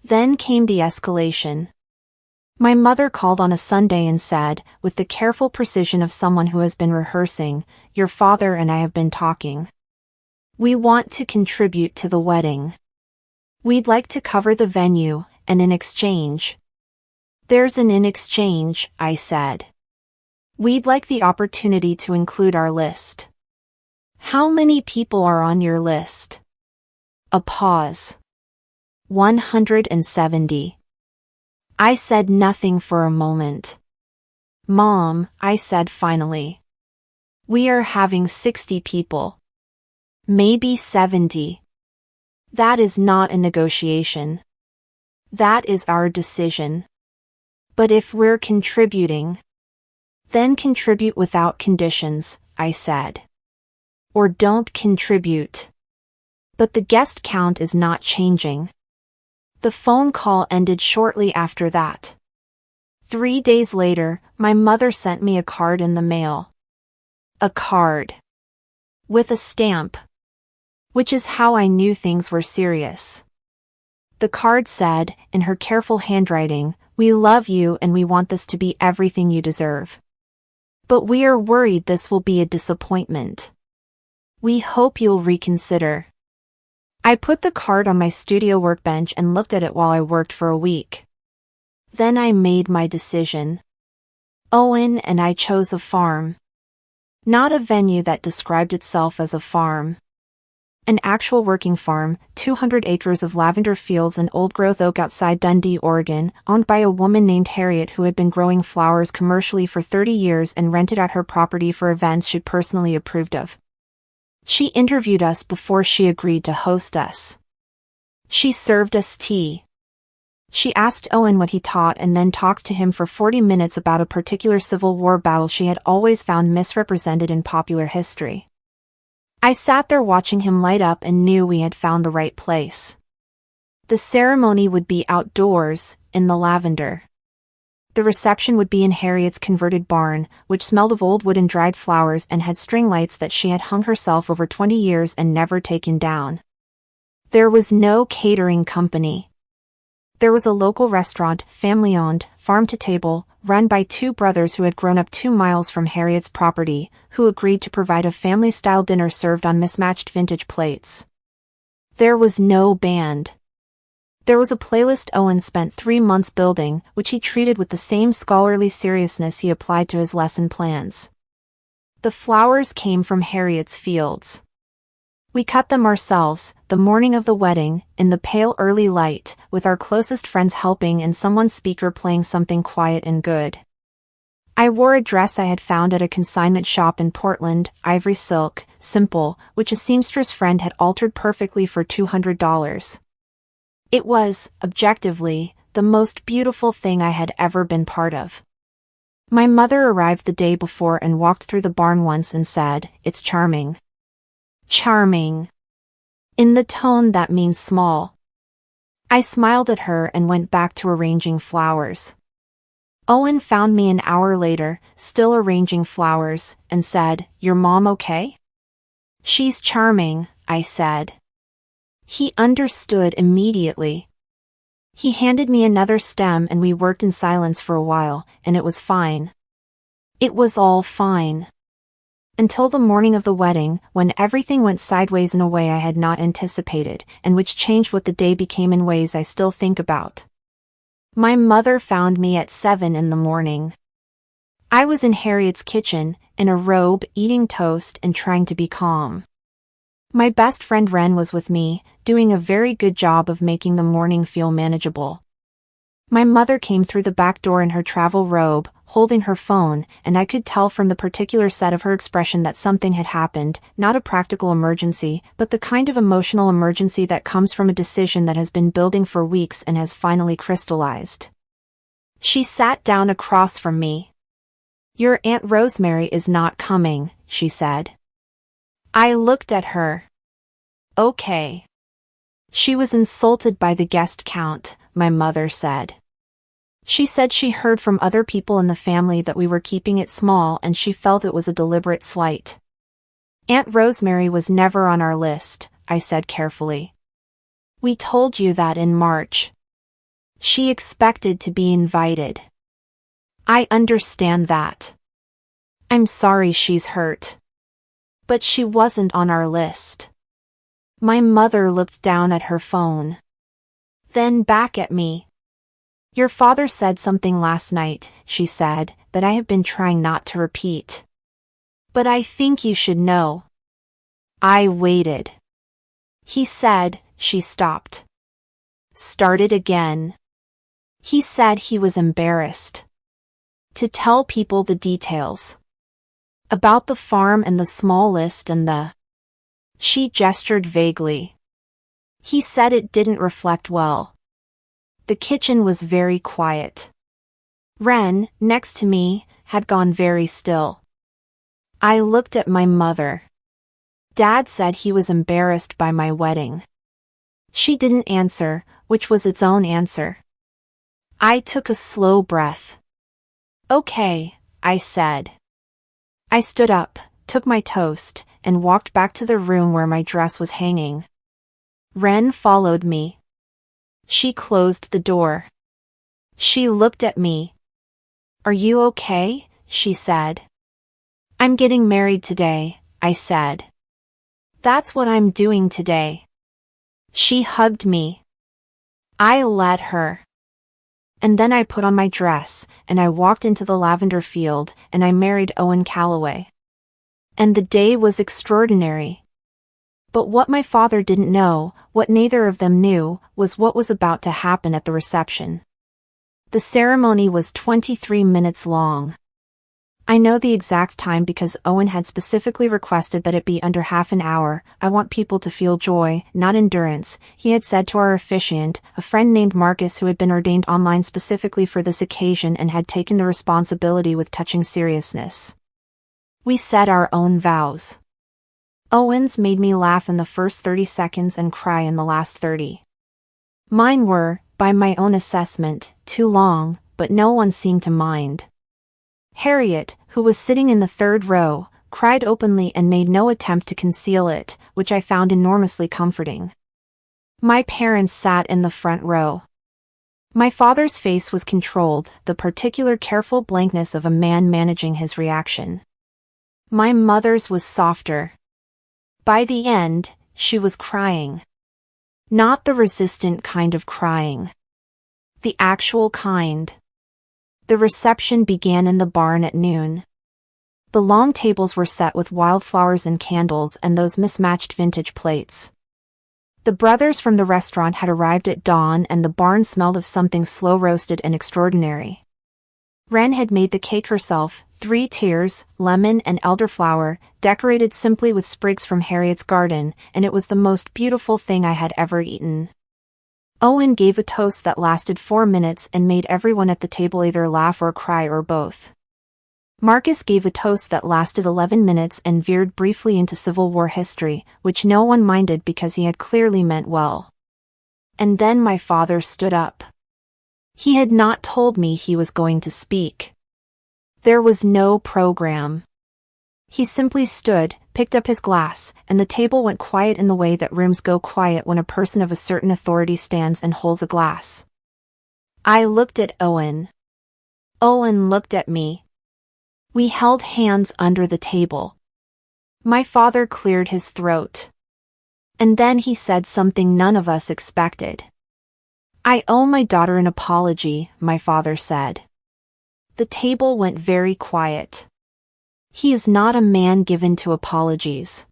Then came the escalation. My mother called on a Sunday and said, with the careful precision of someone who has been rehearsing, "Your father and I have been talking. We want to contribute to the wedding. We'd like to cover the venue, and in exchange." "There's an in exchange," I said. "We'd like the opportunity to include our list." "How many people are on your list?" A pause. 170. I said nothing for a moment. "Mom," I said finally. "We are having 60 people. Maybe 70. That is not a negotiation. That is our decision. But if we're contributing, then contribute without conditions," I said. "Or don't contribute." But the guest count is not changing. The phone call ended shortly after that. 3 days later, my mother sent me a card in the mail. A card. With a stamp. Which is how I knew things were serious. The card said, in her careful handwriting, "We love you and we want this to be everything you deserve. But we are worried this will be a disappointment. We hope you'll reconsider." I put the card on my studio workbench and looked at it while I worked for a week. Then I made my decision. Owen and I chose a farm. Not a venue that described itself as a farm. An actual working farm, 200 acres of lavender fields and old-growth oak outside Dundee, Oregon, owned by a woman named Harriet who had been growing flowers commercially for 30 years and rented out her property for events she'd personally approved of. She interviewed us before she agreed to host us. She served us tea. She asked Owen what he taught and then talked to him for 40 minutes about a particular Civil War battle she had always found misrepresented in popular history. I sat there watching him light up and knew we had found the right place. The ceremony would be outdoors, in the lavender. The reception would be in Harriet's converted barn, which smelled of old wood and dried flowers and had string lights that she had hung herself over 20 years and never taken down. There was no catering company. There was a local restaurant, family-owned, farm-to-table, run by 2 brothers who had grown up 2 miles from Harriet's property, who agreed to provide a family-style dinner served on mismatched vintage plates. There was no band. There was a playlist Owen spent 3 months building, which he treated with the same scholarly seriousness he applied to his lesson plans. The flowers came from Harriet's fields. We cut them ourselves, the morning of the wedding, in the pale early light, with our closest friends helping and someone's speaker playing something quiet and good. I wore a dress I had found at a consignment shop in Portland, ivory silk, simple, which a seamstress friend had altered perfectly for $200. It was, objectively, the most beautiful thing I had ever been part of. My mother arrived the day before and walked through the barn once and said, "It's charming." Charming. In the tone that means small. I smiled at her and went back to arranging flowers. Owen found me an hour later, still arranging flowers, and said, "Your mom okay?" "She's charming," I said. He understood immediately. He handed me another stem and we worked in silence for a while, and it was fine. It was all fine. Until the morning of the wedding, when everything went sideways in a way I had not anticipated, and which changed what the day became in ways I still think about. My mother found me at 7 in the morning. I was in Harriet's kitchen, in a robe, eating toast and trying to be calm. My best friend Ren was with me, doing a very good job of making the morning feel manageable. My mother came through the back door in her travel robe, holding her phone, and I could tell from the particular set of her expression that something had happened, not a practical emergency, but the kind of emotional emergency that comes from a decision that has been building for weeks and has finally crystallized. She sat down across from me. "Your Aunt Rosemary is not coming," she said. I looked at her. Okay. She was insulted by the guest count, my mother said. She said she heard from other people in the family that we were keeping it small and she felt it was a deliberate slight. Aunt Rosemary was never on our list, I said carefully. We told you that in March. She expected to be invited. I understand that. I'm sorry she's hurt. But she wasn't on our list. My mother looked down at her phone. Then back at me. Your father said something last night, she said, that I have been trying not to repeat. But I think you should know. I waited. He said, she stopped. Started again. He said he was embarrassed. To tell people the details. About the farm and the small list and the... She gestured vaguely. He said it didn't reflect well. The kitchen was very quiet. Ren, next to me, had gone very still. I looked at my mother. Dad said he was embarrassed by my wedding. She didn't answer, which was its own answer. I took a slow breath. Okay, I said. I stood up, took my toast, and walked back to the room where my dress was hanging. Ren followed me. She closed the door. She looked at me. Are you okay? She said. I'm getting married today, I said. That's what I'm doing today. She hugged me. I let her. And then I put on my dress, and I walked into the lavender field, and I married Owen Calloway. And the day was extraordinary. But what my father didn't know, what neither of them knew, was what was about to happen at the reception. The ceremony was 23 minutes long. I know the exact time because Owen had specifically requested that it be under half an hour. I want people to feel joy, not endurance, he had said to our officiant, a friend named Marcus who had been ordained online specifically for this occasion and had taken the responsibility with touching seriousness. We said our own vows. Owen's made me laugh in the first 30 seconds and cry in the last 30. Mine were, by my own assessment, too long, but no one seemed to mind. Harriet, who was sitting in the third row, cried openly and made no attempt to conceal it, which I found enormously comforting. My parents sat in the front row. My father's face was controlled, the particular careful blankness of a man managing his reaction. My mother's was softer. By the end, she was crying. Not the resistant kind of crying. The actual kind. The reception began in the barn at noon. The long tables were set with wildflowers and candles and those mismatched vintage plates. The brothers from the restaurant had arrived at dawn and the barn smelled of something slow-roasted and extraordinary. Ren had made the cake herself, 3 tiers, lemon and elderflower, decorated simply with sprigs from Harriet's garden, and it was the most beautiful thing I had ever eaten. Owen gave a toast that lasted 4 minutes and made everyone at the table either laugh or cry or both. Marcus gave a toast that lasted 11 minutes and veered briefly into Civil War history, which no one minded because he had clearly meant well. And then my father stood up. He had not told me he was going to speak. There was no program. He simply stood, picked up his glass, and the table went quiet in the way that rooms go quiet when a person of a certain authority stands and holds a glass. I looked at Owen. Owen looked at me. We held hands under the table. My father cleared his throat. And then he said something none of us expected. I owe my daughter an apology, my father said. The table went very quiet. He is not a man given to apologies.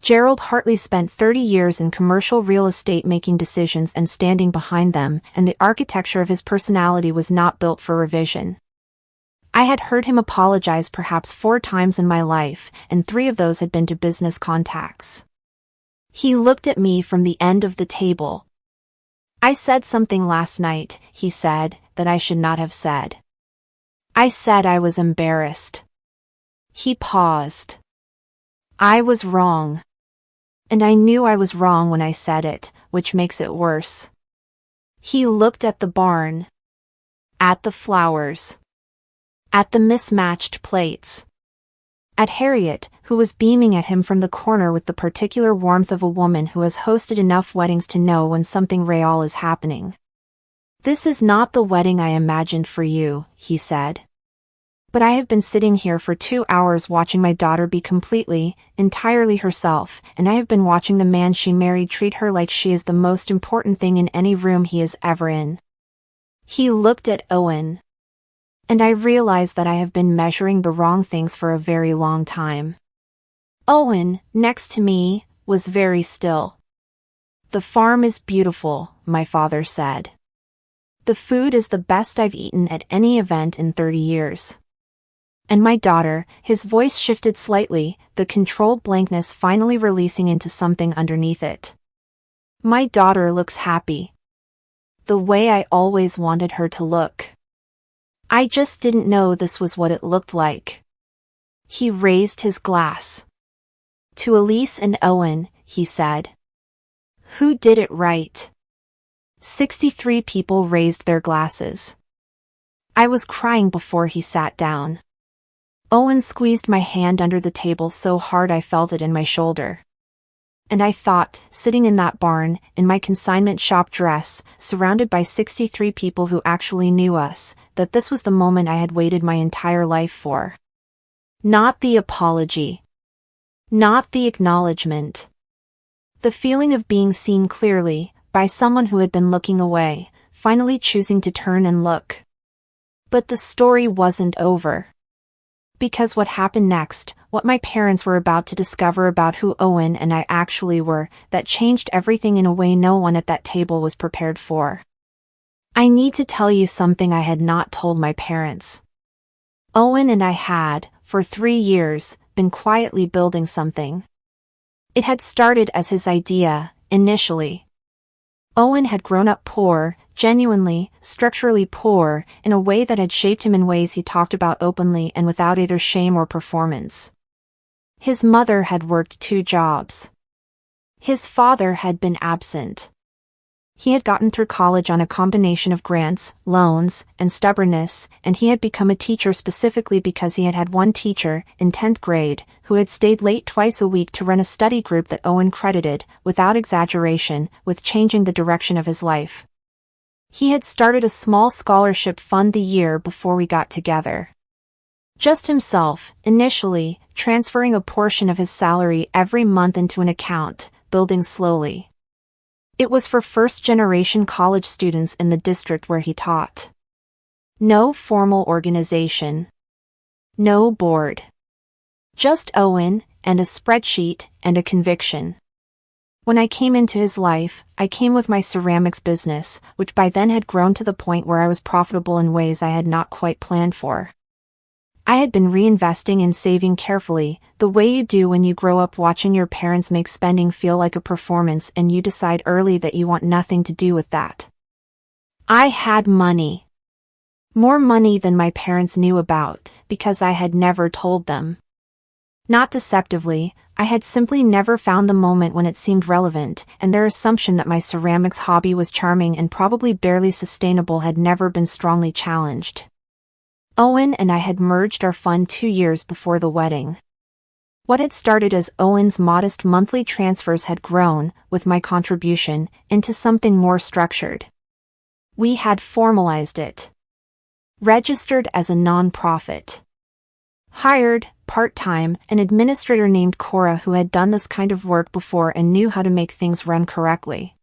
Gerald Hartley spent 30 years in commercial real estate making decisions and standing behind them, and the architecture of his personality was not built for revision. I had heard him apologize perhaps 4 times in my life, and 3 of those had been to business contacts. He looked at me from the end of the table. I said something last night, he said, that I should not have said. I said I was embarrassed. He paused. I was wrong. And I knew I was wrong when I said it, which makes it worse. He looked at the barn. At the flowers. At the mismatched plates. At Harriet, who was beaming at him from the corner with the particular warmth of a woman who has hosted enough weddings to know when something real is happening. "This is not the wedding I imagined for you," he said. "But I have been sitting here for 2 hours watching my daughter be completely, entirely herself, and I have been watching the man she married treat her like she is the most important thing in any room he is ever in." He looked at Owen. "And I realize that I have been measuring the wrong things for a very long time." Owen, next to me, was very still. "The farm is beautiful," my father said. "The food is the best I've eaten at any event in 30 years. And my daughter," his voice shifted slightly, the controlled blankness finally releasing into something underneath it. "My daughter looks happy. The way I always wanted her to look. I just didn't know this was what it looked like." He raised his glass. "To Elise and Owen," he said. "Who did it right?" 63 people raised their glasses. I was crying before he sat down. Owen squeezed my hand under the table so hard I felt it in my shoulder. And I thought, sitting in that barn, in my consignment shop dress, surrounded by 63 people who actually knew us, that this was the moment I had waited my entire life for. Not the apology. Not the acknowledgement. The feeling of being seen clearly, by someone who had been looking away, finally choosing to turn and look. But the story wasn't over. Because what happened next, what my parents were about to discover about who Owen and I actually were, that changed everything in a way no one at that table was prepared for. I need to tell you something I had not told my parents. Owen and I had, for 3 years, been quietly building something. It had started as his idea, initially. Owen had grown up poor, genuinely, structurally poor, in a way that had shaped him in ways he talked about openly and without either shame or performance. His mother had worked 2 jobs. His father had been absent. He had gotten through college on a combination of grants, loans, and stubbornness, and he had become a teacher specifically because he had had one teacher, in 10th grade, who had stayed late twice a week to run a study group that Owen credited, without exaggeration, with changing the direction of his life. He had started a small scholarship fund the year before we got together. Just himself, initially, transferring a portion of his salary every month into an account, building slowly. It was for first-generation college students in the district where he taught. No formal organization. No board. Just Owen, and a spreadsheet, and a conviction. When I came into his life, I came with my ceramics business, which by then had grown to the point where I was profitable in ways I had not quite planned for. I had been reinvesting and saving carefully, the way you do when you grow up watching your parents make spending feel like a performance and you decide early that you want nothing to do with that. I had money. More money than my parents knew about, because I had never told them. Not deceptively, I had simply never found the moment when it seemed relevant, and their assumption that my ceramics hobby was charming and probably barely sustainable had never been strongly challenged. Owen and I had merged our fund 2 years before the wedding. What had started as Owen's modest monthly transfers had grown, with my contribution, into something more structured. We had formalized it. Registered as a non-profit. Hired, part-time, an administrator named Cora who had done this kind of work before and knew how to make things run correctly.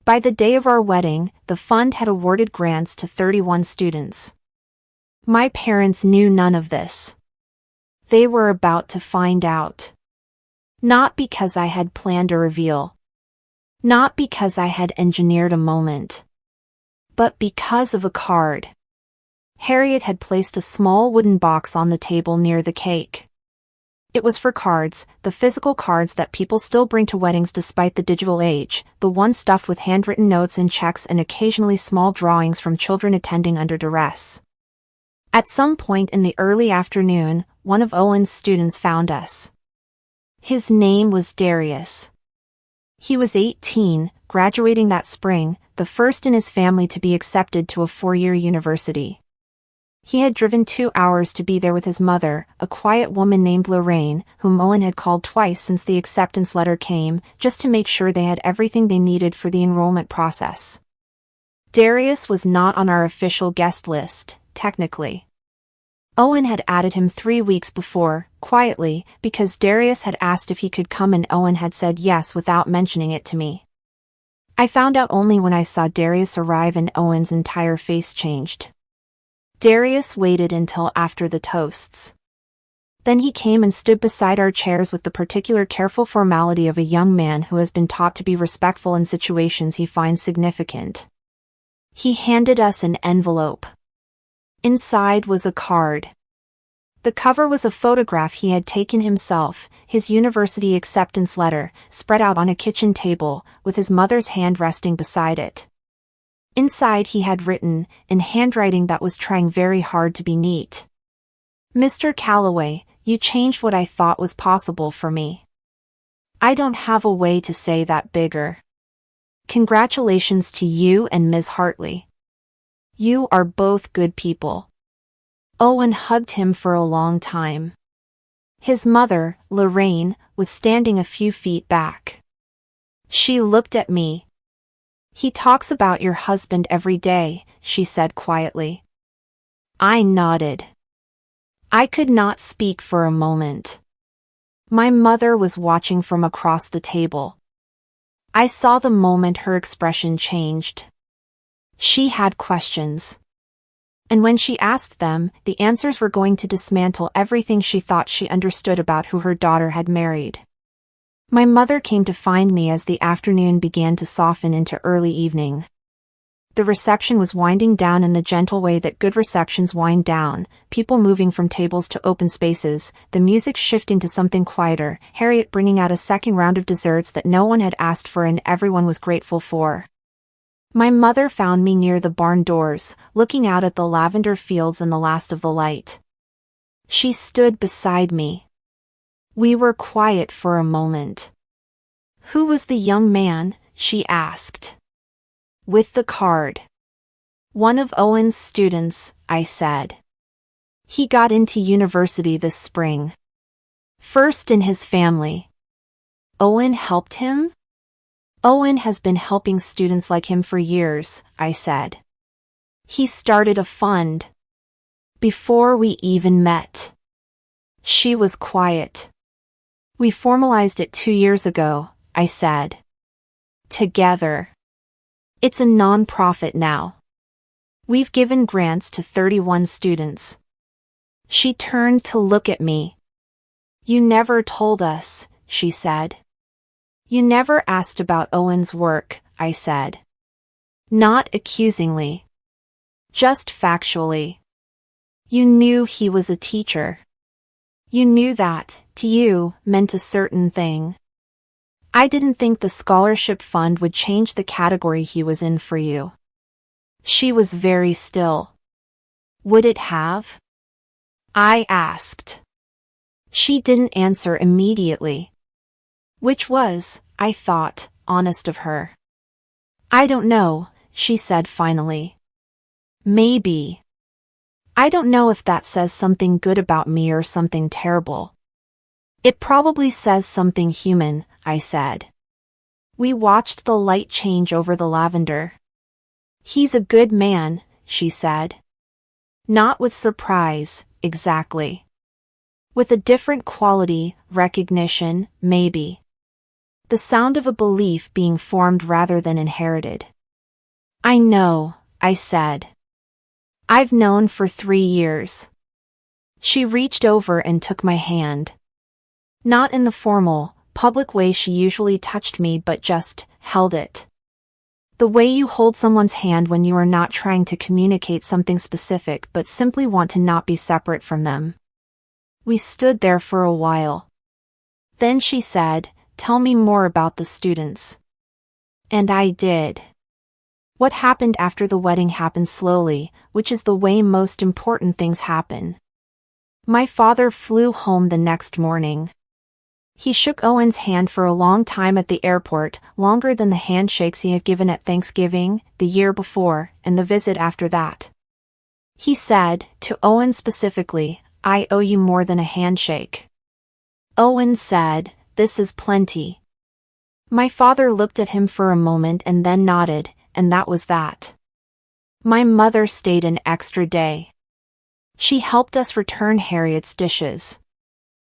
By the day of our wedding, the fund had awarded grants to 31 students. My parents knew none of this. They were about to find out. Not because I had planned a reveal. Not because I had engineered a moment. But because of a card. Harriet had placed a small wooden box on the table near the cake. It was for cards, the physical cards that people still bring to weddings despite the digital age, the ones stuffed with handwritten notes and checks and occasionally small drawings from children attending under duress. At some point in the early afternoon, one of Owen's students found us. His name was Darius. He was 18, graduating that spring, the first in his family to be accepted to a 4-year university. He had driven 2 hours to be there with his mother, a quiet woman named Lorraine, whom Owen had called twice since the acceptance letter came, just to make sure they had everything they needed for the enrollment process. Darius was not on our official guest list, technically. Owen had added him 3 weeks before, quietly, because Darius had asked if he could come and Owen had said yes without mentioning it to me. I found out only when I saw Darius arrive and Owen's entire face changed. Darius waited until after the toasts. Then he came and stood beside our chairs with the particular careful formality of a young man who has been taught to be respectful in situations he finds significant. He handed us an envelope. Inside was a card. The cover was a photograph he had taken himself, his university acceptance letter, spread out on a kitchen table, with his mother's hand resting beside it. Inside he had written, in handwriting that was trying very hard to be neat, "Mr. Calloway, you changed what I thought was possible for me. I don't have a way to say that bigger. Congratulations to you and Ms. Hartley. You are both good people." Owen hugged him for a long time. His mother, Lorraine, was standing a few feet back. She looked at me. "He talks about your husband every day," she said quietly. I nodded. I could not speak for a moment. My mother was watching from across the table. I saw the moment her expression changed. She had questions. And when she asked them, the answers were going to dismantle everything she thought she understood about who her daughter had married. My mother came to find me as the afternoon began to soften into early evening. The reception was winding down in the gentle way that good receptions wind down, people moving from tables to open spaces, the music shifting to something quieter, Harriet bringing out a second round of desserts that no one had asked for and everyone was grateful for. My mother found me near the barn doors, looking out at the lavender fields and the last of the light. She stood beside me. We were quiet for a moment. "Who was the young man?" she asked. "With the card." "One of Owen's students," I said. "He got into university this spring. First in his family." "Owen helped him?" "Owen has been helping students like him for years," I said. "He started a fund. Before we even met." She was quiet. "We formalized it 2 years ago," I said. "Together. It's a non-profit now. We've given grants to 31 students." She turned to look at me. "You never told us," she said. "You never asked about Owen's work," I said. Not accusingly. Just factually. "You knew he was a teacher. You knew that, to you, meant a certain thing. I didn't think the scholarship fund would change the category he was in for you." She was very still. "Would it have?" I asked. She didn't answer immediately. Which was, I thought, honest of her. "I don't know," she said finally. "Maybe. I don't know if that says something good about me or something terrible." "It probably says something human," I said. We watched the light change over the lavender. "He's a good man," she said. Not with surprise, exactly. With a different quality, recognition, maybe. The sound of a belief being formed rather than inherited. "I know," I said. "I've known for 3 years." She reached over and took my hand. Not in the formal, public way she usually touched me, but just held it. The way you hold someone's hand when you are not trying to communicate something specific but simply want to not be separate from them. We stood there for a while. Then she said, "Tell me more about the students." And I did. What happened after the wedding happened slowly, which is the way most important things happen. My father flew home the next morning. He shook Owen's hand for a long time at the airport, longer than the handshakes he had given at Thanksgiving, the year before, and the visit after that. He said, to Owen specifically, "I owe you more than a handshake." Owen said, "This is plenty." My father looked at him for a moment and then nodded, and that was that. My mother stayed an extra day. She helped us return Harriet's dishes.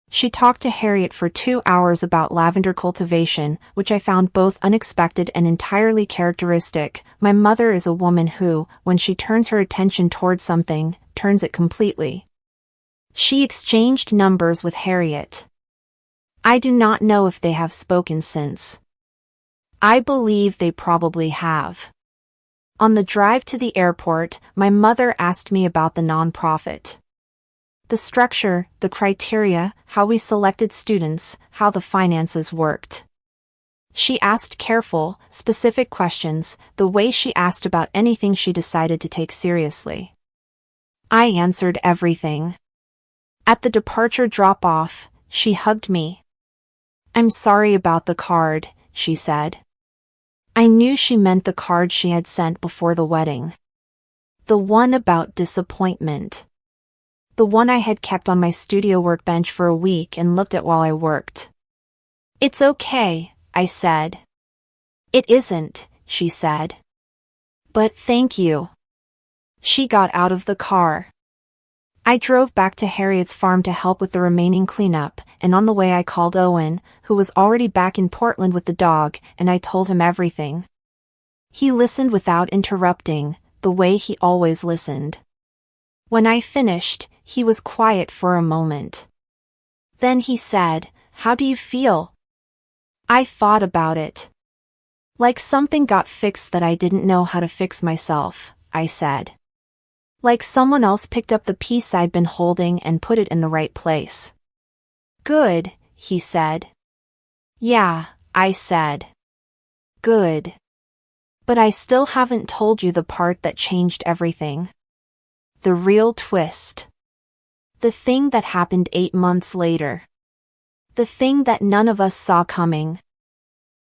She talked to Harriet for 2 hours about lavender cultivation, which I found both unexpected and entirely characteristic. My mother is a woman who, when she turns her attention towards something, turns it completely. She exchanged numbers with Harriet. I do not know if they have spoken since. I believe they probably have. On the drive to the airport, my mother asked me about the nonprofit. The structure, the criteria, how we selected students, how the finances worked. She asked careful, specific questions, the way she asked about anything she decided to take seriously. I answered everything. At the departure drop-off, she hugged me. "I'm sorry about the card," she said. I knew she meant the card she had sent before the wedding. The one about disappointment. The one I had kept on my studio workbench for a week and looked at while I worked. "It's okay," I said. "It isn't," she said. "But thank you." She got out of the car. I drove back to Harriet's farm to help with the remaining cleanup, and on the way I called Owen, who was already back in Portland with the dog, and I told him everything. He listened without interrupting, the way he always listened. When I finished, he was quiet for a moment. Then he said, "How do you feel?" I thought about it. "Like something got fixed that I didn't know how to fix myself," I said. "Like someone else picked up the piece I'd been holding and put it in the right place." "Good," he said. "Yeah," I said. "Good. But I still haven't told you the part that changed everything. The real twist. The thing that happened 8 months later. The thing that none of us saw coming."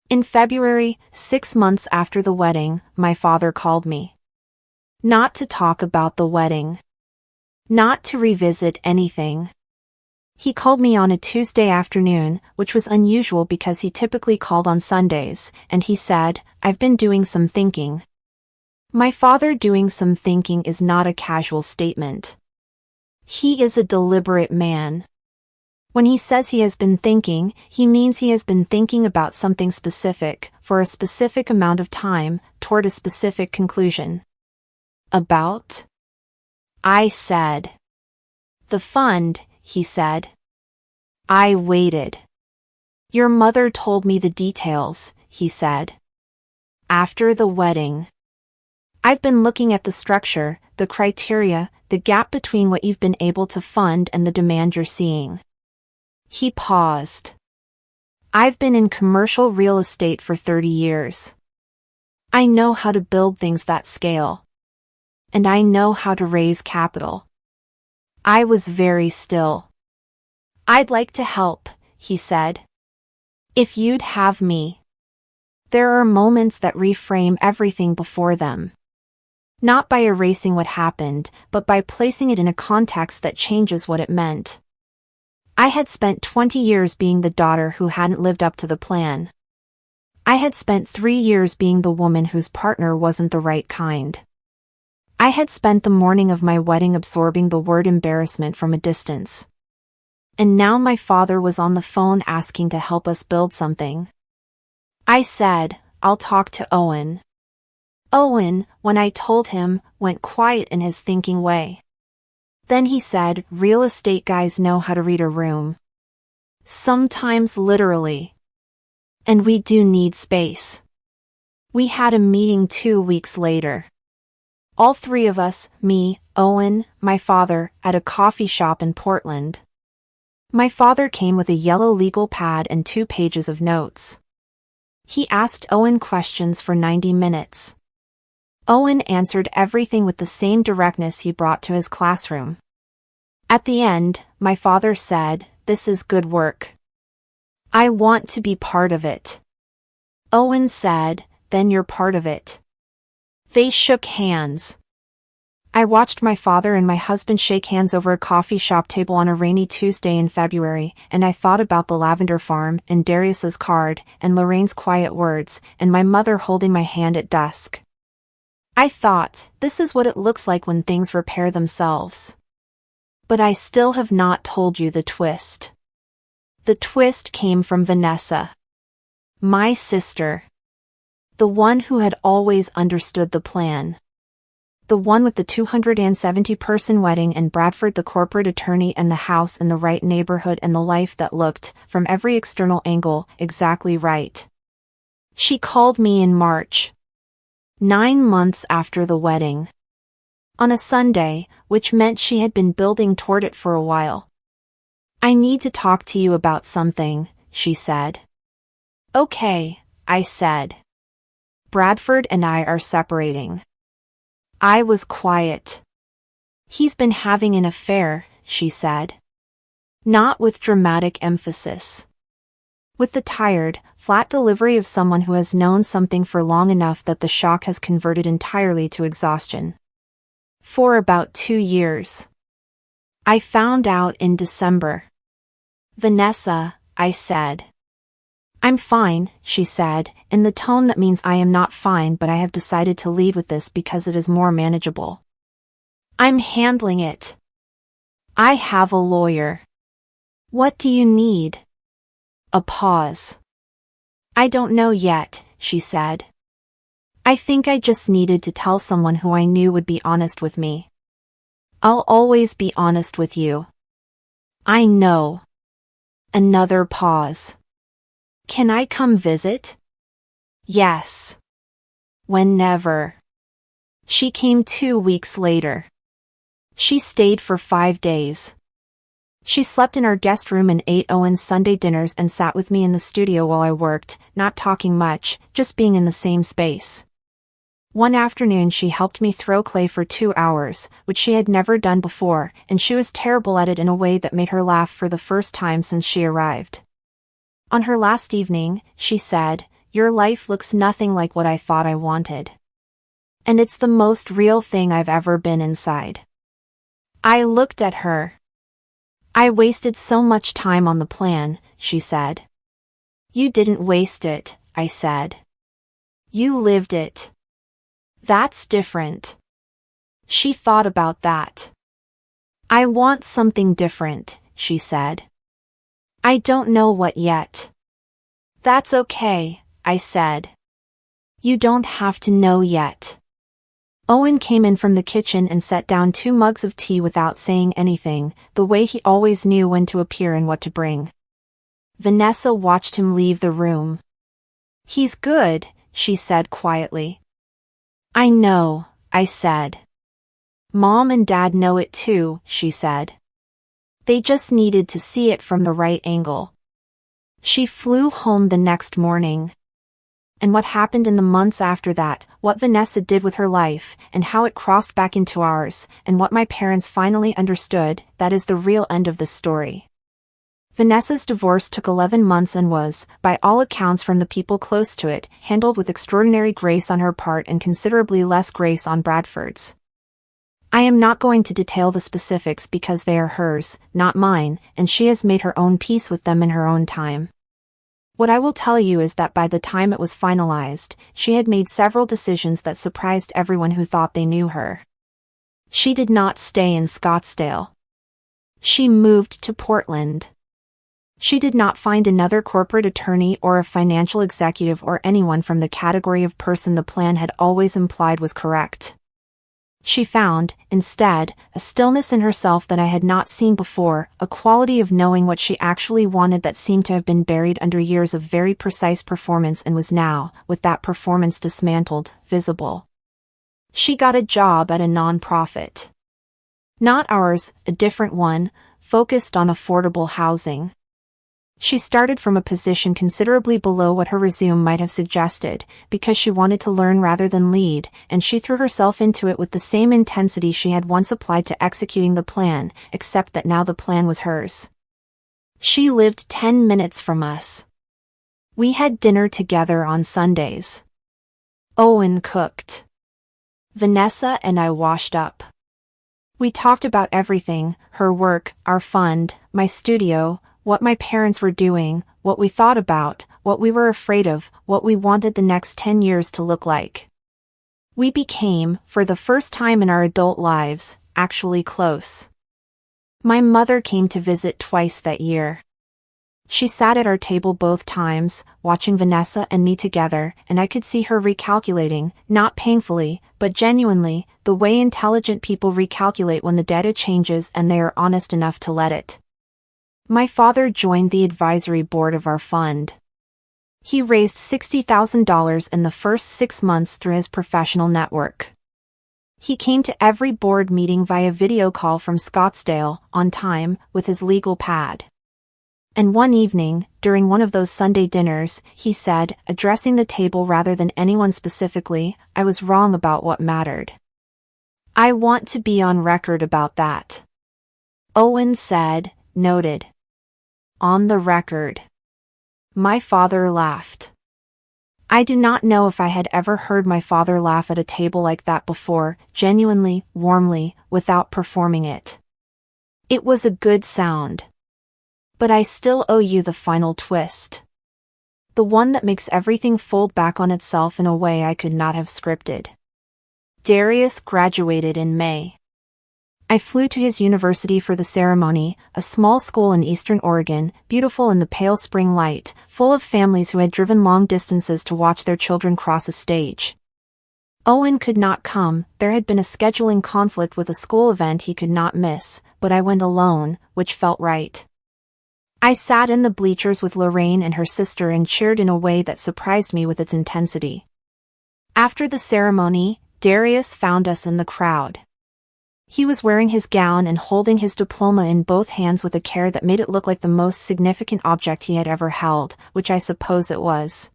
In February, 6 months after the wedding, my father called me. Not to talk about the wedding. Not to revisit anything. He called me on a Tuesday afternoon, which was unusual because he typically called on Sundays, and he said, "I've been doing some thinking." My father doing some thinking is not a casual statement. He is a deliberate man. When he says he has been thinking, he means he has been thinking about something specific, for a specific amount of time, toward a specific conclusion. About? I said. The fund, he said. I waited. Your mother told me the details, he said. After the wedding. I've been looking at the structure, the criteria, the gap between what you've been able to fund and the demand you're seeing. He paused. I've been in commercial real estate for 30 years. I know how to build things that scale. And I know how to raise capital. I was very still. I'd like to help, he said. If you'd have me. There are moments that reframe everything before them. Not by erasing what happened, but by placing it in a context that changes what it meant. I had spent 20 years being the daughter who hadn't lived up to the plan. I had spent 3 years being the woman whose partner wasn't the right kind. I had spent the morning of my wedding absorbing the word embarrassment from a distance. And now my father was on the phone asking to help us build something. I said, I'll talk to Owen. Owen, when I told him, went quiet in his thinking way. Then he said, real estate guys know how to read a room. Sometimes literally. And we do need space. We had a meeting 2 weeks later. All 3 of us, me, Owen, my father, at a coffee shop in Portland. My father came with a yellow legal pad and 2 pages of notes. He asked Owen questions for 90 minutes. Owen answered everything with the same directness he brought to his classroom. At the end, my father said, "This is good work." I want to be part of it. Owen said, then you're part of it. They shook hands. I watched my father and my husband shake hands over a coffee shop table on a rainy Tuesday in February, and I thought about the Lavender farm, and Darius's card, and Lorraine's quiet words, and my mother holding my hand at dusk. I thought, this is what it looks like when things repair themselves. But I still have not told you the twist. The twist came from Vanessa. My sister. The one who had always understood the plan. The one with the 270-person wedding and Bradford the corporate attorney and the house in the right neighborhood and the life that looked, from every external angle, exactly right. She called me in March. 9 months after the wedding. On a Sunday, which meant she had been building toward it for a while. I need to talk to you about something, she said. Okay, I said. Bradford and I are separating. I was quiet. He's been having an affair, she said. Not with dramatic emphasis. With the tired, flat delivery of someone who has known something for long enough that the shock has converted entirely to exhaustion. For about 2 years. I found out in December. Vanessa, I said. I'm fine, she said, in the tone that means I am not fine, but I have decided to lead with this because it is more manageable. I'm handling it. I have a lawyer. What do you need? A pause. I don't know yet, she said. I think I just needed to tell someone who I knew would be honest with me. I'll always be honest with you. I know. Another pause. Can I come visit? Yes. Whenever. She came 2 weeks later. She stayed for 5 days. She slept in our guest room and ate Owen's Sunday dinners and sat with me in the studio while I worked, not talking much, just being in the same space. One afternoon she helped me throw clay for 2 hours, which she had never done before, and she was terrible at it in a way that made her laugh for the first time since she arrived. On her last evening, she said, "Your life looks nothing like what I thought I wanted. And it's the most real thing I've ever been inside." I looked at her. I wasted so much time on the plan, she said. You didn't waste it, I said. You lived it. That's different. She thought about that. I want something different, she said. I don't know what yet. That's okay, I said. You don't have to know yet. Owen came in from the kitchen and set down 2 mugs of tea without saying anything, the way he always knew when to appear and what to bring. Vanessa watched him leave the room. He's good, she said quietly. I know, I said. Mom and Dad know it too, she said. They just needed to see it from the right angle. She flew home the next morning. And what happened in the months after that, what Vanessa did with her life, and how it crossed back into ours, and what my parents finally understood, that is the real end of this story. Vanessa's divorce took 11 months and was, by all accounts from the people close to it, handled with extraordinary grace on her part and considerably less grace on Bradford's. I am not going to detail the specifics because they are hers, not mine, and she has made her own peace with them in her own time. What I will tell you is that by the time it was finalized, she had made several decisions that surprised everyone who thought they knew her. She did not stay in Scottsdale. She moved to Portland. She did not find another corporate attorney or a financial executive or anyone from the category of person the plan had always implied was correct. She found, instead, a stillness in herself that I had not seen before, a quality of knowing what she actually wanted that seemed to have been buried under years of very precise performance and was now, with that performance dismantled, visible. She got a job at a non-profit. Not ours, a different one, focused on affordable housing. She started from a position considerably below what her resume might have suggested, because she wanted to learn rather than lead, and she threw herself into it with the same intensity she had once applied to executing the plan, except that now the plan was hers. She lived 10 minutes from us. We had dinner together on Sundays. Owen cooked. Vanessa and I washed up. We talked about everything, her work, our fund, my studio, what my parents were doing, what we thought about, what we were afraid of, what we wanted the next 10 years to look like. We became, for the first time in our adult lives, actually close. My mother came to visit twice that year. She sat at our table both times, watching Vanessa and me together, and I could see her recalculating, not painfully, but genuinely, the way intelligent people recalculate when the data changes and they are honest enough to let it. My father joined the advisory board of our fund. He raised $60,000 in the first 6 months through his professional network. He came to every board meeting via video call from Scottsdale, on time, with his legal pad. And one evening, during one of those Sunday dinners, he said, addressing the table rather than anyone specifically, I was wrong about what mattered. I want to be on record about that. Owen said, noted. On the record. My father laughed. I do not know if I had ever heard my father laugh at a table like that before, genuinely, warmly, without performing it. It was a good sound. But I still owe you the final twist. The one that makes everything fold back on itself in a way I could not have scripted. Darius graduated in May. I flew to his university for the ceremony, a small school in eastern Oregon, beautiful in the pale spring light, full of families who had driven long distances to watch their children cross a stage. Owen could not come, there had been a scheduling conflict with a school event he could not miss, but I went alone, which felt right. I sat in the bleachers with Lorraine and her sister and cheered in a way that surprised me with its intensity. After the ceremony, Darius found us in the crowd. He was wearing his gown and holding his diploma in both hands with a care that made it look like the most significant object he had ever held, which I suppose it was.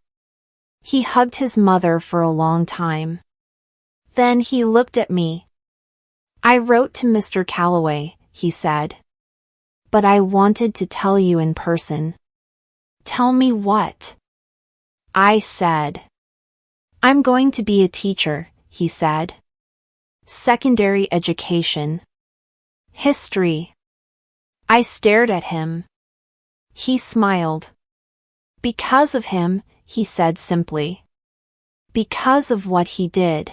He hugged his mother for a long time. Then he looked at me. I wrote to Mr. Calloway, he said. But I wanted to tell you in person. Tell me what? I said. I'm going to be a teacher, he said. Secondary education. History. I stared at him. He smiled. Because of him, he said simply. Because of what he did.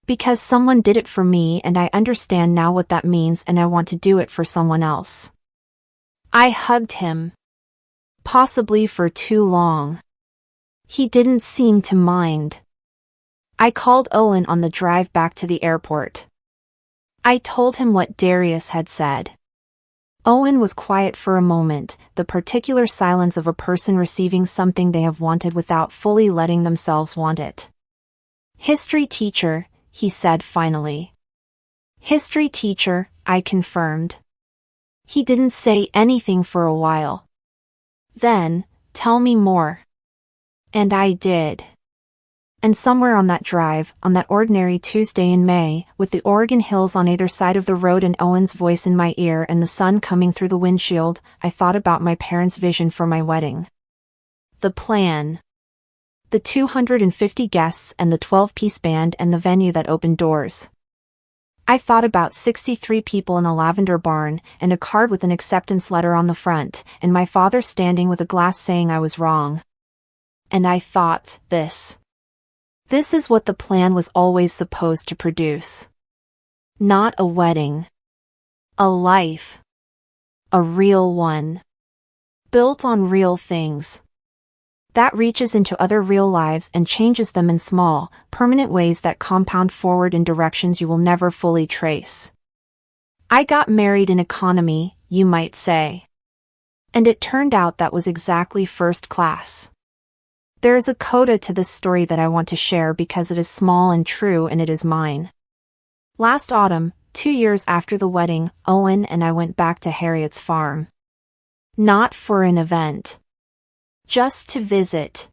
Because someone did it for me and I understand now what that means and I want to do it for someone else. I hugged him. Possibly for too long. He didn't seem to mind. I called Owen on the drive back to the airport. I told him what Darius had said. Owen was quiet for a moment, the particular silence of a person receiving something they have wanted without fully letting themselves want it. History teacher, he said finally. History teacher, I confirmed. He didn't say anything for a while. Then, tell me more. And I did. And somewhere on that drive, on that ordinary Tuesday in May, with the Oregon hills on either side of the road and Owen's voice in my ear and the sun coming through the windshield, I thought about my parents' vision for my wedding. The plan. The 250 guests and the 12-piece band and the venue that opened doors. I thought about 63 people in a Lavender barn, and a card with an acceptance letter on the front, and my father standing with a glass saying I was wrong. And I thought, this is what the plan was always supposed to produce. Not a wedding. A life. A real one. Built on real things. That reaches into other real lives and changes them in small, permanent ways that compound forward in directions you will never fully trace. I got married in economy, you might say. And it turned out that was exactly first class. There is a coda to this story that I want to share because it is small and true and it is mine. Last autumn, 2 years after the wedding, Owen and I went back to Harriet's farm. Not for an event. Just to visit.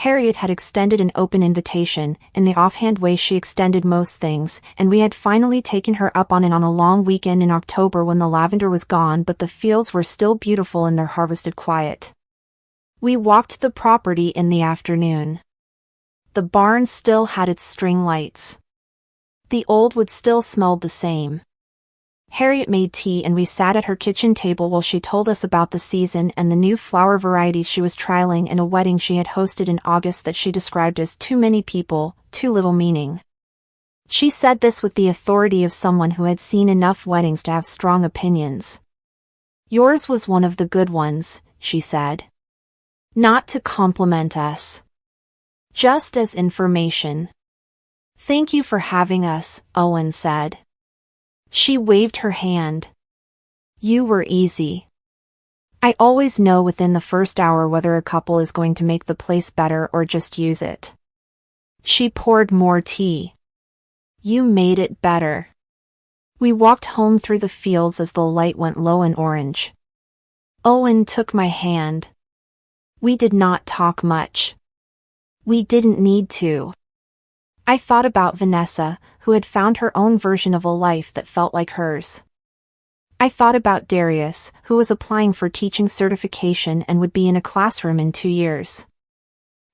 Harriet had extended an open invitation, in the offhand way she extended most things, and we had finally taken her up on it on a long weekend in October when the lavender was gone but the fields were still beautiful in their harvested quiet. We walked the property in the afternoon. The barn still had its string lights. The old wood still smelled the same. Harriet made tea and we sat at her kitchen table while she told us about the season and the new flower varieties she was trialing in a wedding she had hosted in August that she described as too many people, too little meaning. She said this with the authority of someone who had seen enough weddings to have strong opinions. Yours was one of the good ones, she said. Not to compliment us. Just as information. Thank you for having us, Owen said. She waved her hand. You were easy. I always know within the first hour whether a couple is going to make the place better or just use it. She poured more tea. You made it better. We walked home through the fields as the light went low and orange. Owen took my hand. We did not talk much. We didn't need to. I thought about Vanessa, who had found her own version of a life that felt like hers. I thought about Darius, who was applying for teaching certification and would be in a classroom in 2 years.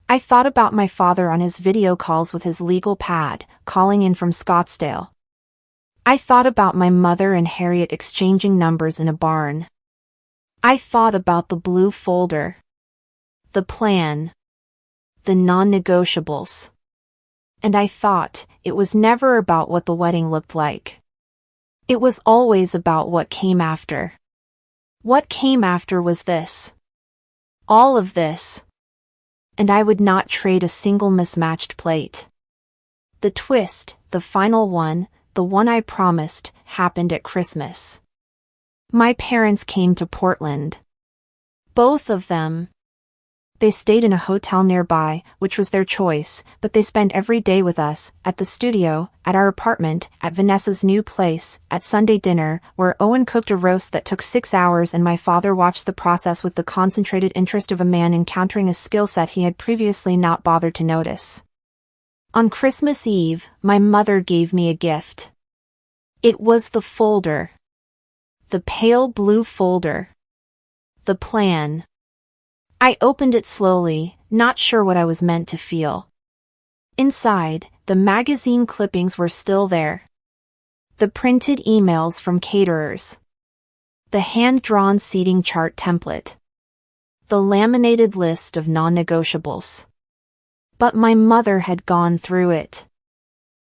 I thought about my father on his video calls with his legal pad, calling in from Scottsdale. I thought about my mother and Harriet exchanging numbers in a barn. I thought about the blue folder. The plan. The non-negotiables. And I thought, it was never about what the wedding looked like. It was always about what came after. What came after was this. All of this. And I would not trade a single mismatched plate. The twist, the final one, the one I promised, happened at Christmas. My parents came to Portland. Both of them. They stayed in a hotel nearby, which was their choice, but they spent every day with us, at the studio, at our apartment, at Vanessa's new place, at Sunday dinner, where Owen cooked a roast that took 6 hours and my father watched the process with the concentrated interest of a man encountering a skill set he had previously not bothered to notice. On Christmas Eve, my mother gave me a gift. It was the folder. The pale blue folder. The plan. I opened it slowly, not sure what I was meant to feel. Inside, the magazine clippings were still there. The printed emails from caterers. The hand-drawn seating chart template. The laminated list of non-negotiables. But my mother had gone through it.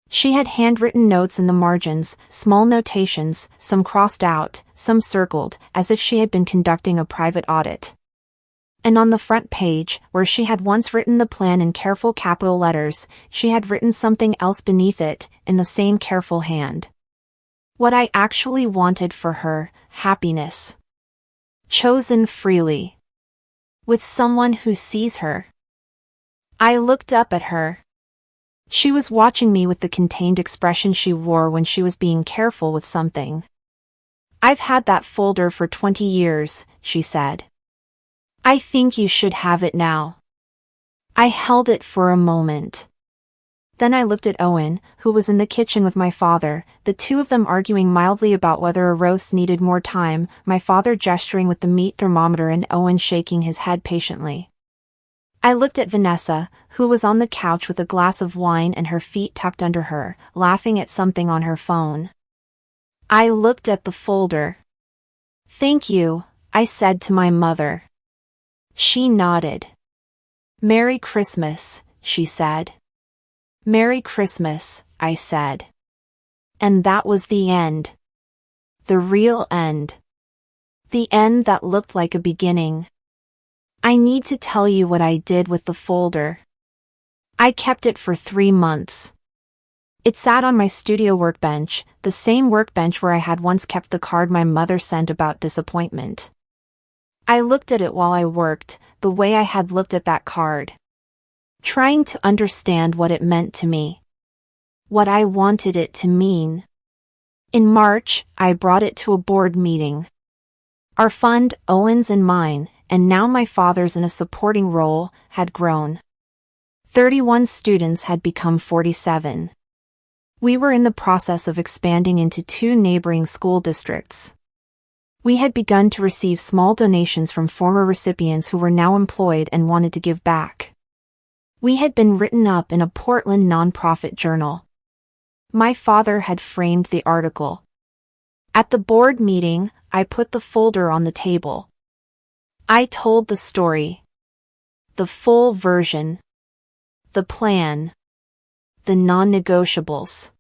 She had handwritten notes in the margins, small notations, some crossed out, some circled, as if she had been conducting a private audit. And on the front page, where she had once written the plan in careful capital letters, she had written something else beneath it, in the same careful hand. What I actually wanted for her, happiness. Chosen freely. With someone who sees her. I looked up at her. She was watching me with the contained expression she wore when she was being careful with something. I've had that folder for 20 years, she said. I think you should have it now. I held it for a moment. Then I looked at Owen, who was in the kitchen with my father, the two of them arguing mildly about whether a roast needed more time, my father gesturing with the meat thermometer and Owen shaking his head patiently. I looked at Vanessa, who was on the couch with a glass of wine and her feet tucked under her, laughing at something on her phone. I looked at the folder. Thank you, I said to my mother. She nodded. Merry Christmas, she said. Merry Christmas, I said. And that was the end. The real end. The end that looked like a beginning. I need to tell you what I did with the folder. I kept it for 3 months. It sat on my studio workbench, the same workbench where I had once kept the card my mother sent about disappointment. I looked at it while I worked, the way I had looked at that card. Trying to understand what it meant to me. What I wanted it to mean. In March, I brought it to a board meeting. Our fund, Owen's and mine, and now my father's in a supporting role, had grown. 31 students had become 47. We were in the process of expanding into 2 neighboring school districts. We had begun to receive small donations from former recipients who were now employed and wanted to give back. We had been written up in a Portland nonprofit journal. My father had framed the article. At the board meeting, I put the folder on the table. I told the story. The full version. The plan. The non-negotiables.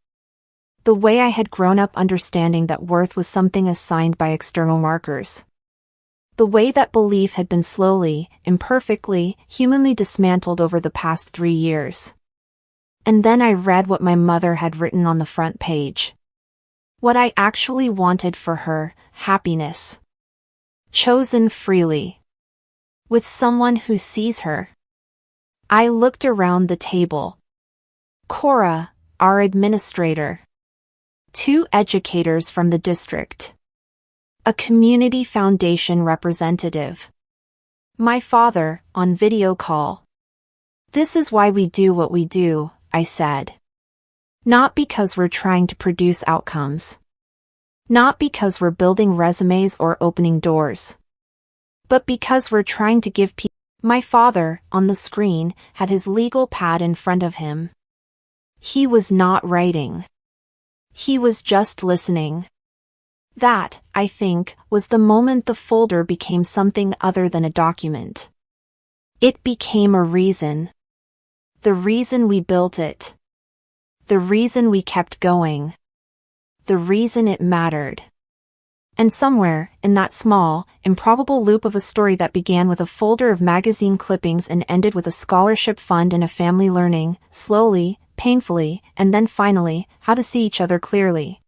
The way I had grown up understanding that worth was something assigned by external markers. The way that belief had been slowly, imperfectly, humanly dismantled over the past 3 years. And then I read what my mother had written on the front page. What I actually wanted for her, happiness. Chosen freely. With someone who sees her. I looked around the table. Cora, our administrator. 2 educators from the district. A community foundation representative. My father, on video call. This is why we do what we do, I said. Not because we're trying to produce outcomes. Not because we're building resumes or opening doors. But because we're trying to give people. My father, on the screen, had his legal pad in front of him. He was not writing. He was just listening. That, I think, was the moment the folder became something other than a document. It became a reason. The reason we built it. The reason we kept going. The reason it mattered. And somewhere, in that small, improbable loop of a story that began with a folder of magazine clippings and ended with a scholarship fund and a family learning, slowly, painfully, and then finally, how to see each other clearly.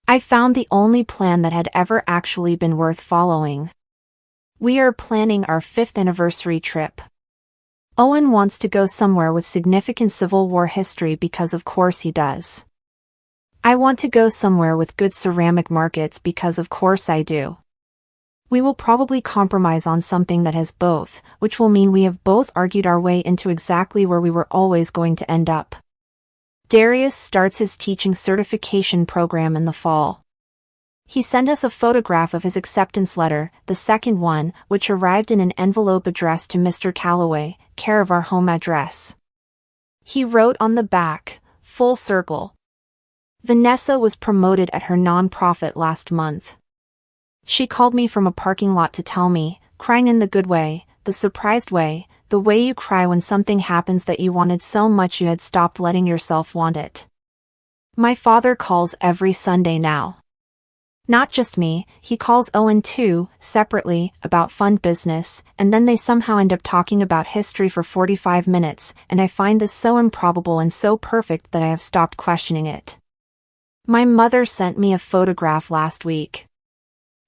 I found the only plan that had ever actually been worth following. We are planning our 5th anniversary trip. Owen wants to go somewhere with significant Civil War history because of course he does. I want to go somewhere with good ceramic markets because of course I do. We will probably compromise on something that has both, which will mean we have both argued our way into exactly where we were always going to end up. Darius starts his teaching certification program in the fall. He sent us a photograph of his acceptance letter, the second one, which arrived in an envelope addressed to Mr. Calloway, care of our home address. He wrote on the back, full circle. Vanessa was promoted at her nonprofit last month. She called me from a parking lot to tell me, crying in the good way, the surprised way, the way you cry when something happens that you wanted so much you had stopped letting yourself want it. My father calls every Sunday now. Not just me, he calls Owen too, separately, about fund business, and then they somehow end up talking about history for 45 minutes, and I find this so improbable and so perfect that I have stopped questioning it. My mother sent me a photograph last week.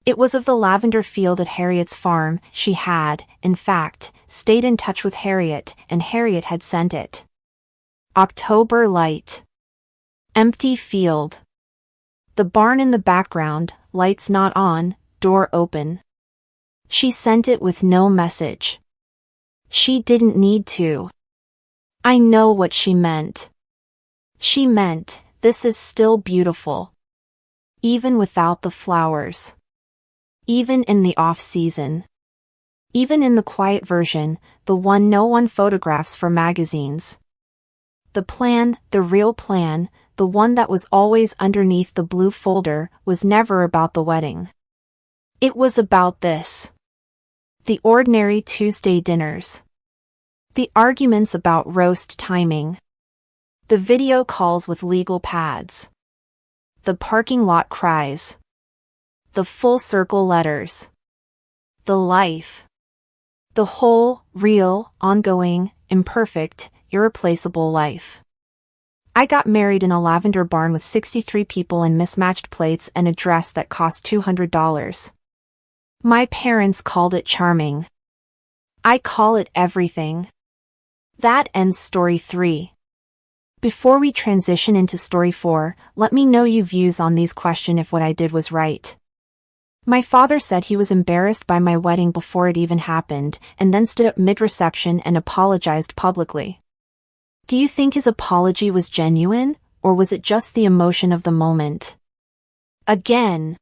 It was of the lavender field at Harriet's farm. She had, in fact, stayed in touch with Harriet, and Harriet had sent it. October light. Empty field. The barn in the background, lights not on, door open. She sent it with no message. She didn't need to. I know what she meant. She meant, this is still beautiful. Even without the flowers. Even in the off-season. Even in the quiet version, the one no one photographs for magazines. The plan, the real plan, the one that was always underneath the blue folder, was never about the wedding. It was about this. The ordinary Tuesday dinners. The arguments about roast timing. The video calls with legal pads. The parking lot cries. The full circle letters. The life. The whole, real, ongoing, imperfect, irreplaceable life. I got married in a lavender barn with 63 people and mismatched plates and a dress that cost $200. My parents called it charming. I call it everything. That ends story 3. Before we transition into story 4, let me know your views on these questions if what I did was right. My father said he was embarrassed by my wedding before it even happened, and then stood up mid-reception and apologized publicly. Do you think his apology was genuine, or was it just the emotion of the moment? Again.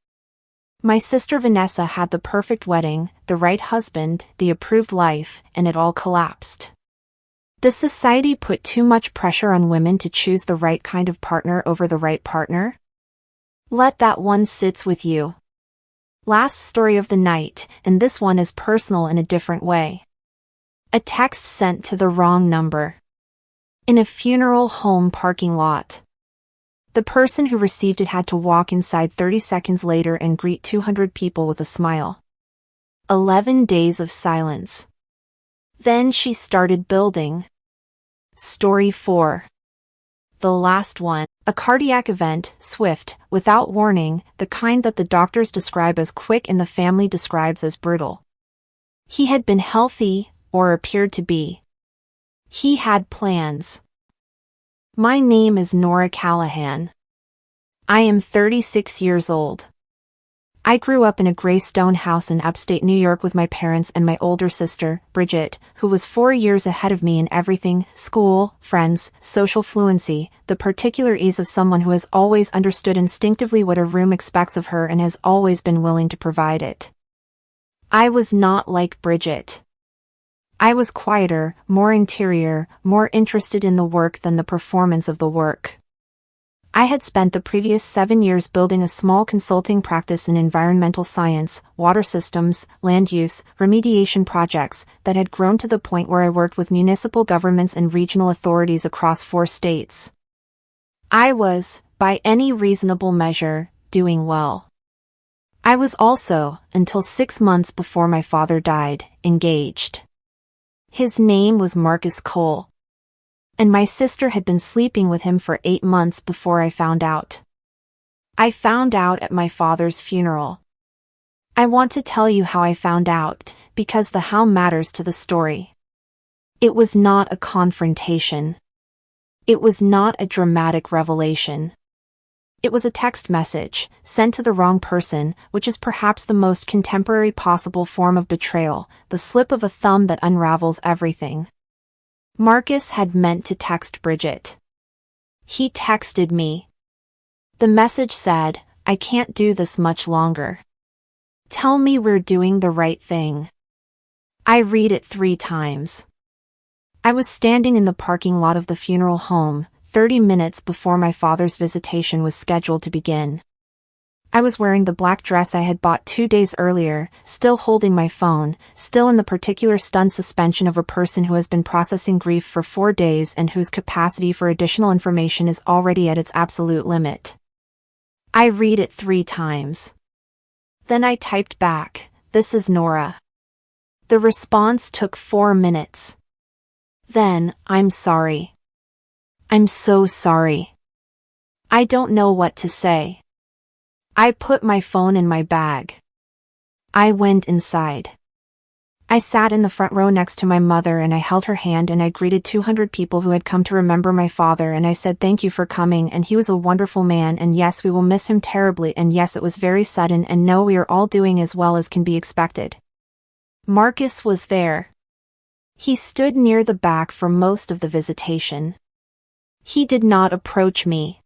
My sister Vanessa had the perfect wedding, the right husband, the approved life, and it all collapsed. Does society put too much pressure on women to choose the right kind of partner over the right partner? Let that one sit with you. Last story of the night, and this one is personal in a different way. A text sent to the wrong number. In a funeral home parking lot. The person who received it had to walk inside 30 seconds later and greet 200 people with a smile. 11 days of silence. Then she started building. Story 4. The last one. A cardiac event, swift, without warning, the kind that the doctors describe as quick and the family describes as brutal. He had been healthy, or appeared to be. He had plans. My name is Nora Callahan. I am 36 years old. I grew up in a gray stone house in upstate New York with my parents and my older sister, Bridget, who was 4 years ahead of me in everything: school, friends, social fluency, the particular ease of someone who has always understood instinctively what a room expects of her and has always been willing to provide it. I was not like Bridget. I was quieter, more interior, more interested in the work than the performance of the work. I had spent the previous 7 years building a small consulting practice in environmental science, water systems, land use, remediation projects that had grown to the point where I worked with municipal governments and regional authorities across 4 states. I was, by any reasonable measure, doing well. I was also, until 6 months before my father died, engaged. His name was Marcus Cole. And my sister had been sleeping with him for 8 months before I found out. I found out at my father's funeral. I want to tell you how I found out, because the how matters to the story. It was not a confrontation. It was not a dramatic revelation. It was a text message, sent to the wrong person, which is perhaps the most contemporary possible form of betrayal, the slip of a thumb that unravels everything. Marcus had meant to text Bridget. He texted me. The message said, "I can't do this much longer. Tell me we're doing the right thing." I read it 3 times. I was standing in the parking lot of the funeral home, 30 minutes before my father's visitation was scheduled to begin. I was wearing the black dress I had bought 2 days earlier, still holding my phone, still in the particular stunned suspension of a person who has been processing grief for 4 days and whose capacity for additional information is already at its absolute limit. I read it 3 times. Then I typed back, "This is Nora." The response took 4 minutes. Then, "I'm sorry. I'm so sorry. I don't know what to say." I put my phone in my bag. I went inside. I sat in the front row next to my mother and I held her hand and I greeted 200 people who had come to remember my father and I said thank you for coming and he was a wonderful man and yes we will miss him terribly and yes it was very sudden and no we are all doing as well as can be expected. Marcus was there. He stood near the back for most of the visitation. He did not approach me.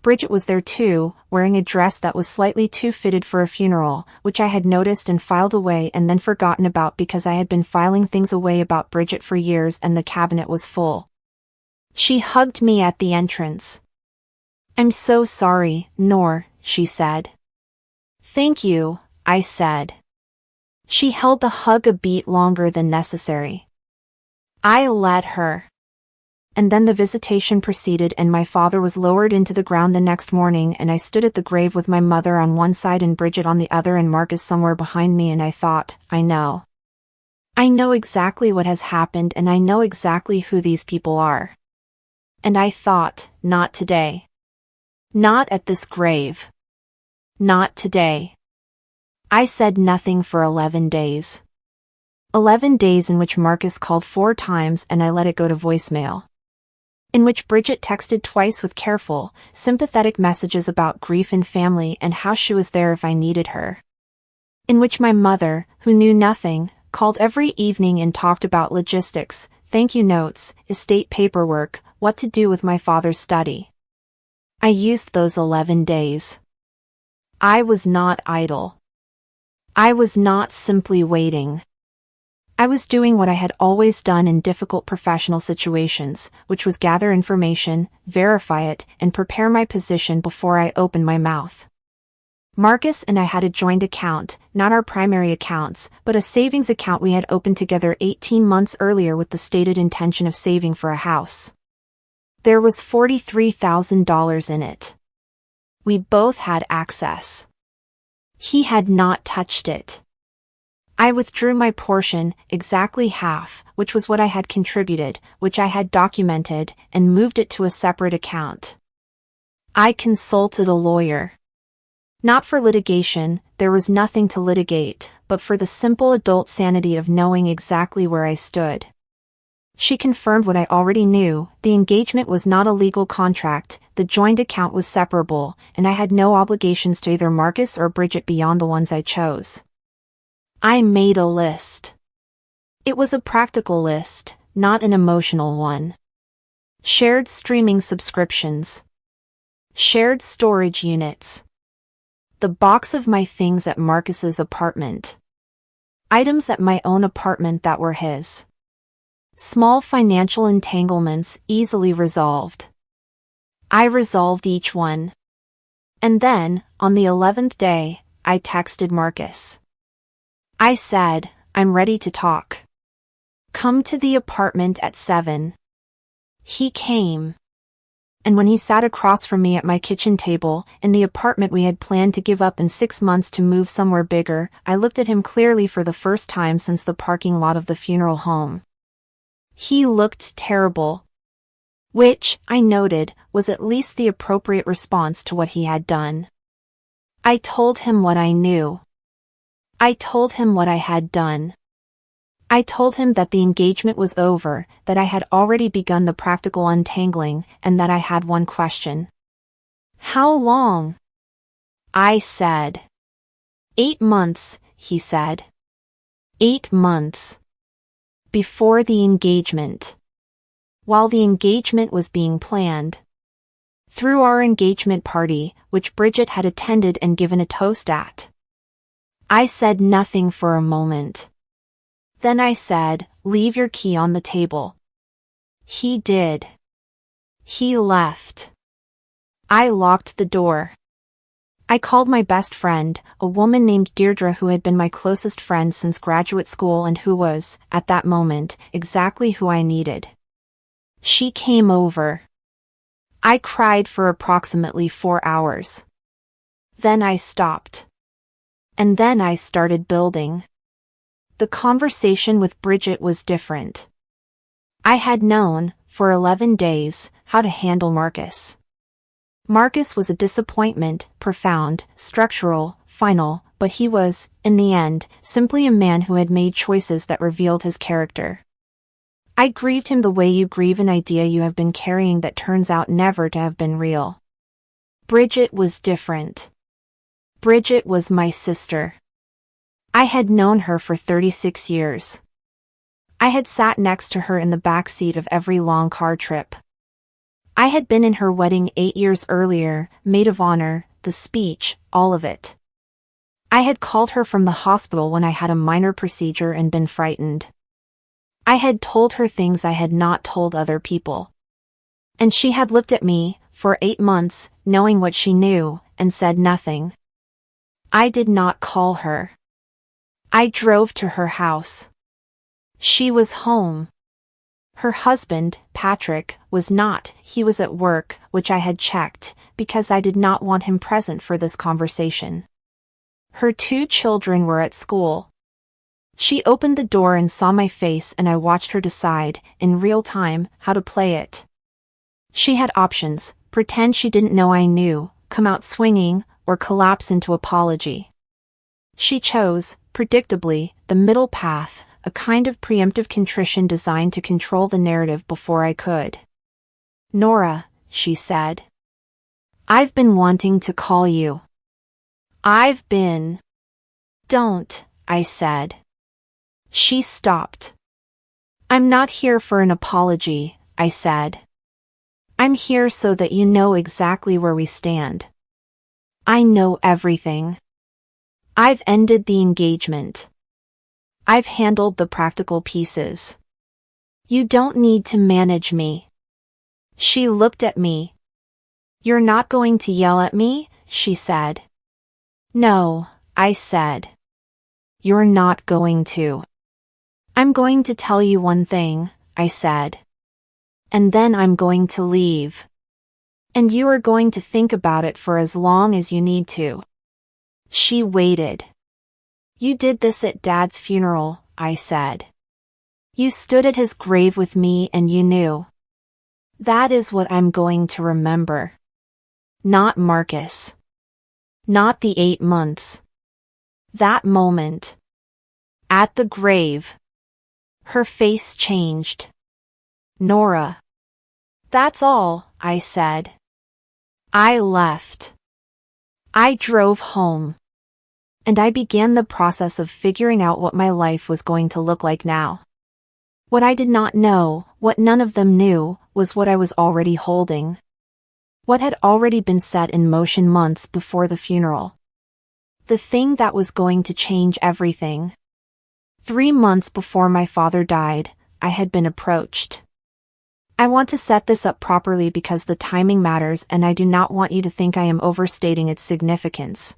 Bridget was there too, wearing a dress that was slightly too fitted for a funeral, which I had noticed and filed away and then forgotten about because I had been filing things away about Bridget for years and the cabinet was full. She hugged me at the entrance. "I'm so sorry, Nor," she said. "Thank you," I said. She held the hug a beat longer than necessary. I let her. And then the visitation proceeded and my father was lowered into the ground the next morning and I stood at the grave with my mother on one side and Bridget on the other and Marcus somewhere behind me and I thought, I know. I know exactly what has happened and I know exactly who these people are. And I thought, not today. Not at this grave. Not today. I said nothing for 11 days. 11 days in which Marcus called 4 times and I let it go to voicemail. In which Bridget texted twice with careful, sympathetic messages about grief and family and how she was there if I needed her. In which my mother, who knew nothing, called every evening and talked about logistics, thank you notes, estate paperwork, what to do with my father's study. I used those 11 days. I was not idle. I was not simply waiting. I was doing what I had always done in difficult professional situations, which was gather information, verify it, and prepare my position before I opened my mouth. Marcus and I had a joint account, not our primary accounts, but a savings account we had opened together 18 months earlier with the stated intention of saving for a house. There was $43,000 in it. We both had access. He had not touched it. I withdrew my portion, exactly half, which was what I had contributed, which I had documented, and moved it to a separate account. I consulted a lawyer. Not for litigation, there was nothing to litigate, but for the simple adult sanity of knowing exactly where I stood. She confirmed what I already knew: the engagement was not a legal contract, the joint account was separable, and I had no obligations to either Marcus or Bridget beyond the ones I chose. I made a list. It was a practical list, not an emotional one. Shared streaming subscriptions. Shared storage units. The box of my things at Marcus's apartment. Items at my own apartment that were his. Small financial entanglements easily resolved. I resolved each one. And then, on the 11th day, I texted Marcus. I said, I'm ready to talk. Come to the apartment at 7. He came. And when he sat across from me at my kitchen table, in the apartment we had planned to give up in 6 months to move somewhere bigger, I looked at him clearly for the first time since the parking lot of the funeral home. He looked terrible. Which, I noted, was at least the appropriate response to what he had done. I told him what I knew. I told him what I had done. I told him that the engagement was over, that I had already begun the practical untangling, and that I had one question. How long? I said. 8 months, he said. 8 months. Before the engagement. While the engagement was being planned. Through our engagement party, which Bridget had attended and given a toast at. I said nothing for a moment. Then I said, leave your key on the table. He did. He left. I locked the door. I called my best friend, a woman named Deirdre who had been my closest friend since graduate school and who was, at that moment, exactly who I needed. She came over. I cried for approximately 4 hours. Then I stopped. And then I started building. The conversation with Bridget was different. I had known, for 11 days, how to handle Marcus. Marcus was a disappointment, profound, structural, final, but he was, in the end, simply a man who had made choices that revealed his character. I grieved him the way you grieve an idea you have been carrying that turns out never to have been real. Bridget was different. Bridget was my sister. I had known her for 36 years. I had sat next to her in the back seat of every long car trip. I had been in her wedding 8 years earlier, maid of honor, the speech, all of it. I had called her from the hospital when I had a minor procedure and been frightened. I had told her things I had not told other people. And she had looked at me, for 8 months, knowing what she knew, and said nothing. I did not call her. I drove to her house. She was home. Her husband, Patrick, was not. He was at work, which I had checked, because I did not want him present for this conversation. Her 2 children were at school. She opened the door and saw my face, and I watched her decide, in real time, how to play it. She had options: pretend she didn't know I knew, come out swinging, or collapse into apology. She chose, predictably, the middle path, a kind of preemptive contrition designed to control the narrative before I could. Nora, she said. I've been wanting to call you. I've been. Don't, I said. She stopped. I'm not here for an apology, I said. I'm here so that you know exactly where we stand. I know everything. I've ended the engagement. I've handled the practical pieces. You don't need to manage me. She looked at me. You're not going to yell at me? She said. No, I said. You're not going to. I'm going to tell you one thing, I said. And then I'm going to leave. And you are going to think about it for as long as you need to. She waited. You did this at Dad's funeral, I said. You stood at his grave with me and you knew. That is what I'm going to remember. Not Marcus. Not the 8 months. That moment. At the grave. Her face changed. Nora. That's all, I said. I left. I drove home. And I began the process of figuring out what my life was going to look like now. What I did not know, what none of them knew, was what I was already holding. What had already been set in motion months before the funeral. The thing that was going to change everything. 3 months before my father died, I had been approached. I want to set this up properly because the timing matters and I do not want you to think I am overstating its significance.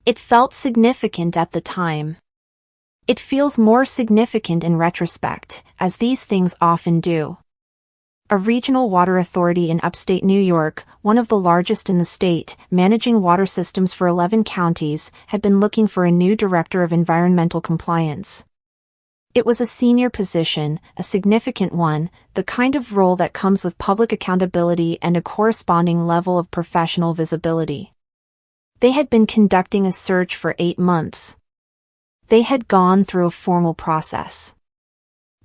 It felt significant at the time. It feels more significant in retrospect, as these things often do. A regional water authority in upstate New York, one of the largest in the state, managing water systems for 11 counties, had been looking for a new director of environmental compliance. It was a senior position, a significant one, the kind of role that comes with public accountability and a corresponding level of professional visibility. They had been conducting a search for 8 months. They had gone through a formal process.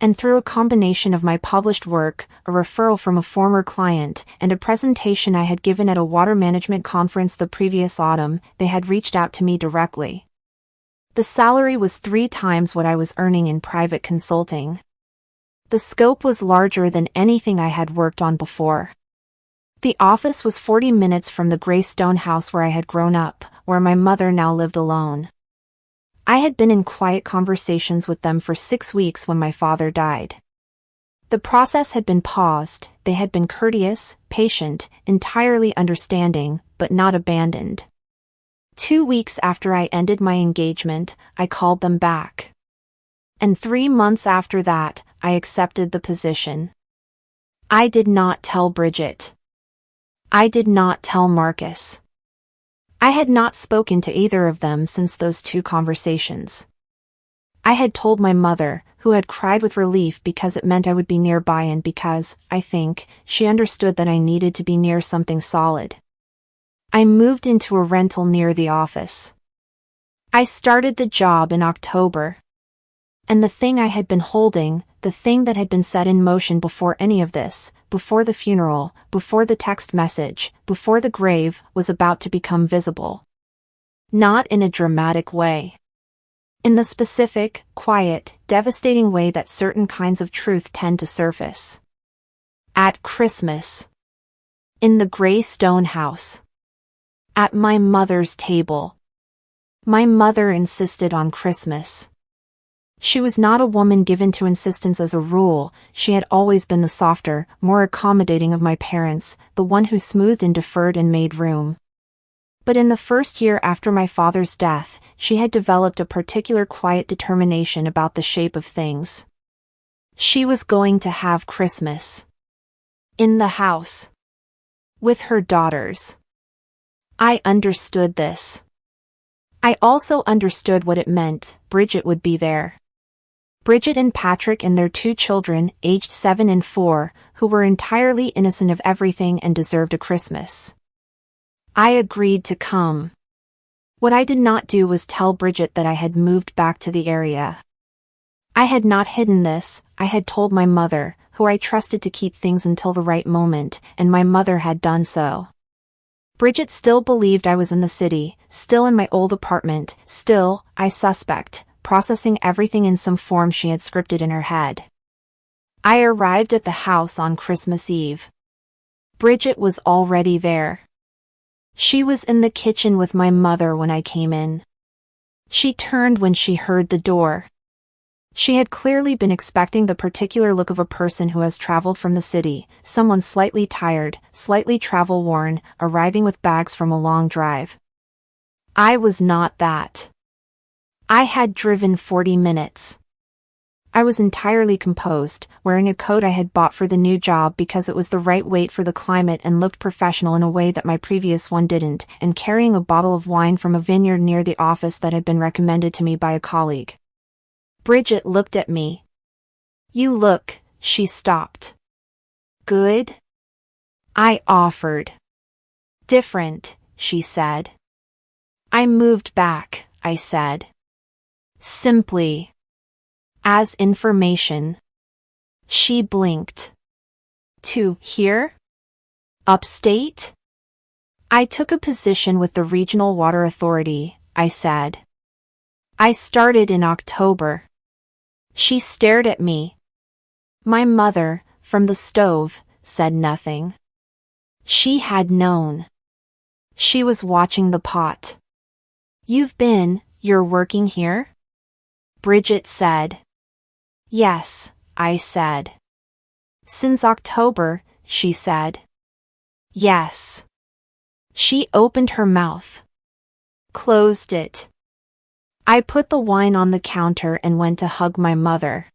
And through a combination of my published work, a referral from a former client, and a presentation I had given at a water management conference the previous autumn, they had reached out to me directly. The salary was 3 times what I was earning in private consulting. The scope was larger than anything I had worked on before. The office was 40 minutes from the gray stone house where I had grown up, where my mother now lived alone. I had been in quiet conversations with them for 6 weeks when my father died. The process had been paused, they had been courteous, patient, entirely understanding, but not abandoned. 2 weeks after I ended my engagement, I called them back. And 3 months after that, I accepted the position. I did not tell Bridget. I did not tell Marcus. I had not spoken to either of them since those 2 conversations. I had told my mother, who had cried with relief because it meant I would be nearby and because, I think, she understood that I needed to be near something solid. I moved into a rental near the office. I started the job in October. And the thing I had been holding, the thing that had been set in motion before any of this, before the funeral, before the text message, before the grave, was about to become visible. Not in a dramatic way. In the specific, quiet, devastating way that certain kinds of truth tend to surface. At Christmas. In the gray stone house. At my mother's table. My mother insisted on Christmas. She was not a woman given to insistence as a rule, she had always been the softer, more accommodating of my parents, the one who smoothed and deferred and made room. But in the first year after my father's death, she had developed a particular quiet determination about the shape of things. She was going to have Christmas. In the house. With her daughters. I understood this. I also understood what it meant. Bridget would be there. Bridget and Patrick and their 2 children, aged 7 and 4, who were entirely innocent of everything and deserved a Christmas. I agreed to come. What I did not do was tell Bridget that I had moved back to the area. I had not hidden this, I had told my mother, who I trusted to keep things until the right moment, and my mother had done so. Bridget still believed I was in the city, still in my old apartment, still, I suspect, processing everything in some form she had scripted in her head. I arrived at the house on Christmas Eve. Bridget was already there. She was in the kitchen with my mother when I came in. She turned when she heard the door. She had clearly been expecting the particular look of a person who has traveled from the city, someone slightly tired, slightly travel-worn, arriving with bags from a long drive. I was not that. I had driven 40 minutes. I was entirely composed, wearing a coat I had bought for the new job because it was the right weight for the climate and looked professional in a way that my previous one didn't, and carrying a bottle of wine from a vineyard near the office that had been recommended to me by a colleague. Bridget looked at me. "You look," she stopped. "Good?" I offered. "Different," she said. I moved back, I said. "Simply as information." She blinked. "To here? Upstate?" "I took a position with the Regional Water Authority," I said. "I started in October." She stared at me. My mother, from the stove, said nothing. She had known. She was watching the pot. "You're working here?" Bridget said. "Yes," I said. "Since October," she said. "Yes." She opened her mouth. Closed it. I put the wine on the counter and went to hug my mother.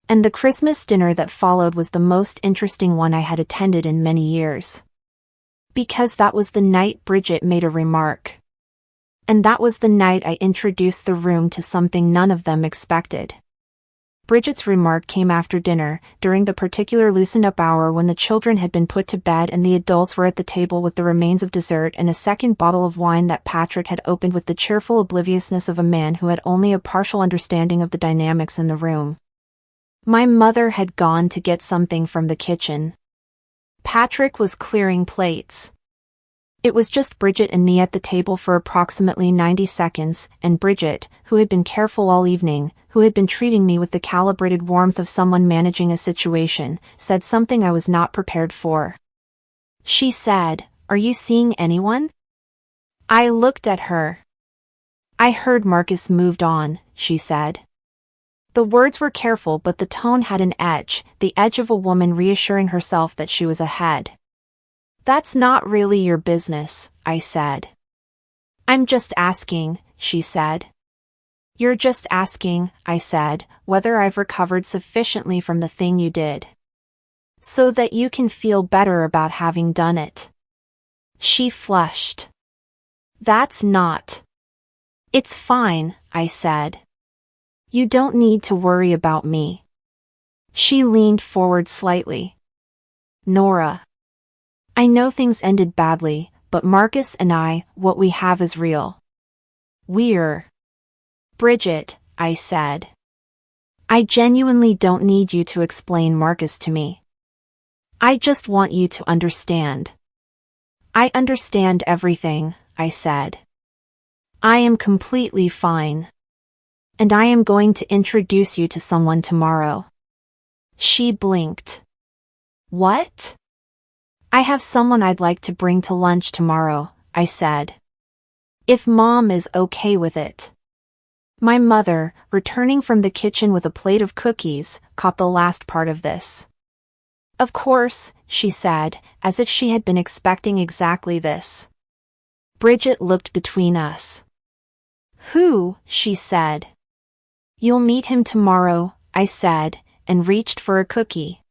And the Christmas dinner that followed was the most interesting one I had attended in many years. Because that was the night Bridget made a remark. And that was the night I introduced the room to something none of them expected. Bridget's remark came after dinner, during the particular loosened-up hour when the children had been put to bed and the adults were at the table with the remains of dessert and a second bottle of wine that Patrick had opened with the cheerful obliviousness of a man who had only a partial understanding of the dynamics in the room. My mother had gone to get something from the kitchen. Patrick was clearing plates. It was just Bridget and me at the table for approximately 90 seconds, and Bridget, who had been careful all evening, who had been treating me with the calibrated warmth of someone managing a situation, said something I was not prepared for. She said, "Are you seeing anyone?" I looked at her. "I heard Marcus moved on," she said. The words were careful, but the tone had an edge, the edge of a woman reassuring herself that she was ahead. "That's not really your business," I said. "I'm just asking," she said. "You're just asking," I said, "whether I've recovered sufficiently from the thing you did. So that you can feel better about having done it." She flushed. "That's not." "It's fine," I said. "You don't need to worry about me." She leaned forward slightly. "Nora. I know things ended badly, but Marcus and I, what we have is real. We're..." "Bridget," I said. "I genuinely don't need you to explain Marcus to me. I just want you to understand." "I understand everything," I said. "I am completely fine. And I am going to introduce you to someone tomorrow." She blinked. "What?" "I have someone I'd like to bring to lunch tomorrow," I said. "If Mom is okay with it." My mother, returning from the kitchen with a plate of cookies, caught the last part of this. "Of course," she said, as if she had been expecting exactly this. Bridget looked between us. "Who?" she said. "You'll meet him tomorrow," I said, and reached for a cookie.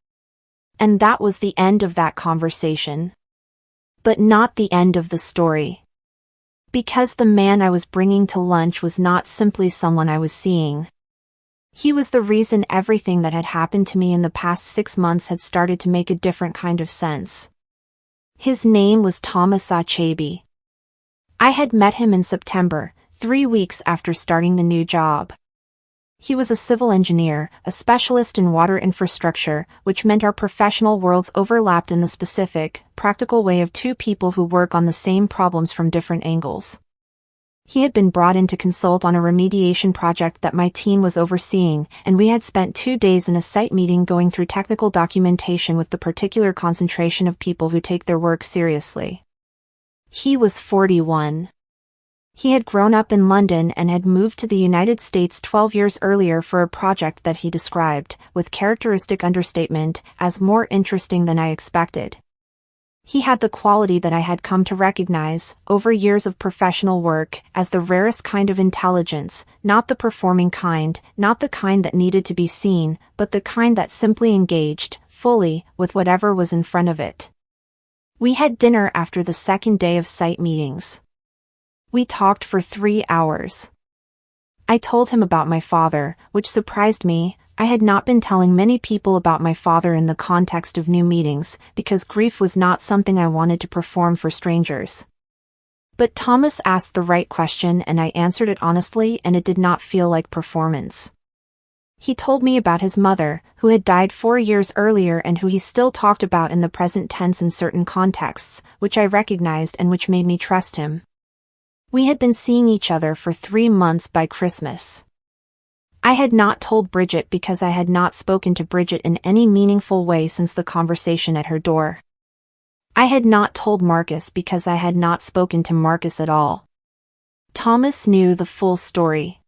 And that was the end of that conversation. But not the end of the story. Because the man I was bringing to lunch was not simply someone I was seeing. He was the reason everything that had happened to me in the past 6 months had started to make a different kind of sense. His name was Thomas Achabe. I had met him in September, 3 weeks after starting the new job. He was a civil engineer, a specialist in water infrastructure, which meant our professional worlds overlapped in the specific, practical way of two people who work on the same problems from different angles. He had been brought in to consult on a remediation project that my team was overseeing, and we had spent 2 days in a site meeting going through technical documentation with the particular concentration of people who take their work seriously. He was 41. He had grown up in London and had moved to the United States 12 years earlier for a project that he described, with characteristic understatement, as more interesting than I expected. He had the quality that I had come to recognize, over years of professional work, as the rarest kind of intelligence, not the performing kind, not the kind that needed to be seen, but the kind that simply engaged, fully, with whatever was in front of it. We had dinner after the second day of site meetings. We talked for 3 hours. I told him about my father, which surprised me. I had not been telling many people about my father in the context of new meetings, because grief was not something I wanted to perform for strangers. But Thomas asked the right question and I answered it honestly, and it did not feel like performance. He told me about his mother, who had died 4 years earlier and who he still talked about in the present tense in certain contexts, which I recognized and which made me trust him. We had been seeing each other for 3 months by Christmas. I had not told Bridget because I had not spoken to Bridget in any meaningful way since the conversation at her door. I had not told Marcus because I had not spoken to Marcus at all. Thomas knew the full story.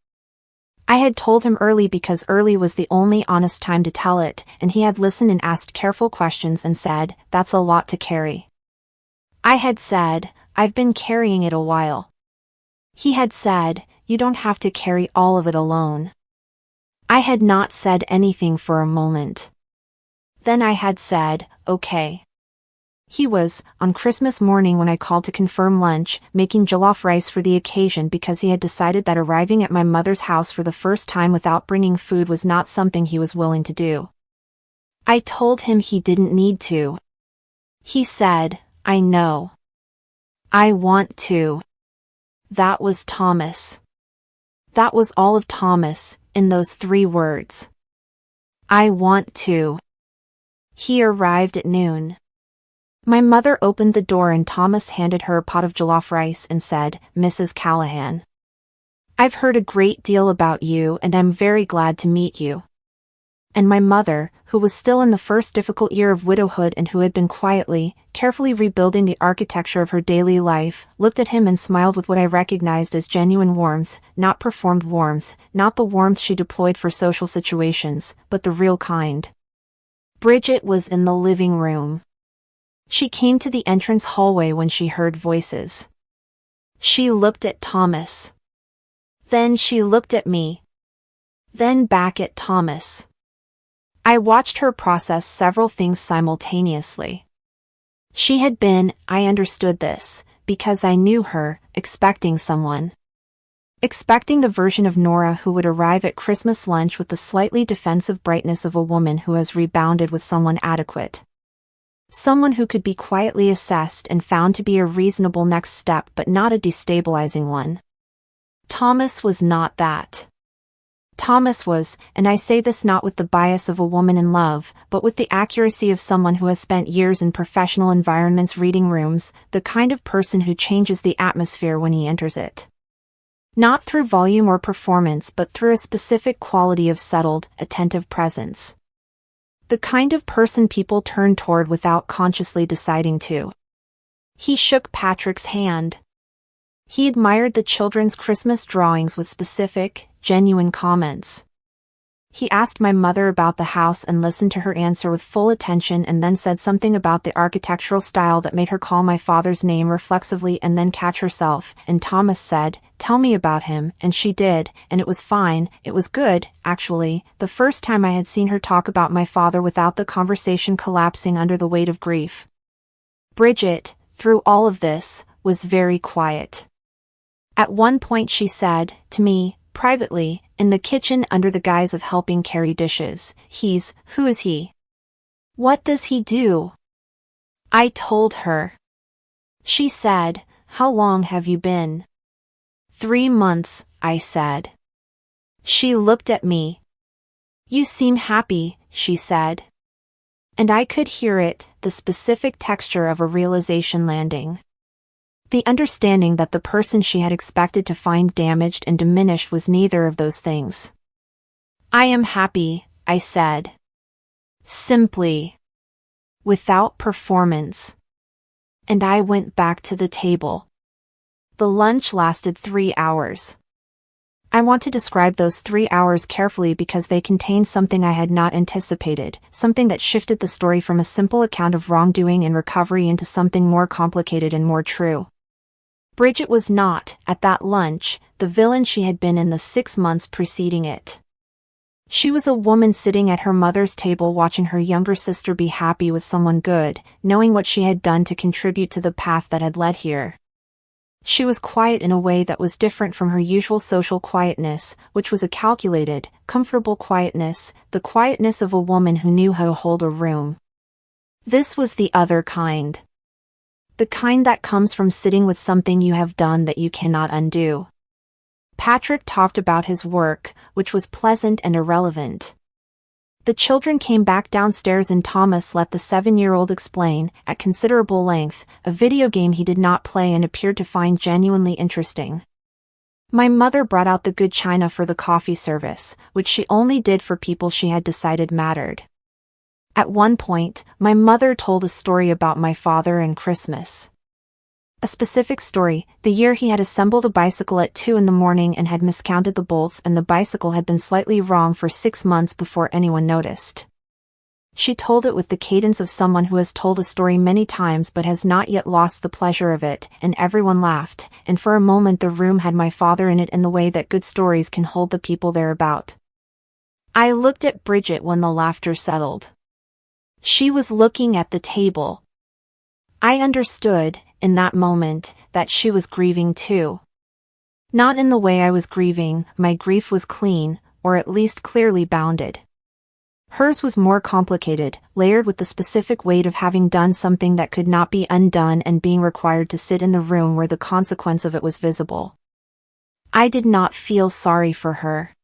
I had told him early because early was the only honest time to tell it, and he had listened and asked careful questions and said, "That's a lot to carry." I had said, "I've been carrying it a while." He had said, "You don't have to carry all of it alone." I had not said anything for a moment. Then I had said, "Okay." He was, on Christmas morning when I called to confirm lunch, making jollof rice for the occasion because he had decided that arriving at my mother's house for the first time without bringing food was not something he was willing to do. I told him he didn't need to. He said, "I know. I want to." That was Thomas. That was all of Thomas, in those 3 words. I want to. He arrived at noon. My mother opened the door and Thomas handed her a pot of jollof rice and said, "Mrs. Callahan, I've heard a great deal about you and I'm very glad to meet you." And my mother, who was still in the first difficult year of widowhood and who had been quietly, carefully rebuilding the architecture of her daily life, looked at him and smiled with what I recognized as genuine warmth, not performed warmth, not the warmth she deployed for social situations, but the real kind. Bridget was in the living room. She came to the entrance hallway when she heard voices. She looked at Thomas. Then she looked at me. Then back at Thomas. I watched her process several things simultaneously. She had been, I understood this, because I knew her, expecting someone. Expecting the version of Nora who would arrive at Christmas lunch with the slightly defensive brightness of a woman who has rebounded with someone adequate. Someone who could be quietly assessed and found to be a reasonable next step but not a destabilizing one. Thomas was not that. Thomas was, and I say this not with the bias of a woman in love, but with the accuracy of someone who has spent years in professional environments reading rooms, the kind of person who changes the atmosphere when he enters it. Not through volume or performance but through a specific quality of settled, attentive presence. The kind of person people turn toward without consciously deciding to. He shook Patrick's hand. He admired the children's Christmas drawings with specific, genuine comments. He asked my mother about the house and listened to her answer with full attention and then said something about the architectural style that made her call my father's name reflexively and then catch herself, and Thomas said, "Tell me about him," and she did, and it was fine, it was good, actually, the first time I had seen her talk about my father without the conversation collapsing under the weight of grief. Bridget, through all of this, was very quiet. At one point she said, to me, privately, in the kitchen under the guise of helping carry dishes, "Who is he? What does he do?" I told her. She said, "How long have you been?" 3 months, I said. She looked at me. "You seem happy," she said. And I could hear it, the specific texture of a realization landing. The understanding that the person she had expected to find damaged and diminished was neither of those things. "I am happy," I said. Simply. Without performance. And I went back to the table. The lunch lasted 3 hours. I want to describe those 3 hours carefully because they contained something I had not anticipated, something that shifted the story from a simple account of wrongdoing and recovery into something more complicated and more true. Bridget was not, at that lunch, the villain she had been in the 6 months preceding it. She was a woman sitting at her mother's table watching her younger sister be happy with someone good, knowing what she had done to contribute to the path that had led here. She was quiet in a way that was different from her usual social quietness, which was a calculated, comfortable quietness, the quietness of a woman who knew how to hold a room. This was the other kind. The kind that comes from sitting with something you have done that you cannot undo. Patrick talked about his work, which was pleasant and irrelevant. The children came back downstairs and Thomas let the 7-year-old explain, at considerable length, a video game he did not play and appeared to find genuinely interesting. My mother brought out the good china for the coffee service, which she only did for people she had decided mattered. At one point, my mother told a story about my father and Christmas. A specific story, the year he had assembled a bicycle at 2 in the morning and had miscounted the bolts and the bicycle had been slightly wrong for 6 months before anyone noticed. She told it with the cadence of someone who has told a story many times but has not yet lost the pleasure of it, and everyone laughed, and for a moment the room had my father in it in the way that good stories can hold the people thereabout. I looked at Bridget when the laughter settled. She was looking at the table. I understood, in that moment, that she was grieving too. Not in the way I was grieving, my grief was clean, or at least clearly bounded. Hers was more complicated, layered with the specific weight of having done something that could not be undone and being required to sit in the room where the consequence of it was visible. I did not feel sorry for her.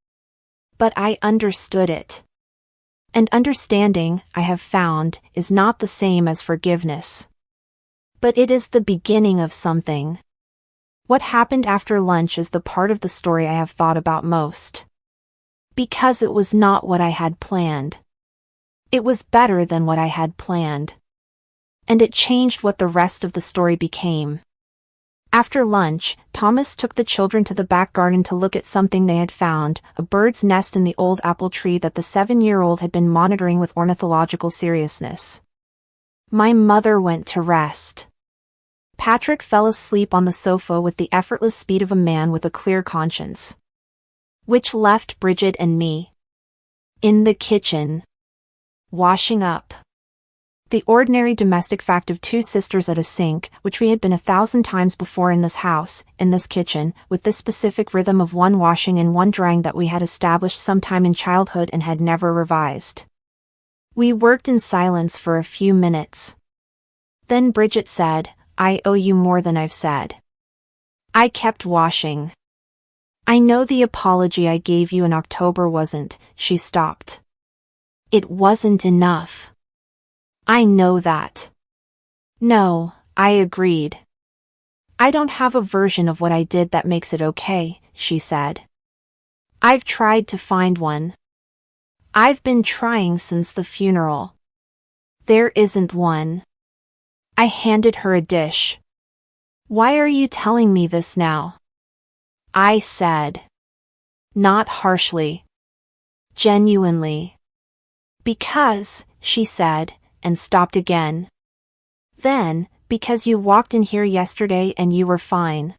But I understood it. And understanding, I have found, is not the same as forgiveness. But it is the beginning of something. What happened after lunch is the part of the story I have thought about most. Because it was not what I had planned. It was better than what I had planned. And it changed what the rest of the story became. After lunch, Thomas took the children to the back garden to look at something they had found, a bird's nest in the old apple tree that the 7-year-old had been monitoring with ornithological seriousness. My mother went to rest. Patrick fell asleep on the sofa with the effortless speed of a man with a clear conscience. Which left Bridget and me in the kitchen, washing up. The ordinary domestic fact of 2 sisters at a sink, which we had been 1,000 times before in this house, in this kitchen, with this specific rhythm of one washing and one drying that we had established sometime in childhood and had never revised. We worked in silence for a few minutes. Then Bridget said, "I owe you more than I've said." I kept washing. "I know the apology I gave you in October wasn't," she stopped. "It wasn't enough. I know that." "No," I agreed. "I don't have a version of what I did that makes it okay," she said. "I've tried to find one. I've been trying since the funeral. There isn't one." I handed her a dish. "Why are you telling me this now?" I said. Not harshly. Genuinely. "Because," she said, and stopped again. "Then, because you walked in here yesterday and you were fine.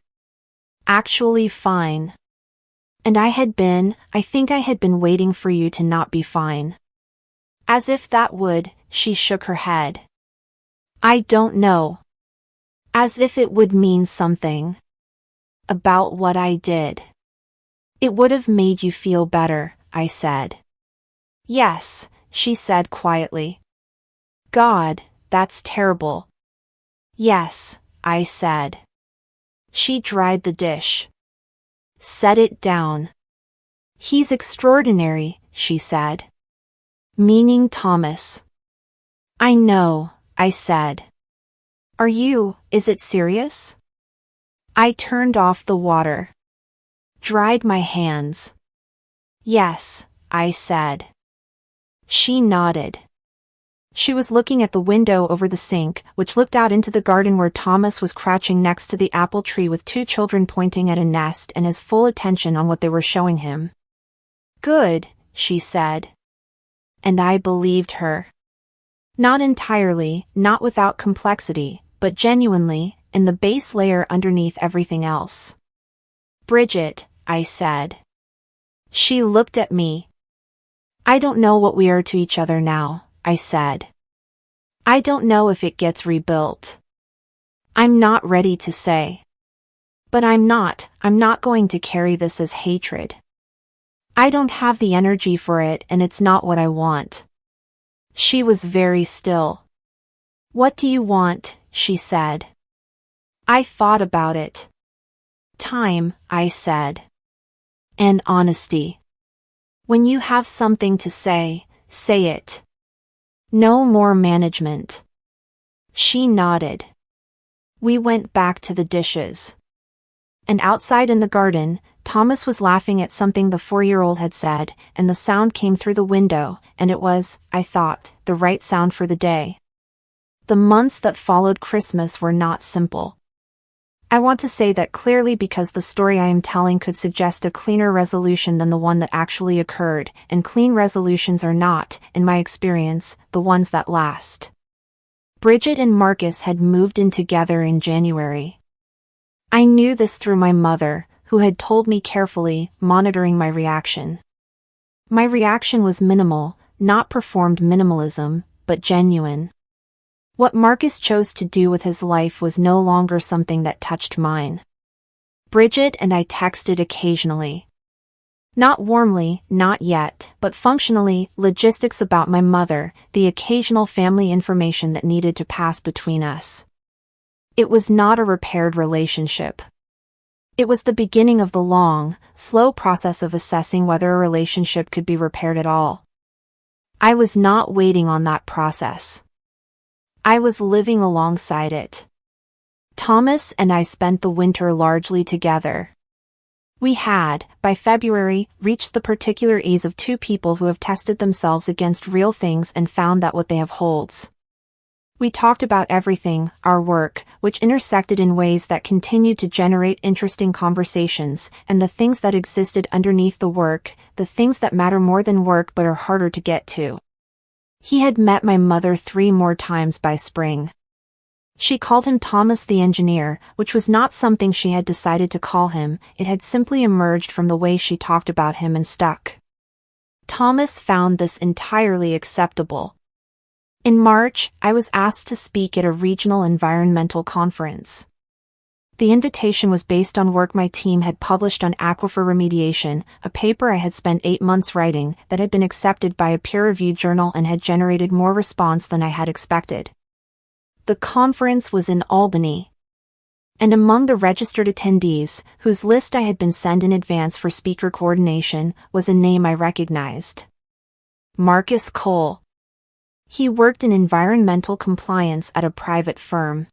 Actually fine. And I think I had been waiting for you to not be fine." As if that would, she shook her head. "I don't know." As if it would mean something. About what I did. "It would have made you feel better," I said. "Yes," she said quietly. "God, that's terrible." "Yes," I said. She dried the dish. "Set it down." "He's extraordinary," she said. Meaning Thomas. "I know," I said. Is it serious?" I turned off the water. Dried my hands. Yes, I said. She nodded. She was looking at the window over the sink, which looked out into the garden where Thomas was crouching next to the apple tree with two children pointing at a nest and his full attention on what they were showing him. Good, she said. And I believed her. Not entirely, not without complexity, but genuinely, in the base layer underneath everything else. Bridget, I said. She looked at me. I don't know what we are to each other now, I said. I don't know if it gets rebuilt. I'm not ready to say. But I'm not going to carry this as hatred. I don't have the energy for it and it's not what I want. She was very still. What do you want? She said. I thought about it. Time, I said. And honesty. When you have something to say, say it. No more management. She nodded. We went back to the dishes. And outside in the garden, Thomas was laughing at something the 4-year-old had said, and the sound came through the window, and it was, I thought, the right sound for the day. The months that followed Christmas were not simple. I want to say that clearly because the story I am telling could suggest a cleaner resolution than the one that actually occurred, and clean resolutions are not, in my experience, the ones that last. Bridget and Marcus had moved in together in January. I knew this through my mother, who had told me carefully, monitoring my reaction. My reaction was minimal, not performed minimalism, but genuine. What Marcus chose to do with his life was no longer something that touched mine. Bridget and I texted occasionally. Not warmly, not yet, but functionally, logistics about my mother, the occasional family information that needed to pass between us. It was not a repaired relationship. It was the beginning of the long, slow process of assessing whether a relationship could be repaired at all. I was not waiting on that process. I was living alongside it. Thomas and I spent the winter largely together. We had, by February, reached the particular ease of two people who have tested themselves against real things and found that what they have holds. We talked about everything, our work, which intersected in ways that continued to generate interesting conversations, and the things that existed underneath the work, the things that matter more than work but are harder to get to. He had met my mother 3 more times by spring. She called him Thomas the engineer, which was not something she had decided to call him, it had simply emerged from the way she talked about him and stuck. Thomas found this entirely acceptable. In March, I was asked to speak at a regional environmental conference. The invitation was based on work my team had published on aquifer remediation, a paper I had spent 8 months writing that had been accepted by a peer-reviewed journal and had generated more response than I had expected. The conference was in Albany. And among the registered attendees, whose list I had been sent in advance for speaker coordination, was a name I recognized. Marcus Cole. He worked in environmental compliance at a private firm.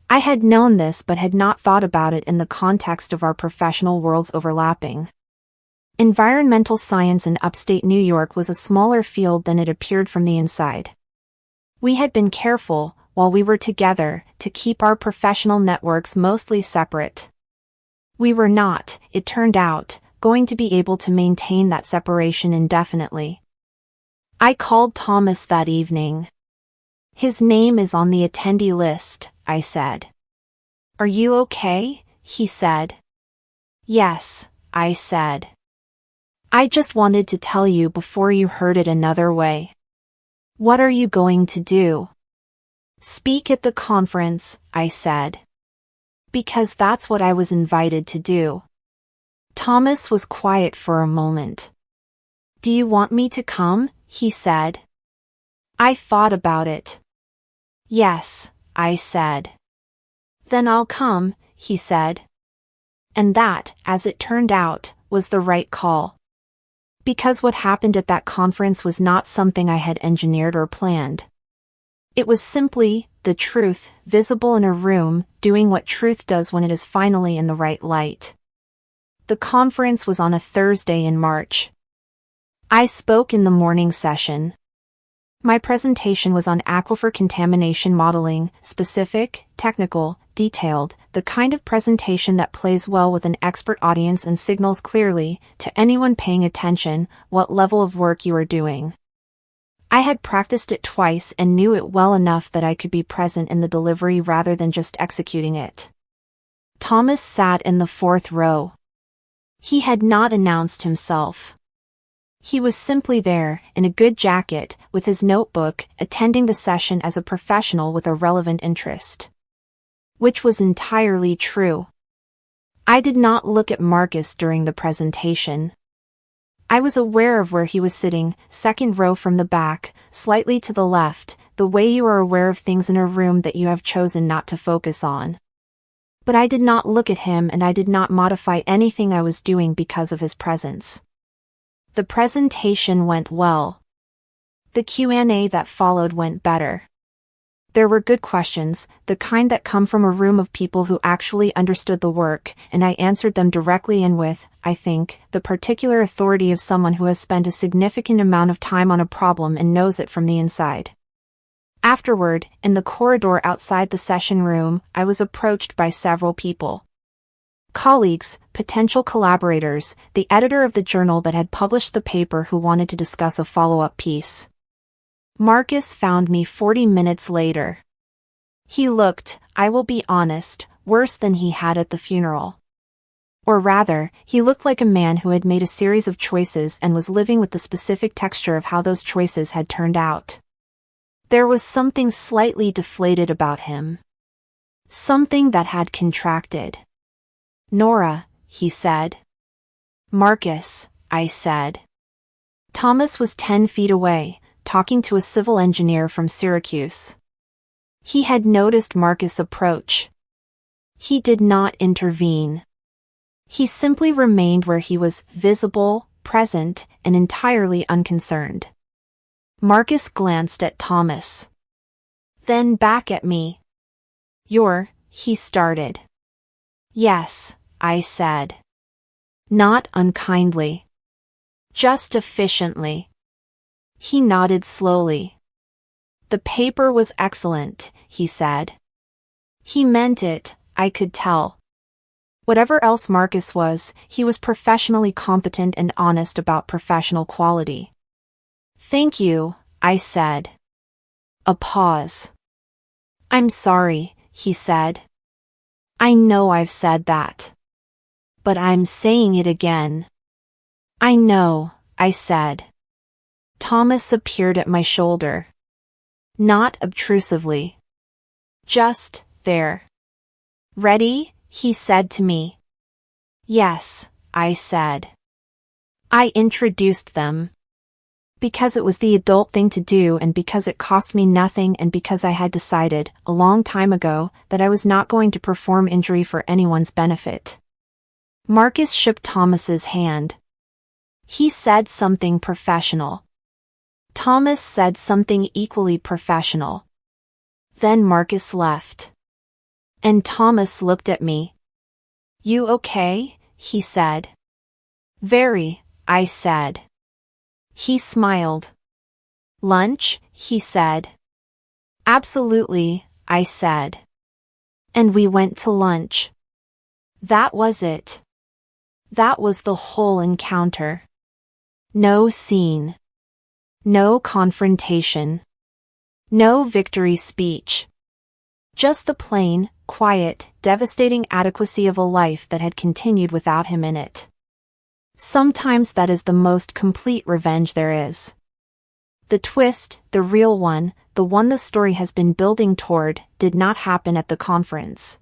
I had known this but had not thought about it in the context of our professional worlds overlapping. Environmental science in upstate New York was a smaller field than it appeared from the inside. We had been careful, while we were together, to keep our professional networks mostly separate. We were not, it turned out, going to be able to maintain that separation indefinitely. I called Thomas that evening. His name is on the attendee list, I said. Are you okay? He said. Yes, I said. I just wanted to tell you before you heard it another way. What are you going to do? Speak at the conference, I said. Because that's what I was invited to do. Thomas was quiet for a moment. Do you want me to come? He said. I thought about it. Yes, I said. Then I'll come, he said. And that, as it turned out, was the right call. Because what happened at that conference was not something I had engineered or planned. It was simply, the truth, visible in a room, doing what truth does when it is finally in the right light. The conference was on a Thursday in March. I spoke in the morning session. My presentation was on aquifer contamination modeling, specific, technical, detailed, the kind of presentation that plays well with an expert audience and signals clearly, to anyone paying attention, what level of work you are doing. I had practiced it twice and knew it well enough that I could be present in the delivery rather than just executing it. Thomas sat in the fourth row. He had not announced himself. He was simply there, in a good jacket, with his notebook, attending the session as a professional with a relevant interest. Which was entirely true. I did not look at Marcus during the presentation. I was aware of where he was sitting, second row from the back, slightly to the left, the way you are aware of things in a room that you have chosen not to focus on. But I did not look at him and I did not modify anything I was doing because of his presence. The presentation went well. The Q&A that followed went better. There were good questions, the kind that come from a room of people who actually understood the work, and I answered them directly and with, I think, the particular authority of someone who has spent a significant amount of time on a problem and knows it from the inside. Afterward, in the corridor outside the session room, I was approached by several people. Colleagues, potential collaborators, the editor of the journal that had published the paper who wanted to discuss a follow-up piece. Marcus found me 40 minutes later. He looked, I will be honest, worse than he had at the funeral. Or rather, he looked like a man who had made a series of choices and was living with the specific texture of how those choices had turned out. There was something slightly deflated about him. Something that had contracted. Nora, he said. Marcus, I said. Thomas was 10 feet away, talking to a civil engineer from Syracuse. He had noticed Marcus' approach. He did not intervene. He simply remained where he was, visible, present, and entirely unconcerned. Marcus glanced at Thomas. Then back at me. He started. Yes, I said. Not unkindly. Just efficiently. He nodded slowly. The paper was excellent, he said. He meant it, I could tell. Whatever else Marcus was, he was professionally competent and honest about professional quality. Thank you, I said. A pause. I'm sorry, he said. I know I've said that. But I'm saying it again. I know, I said. Thomas appeared at my shoulder. Not obtrusively. Just there. Ready? He said to me. Yes, I said. I introduced them. Because it was the adult thing to do and because it cost me nothing and because I had decided, a long time ago, that I was not going to perform injury for anyone's benefit. Marcus shook Thomas's hand. He said something professional. Thomas said something equally professional. Then Marcus left. And Thomas looked at me. You okay? He said. Very, I said. He smiled. Lunch? He said. Absolutely, I said. And we went to lunch. That was it. That was the whole encounter. No scene. No confrontation. No victory speech. Just the plain, quiet, devastating adequacy of a life that had continued without him in it. Sometimes that is the most complete revenge there is. The twist, the real one, the one the story has been building toward, did not happen at the conference.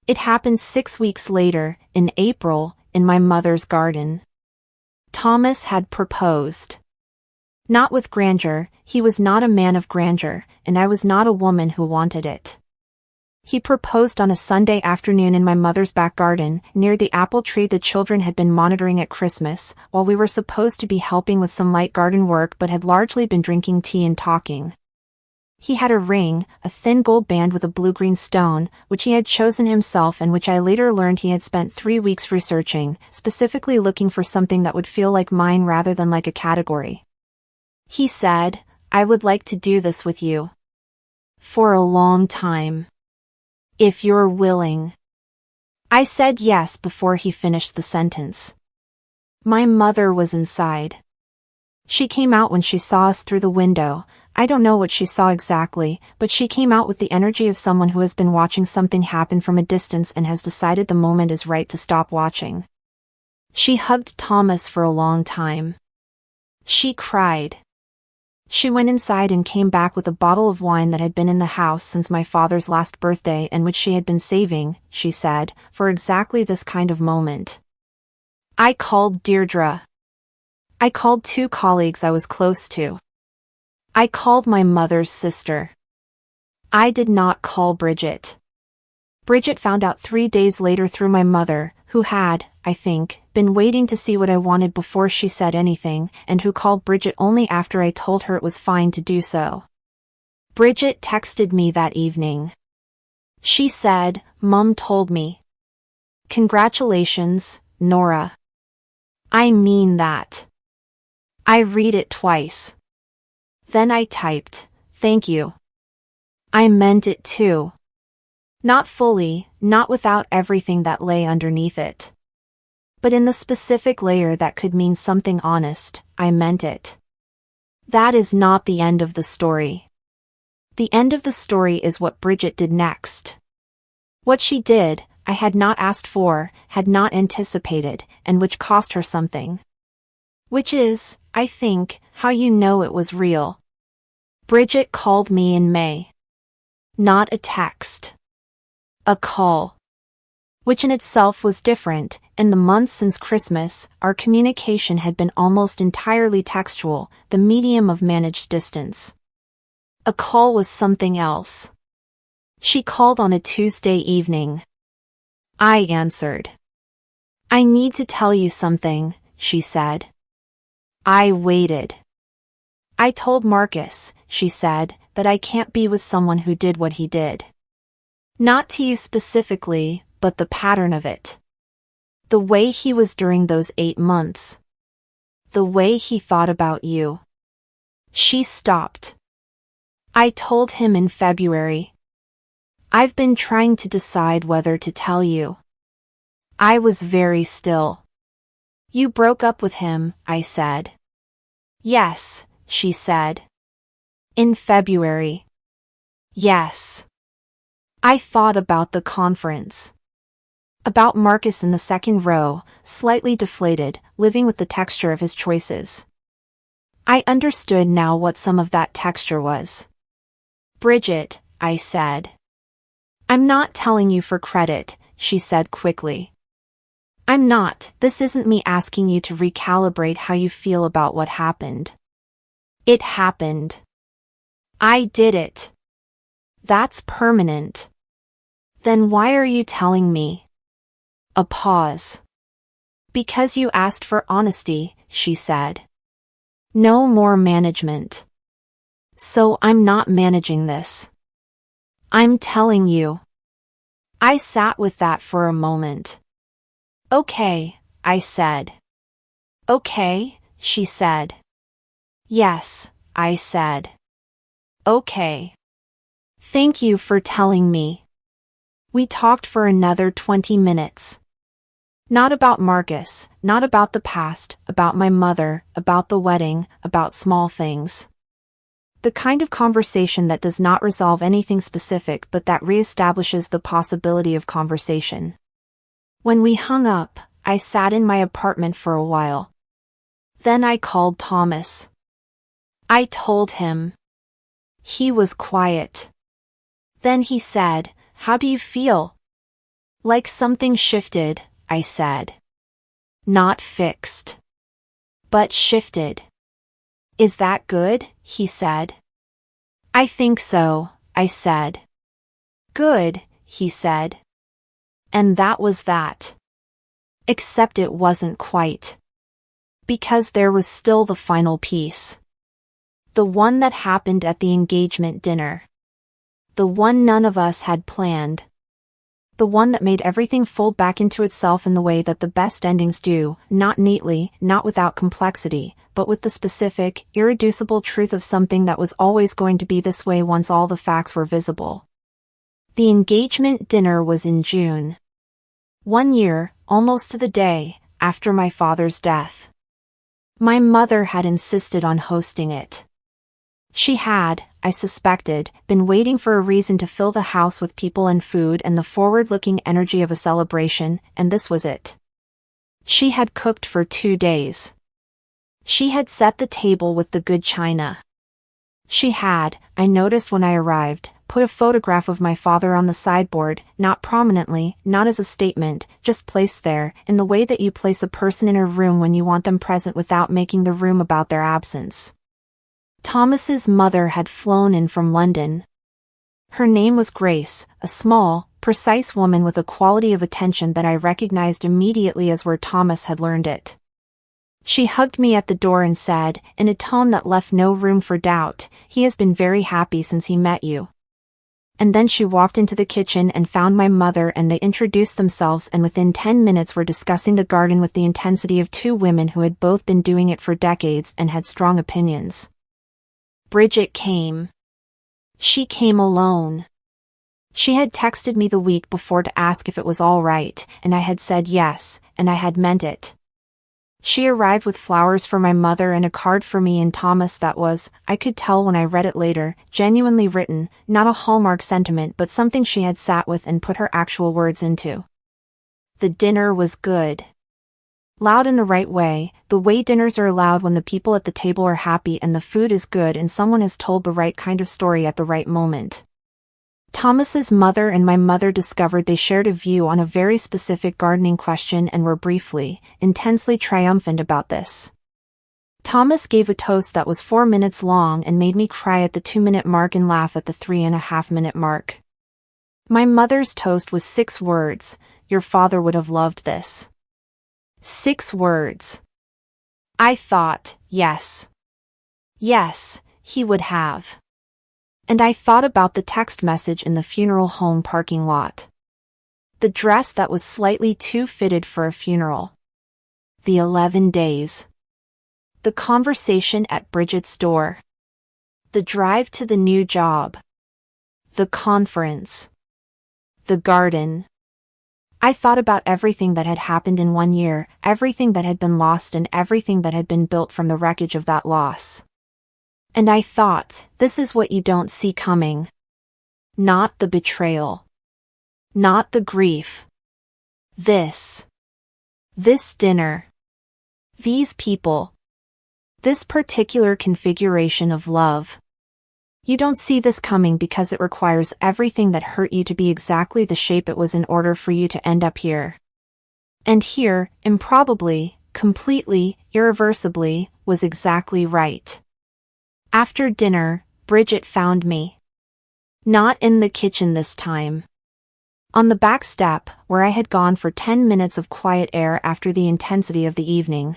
It happened 6 weeks later, in April, in my mother's garden. Thomas had proposed. Not with grandeur, he was not a man of grandeur, and I was not a woman who wanted it. He proposed on a Sunday afternoon in my mother's back garden, near the apple tree the children had been monitoring at Christmas, while we were supposed to be helping with some light garden work but had largely been drinking tea and talking. He had a ring, a thin gold band with a blue-green stone, which he had chosen himself and which I later learned he had spent 3 weeks researching, specifically looking for something that would feel like mine rather than like a category. He said, "I would like to do this with you. For a long time. If you're willing." I said yes before he finished the sentence. My mother was inside. She came out when she saw us through the window. I don't know what she saw exactly, but she came out with the energy of someone who has been watching something happen from a distance and has decided the moment is right to stop watching. She hugged Thomas for a long time. She cried. She went inside and came back with a bottle of wine that had been in the house since my father's last birthday and which she had been saving, she said, for exactly this kind of moment. I called Deirdre. I called 2 colleagues I was close to. I called my mother's sister. I did not call Bridget. Bridget found out 3 days later through my mother, who had, I think, been waiting to see what I wanted before she said anything, and who called Bridget only after I told her it was fine to do so. Bridget texted me that evening. She said, "Mum told me. Congratulations, Nora." I mean that. I read it twice. Then I typed, "Thank you." I meant it too. Not fully, not without everything that lay underneath it. But in the specific layer that could mean something honest, I meant it. That is not the end of the story. The end of the story is what Bridget did next. What she did, I had not asked for, had not anticipated, and which cost her something. Which is, I think, how you know it was real. Bridget called me in May. Not a text. A call. Which in itself was different. In the months since Christmas, our communication had been almost entirely textual, the medium of managed distance. A call was something else. She called on a Tuesday evening. I answered. "I need to tell you something," she said. I waited. "I told Marcus," she said, "that I can't be with someone who did what he did. Not to you specifically, but the pattern of it. The way he was during those 8 months. The way he thought about you." She stopped. I told him in February. "I've been trying to decide whether to tell you." I was very still. "You broke up with him," I said. "Yes," she said. "In February." "Yes." I thought about the conference. About Marcus in the second row, slightly deflated, living with the texture of his choices. I understood now what some of that texture was. "Bridget," I said. "I'm not telling you for credit," she said quickly. "I'm not. This isn't me asking you to recalibrate how you feel about what happened. It happened. I did it. That's permanent. Then why are you telling me?" A pause. "Because you asked for honesty," she said. "No more management. So I'm not managing this. I'm telling you." I sat with that for a moment. "Okay," I said. "Okay," she said. "Yes," I said. "Okay. Thank you for telling me." We talked for another 20 minutes. Not about Marcus, not about the past, about my mother, about the wedding, about small things. The kind of conversation that does not resolve anything specific but that reestablishes the possibility of conversation. When we hung up, I sat in my apartment for a while. Then I called Thomas. I told him. He was quiet. Then he said, "How do you feel?" "Like something shifted," I said. "Not fixed. But shifted." "Is that good?" he said. "I think so," I said. "Good," he said. And that was that. Except it wasn't quite. Because there was still the final piece. The one that happened at the engagement dinner. The one none of us had planned. The one that made everything fold back into itself in the way that the best endings do, not neatly, not without complexity, but with the specific, irreducible truth of something that was always going to be this way once all the facts were visible. The engagement dinner was in June. 1 year, almost to the day, after my father's death. My mother had insisted on hosting it. She had, I suspected, been waiting for a reason to fill the house with people and food and the forward-looking energy of a celebration, and this was it. She had cooked for 2 days. She had set the table with the good china. She had, I noticed when I arrived, put a photograph of my father on the sideboard, not prominently, not as a statement, just placed there, in the way that you place a person in a room when you want them present without making the room about their absence. Thomas's mother had flown in from London. Her name was Grace, a small, precise woman with a quality of attention that I recognized immediately as where Thomas had learned it. She hugged me at the door and said, in a tone that left no room for doubt, "He has been very happy since he met you." And then she walked into the kitchen and found my mother, and they introduced themselves, and within 10 minutes were discussing the garden with the intensity of two women who had both been doing it for decades and had strong opinions. Bridget came. She came alone. She had texted me the week before to ask if it was all right, and I had said yes, and I had meant it. She arrived with flowers for my mother and a card for me and Thomas that was, I could tell when I read it later, genuinely written, not a Hallmark sentiment but something she had sat with and put her actual words into. The dinner was good. Loud in the right way, the way dinners are loud when the people at the table are happy and the food is good and someone has told the right kind of story at the right moment. Thomas's mother and my mother discovered they shared a view on a very specific gardening question and were briefly, intensely triumphant about this. Thomas gave a toast that was 4 minutes long and made me cry at the 2-minute mark and laugh at the 3.5-minute mark. My mother's toast was 6 words, "Your father would have loved this." 6 words. I thought, yes. Yes, he would have. And I thought about the text message in the funeral home parking lot. The dress that was slightly too fitted for a funeral. The 11 days. The conversation at Bridget's door. The drive to the new job. The conference. The garden. I thought about everything that had happened in 1 year, everything that had been lost and everything that had been built from the wreckage of that loss. And I thought, this is what you don't see coming. Not the betrayal. Not the grief. This dinner. These people. This particular configuration of love. You don't see this coming because it requires everything that hurt you to be exactly the shape it was in order for you to end up here. And here, improbably, completely, irreversibly, was exactly right. After dinner, Bridget found me. Not in the kitchen this time. On the back step, where I had gone for 10 minutes of quiet air after the intensity of the evening.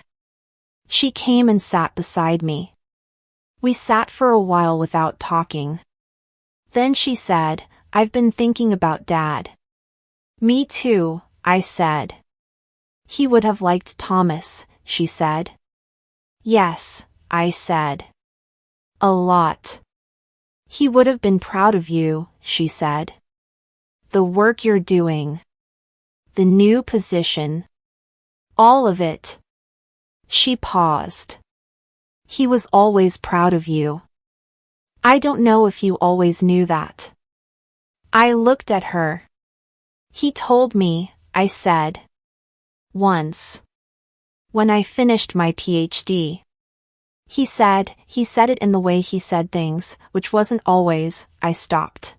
She came and sat beside me. We sat for a while without talking. Then she said, "I've been thinking about Dad." "Me too," I said. "He would have liked Thomas," she said. "Yes," I said. "A lot. He would have been proud of you," she said. "The work you're doing. The new position. All of it." She paused. "He was always proud of you. I don't know if you always knew that." I looked at her. "He told me," I said. "Once. When I finished my PhD. He said it in the way he said things, which wasn't always," I stopped.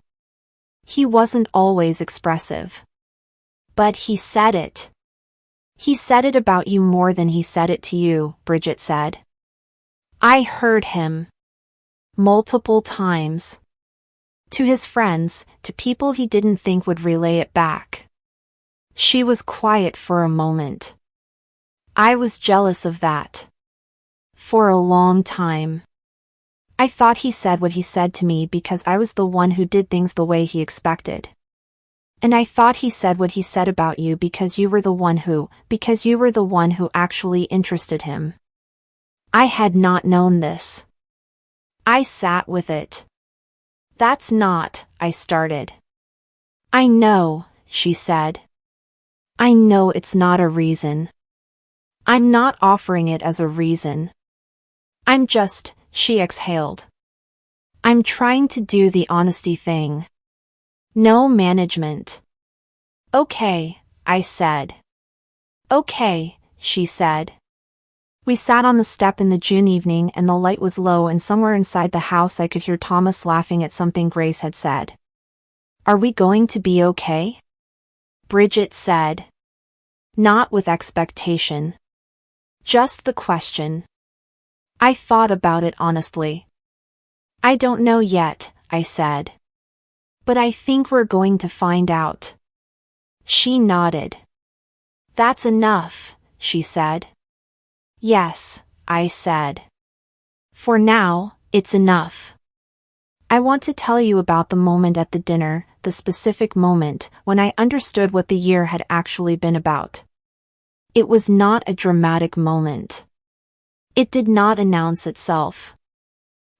"He wasn't always expressive. But he said it. He said it about you more than he said it to you," Bridget said. I heard him. Multiple times. To his friends, to people he didn't think would relay it back. She was quiet for a moment. I was jealous of that. For a long time. I thought he said what he said to me because I was the one who did things the way he expected. And I thought he said what he said about you because you were the one who actually interested him. I had not known this. I sat with it. That's not, I started. I know, she said. I know it's not a reason. I'm not offering it as a reason. She exhaled. I'm trying to do the honesty thing. No management. Okay, I said. Okay, she said. We sat on the step in the June evening and the light was low and somewhere inside the house I could hear Thomas laughing at something Grace had said. Are we going to be okay? Bridget said. Not with expectation. Just the question. I thought about it honestly. I don't know yet, I said. But I think we're going to find out. She nodded. That's enough, she said. Yes, I said. For now, it's enough. I want to tell you about the moment at the dinner, the specific moment when I understood what the year had actually been about. It was not a dramatic moment. It did not announce itself.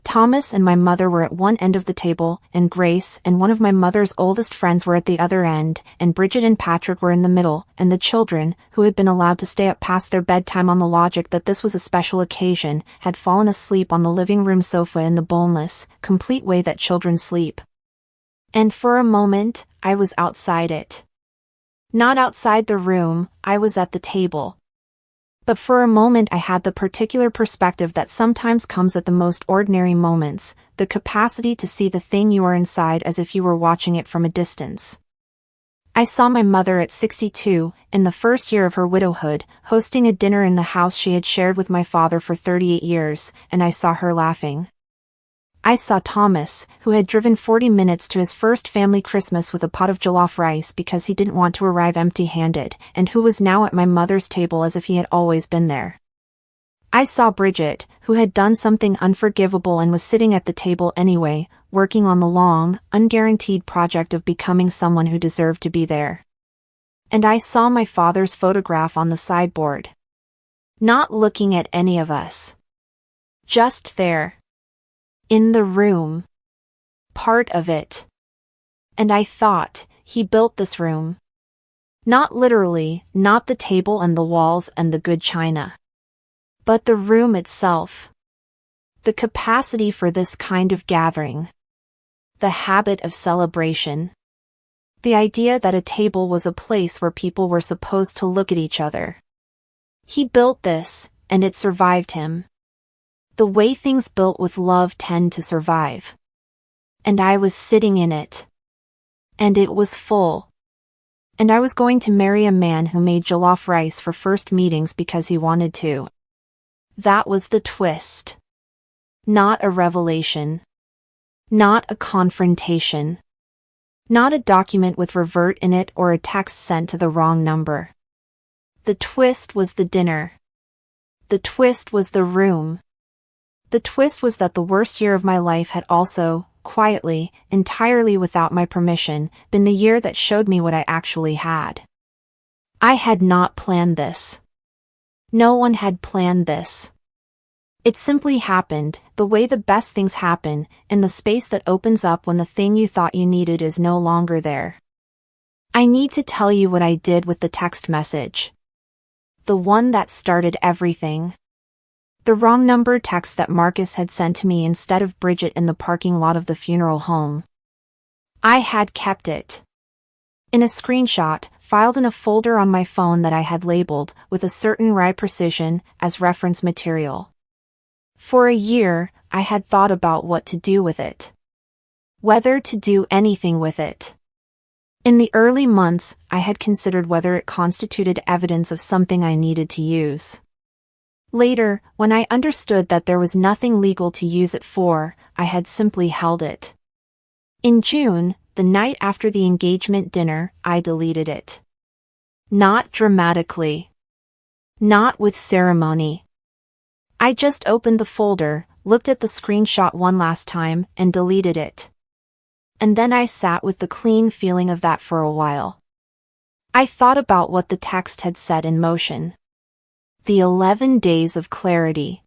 Thomas and my mother were at one end of the table, and Grace and one of my mother's oldest friends were at the other end, and Bridget and Patrick were in the middle, and the children, who had been allowed to stay up past their bedtime on the logic that this was a special occasion, had fallen asleep on the living room sofa in the boneless, complete way that children sleep. And for a moment, I was outside it. Not outside the room, I was at the table. But for a moment I had the particular perspective that sometimes comes at the most ordinary moments, the capacity to see the thing you are inside as if you were watching it from a distance. I saw my mother at 62, in the first year of her widowhood, hosting a dinner in the house she had shared with my father for 38 years, and I saw her laughing. I saw Thomas, who had driven 40 minutes to his first family Christmas with a pot of jollof rice because he didn't want to arrive empty-handed, and who was now at my mother's table as if he had always been there. I saw Bridget, who had done something unforgivable and was sitting at the table anyway, working on the long, unguaranteed project of becoming someone who deserved to be there. And I saw my father's photograph on the sideboard. Not looking at any of us. Just there. In the room. Part of it. And I thought, he built this room. Not literally, not the table and the walls and the good china. But the room itself. The capacity for this kind of gathering. The habit of celebration. The idea that a table was a place where people were supposed to look at each other. He built this, and it survived him. The way things built with love tend to survive. And I was sitting in it. And it was full. And I was going to marry a man who made jollof rice for first meetings because he wanted to. That was the twist. Not a revelation. Not a confrontation. Not a document with revert in it or a text sent to the wrong number. The twist was the dinner. The twist was the room. The twist was that the worst year of my life had also, quietly, entirely without my permission, been the year that showed me what I actually had. I had not planned this. No one had planned this. It simply happened, the way the best things happen, in the space that opens up when the thing you thought you needed is no longer there. I need to tell you what I did with the text message. The one that started everything. The wrong number text that Marcus had sent to me instead of Bridget in the parking lot of the funeral home. I had kept it. In a screenshot, filed in a folder on my phone that I had labeled, with a certain wry precision, as reference material. For a year, I had thought about what to do with it. Whether to do anything with it. In the early months, I had considered whether it constituted evidence of something I needed to use. Later, when I understood that there was nothing legal to use it for, I had simply held it. In June, the night after the engagement dinner, I deleted it. Not dramatically. Not with ceremony. I just opened the folder, looked at the screenshot one last time, and deleted it. And then I sat with the clean feeling of that for a while. I thought about what the text had set in motion. The 11 days of clarity.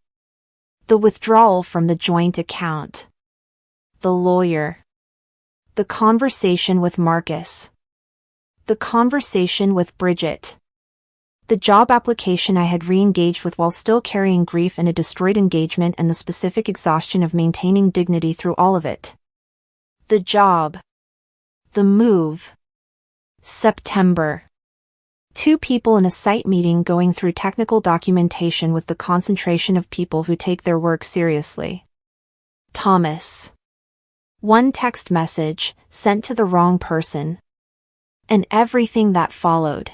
The withdrawal from the joint account. The lawyer. The conversation with Marcus. The conversation with Bridget. The job application I had re-engaged with while still carrying grief and a destroyed engagement and the specific exhaustion of maintaining dignity through all of it. The job. The move. September. 2 people in a site meeting going through technical documentation with the concentration of people who take their work seriously. Thomas. 1 text message, sent to the wrong person. And everything that followed.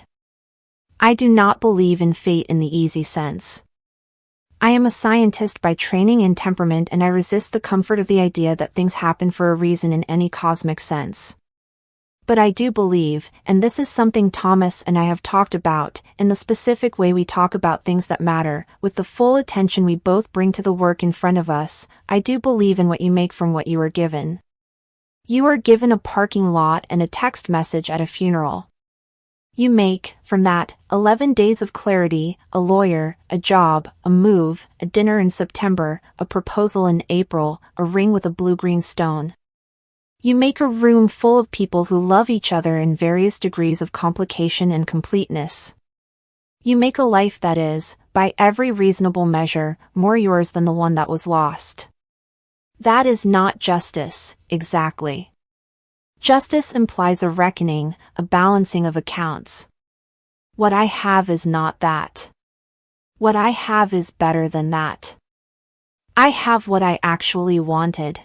I do not believe in fate in the easy sense. I am a scientist by training and temperament, and I resist the comfort of the idea that things happen for a reason in any cosmic sense. But I do believe, and this is something Thomas and I have talked about, in the specific way we talk about things that matter, with the full attention we both bring to the work in front of us, I do believe in what you make from what you are given. You are given a parking lot and a text message at a funeral. You make, from that, 11 days of clarity, a lawyer, a job, a move, a dinner in September, a proposal in April, a ring with a blue-green stone. You make a room full of people who love each other in various degrees of complication and completeness. You make a life that is, by every reasonable measure, more yours than the one that was lost. That is not justice, exactly. Justice implies a reckoning, a balancing of accounts. What I have is not that. What I have is better than that. I have what I actually wanted.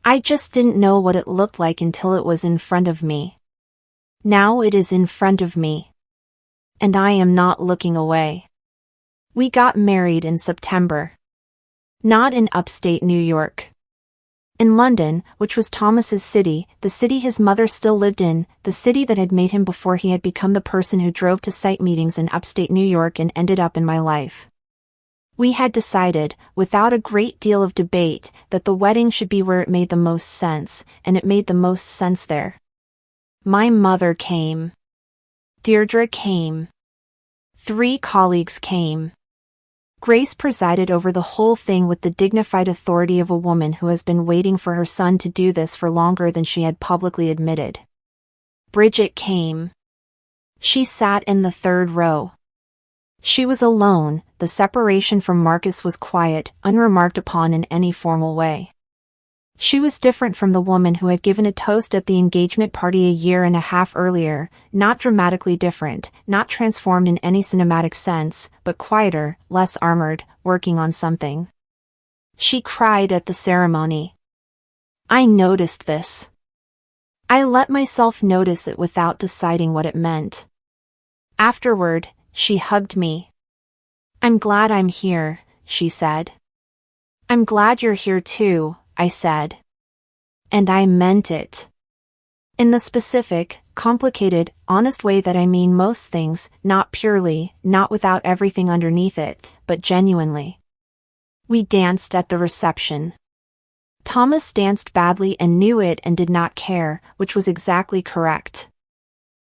I just didn't know what it looked like until it was in front of me. Now it is in front of me. And I am not looking away. We got married in September. Not in upstate New York. In London, which was Thomas's city, the city his mother still lived in, the city that had made him before he had become the person who drove to site meetings in upstate New York and ended up in my life. We had decided, without a great deal of debate, that the wedding should be where it made the most sense, and it made the most sense there. My mother came. Deirdre came. 3 colleagues came. Grace presided over the whole thing with the dignified authority of a woman who has been waiting for her son to do this for longer than she had publicly admitted. Bridget came. She sat in the 3rd row. She was alone, the separation from Marcus was quiet, unremarked upon in any formal way. She was different from the woman who had given a toast at the engagement party a year and a half earlier, not dramatically different, not transformed in any cinematic sense, but quieter, less armored, working on something. She cried at the ceremony. I noticed this. I let myself notice it without deciding what it meant. Afterward, she hugged me. I'm glad I'm here, she said. I'm glad you're here too, I said. And I meant it. In the specific, complicated, honest way that I mean most things, not purely, not without everything underneath it, but genuinely. We danced at the reception. Thomas danced badly and knew it and did not care, which was exactly correct.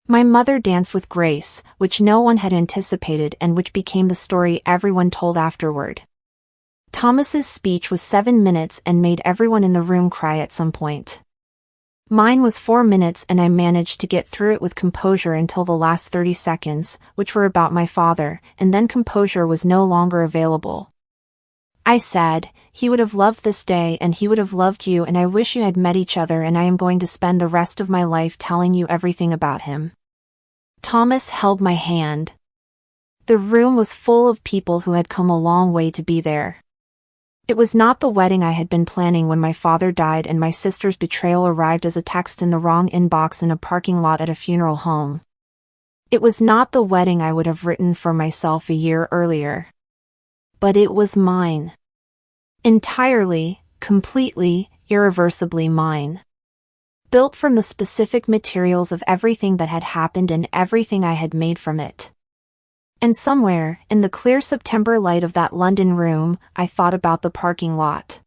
My mother danced with grace, which no one had anticipated and which became the story everyone told afterward. Thomas's speech was 7 minutes and made everyone in the room cry at some point. Mine was 4 minutes and I managed to get through it with composure until the last 30 seconds, which were about my father, and then composure was no longer available. I said, he would have loved this day and he would have loved you and I wish you had met each other and I am going to spend the rest of my life telling you everything about him. Thomas held my hand. The room was full of people who had come a long way to be there. It was not the wedding I had been planning when my father died and my sister's betrayal arrived as a text in the wrong inbox in a parking lot at a funeral home. It was not the wedding I would have written for myself a year earlier. But it was mine. Entirely, completely, irreversibly mine. Built from the specific materials of everything that had happened and everything I had made from it. And somewhere, in the clear September light of that London room, I thought about the parking lot.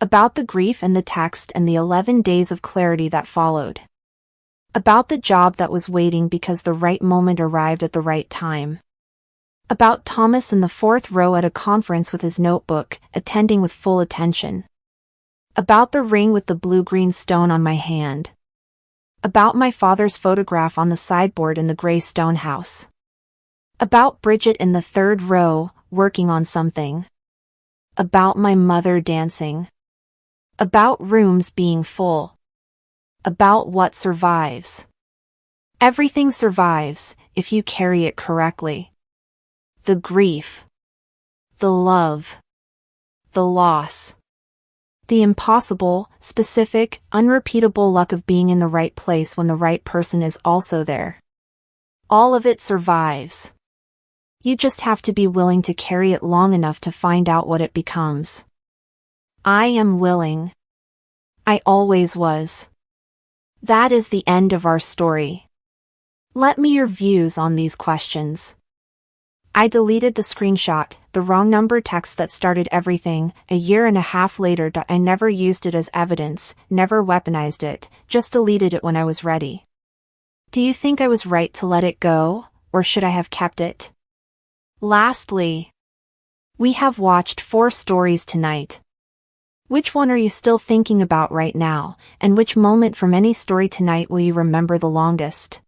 About the grief and the text and the 11 days of clarity that followed. About the job that was waiting because the right moment arrived at the right time. About Thomas in the fourth row at a conference with his notebook, attending with full attention. About the ring with the blue-green stone on my hand. About my father's photograph on the sideboard in the gray stone house. About Bridget in the third row, working on something. About my mother dancing. About rooms being full. About what survives. Everything survives, if you carry it correctly. The grief. The love. The loss. The impossible, specific, unrepeatable luck of being in the right place when the right person is also there. All of it survives. You just have to be willing to carry it long enough to find out what it becomes. I am willing. I always was. That is the end of our story. Let me your views on these questions. I deleted the screenshot, the wrong number text that started everything, a year and a half later. I never used it as evidence, never weaponized it, just deleted it when I was ready. Do you think I was right to let it go, or should I have kept it? Lastly, we have watched 4 stories tonight. Which one are you still thinking about right now, and which moment from any story tonight will you remember the longest?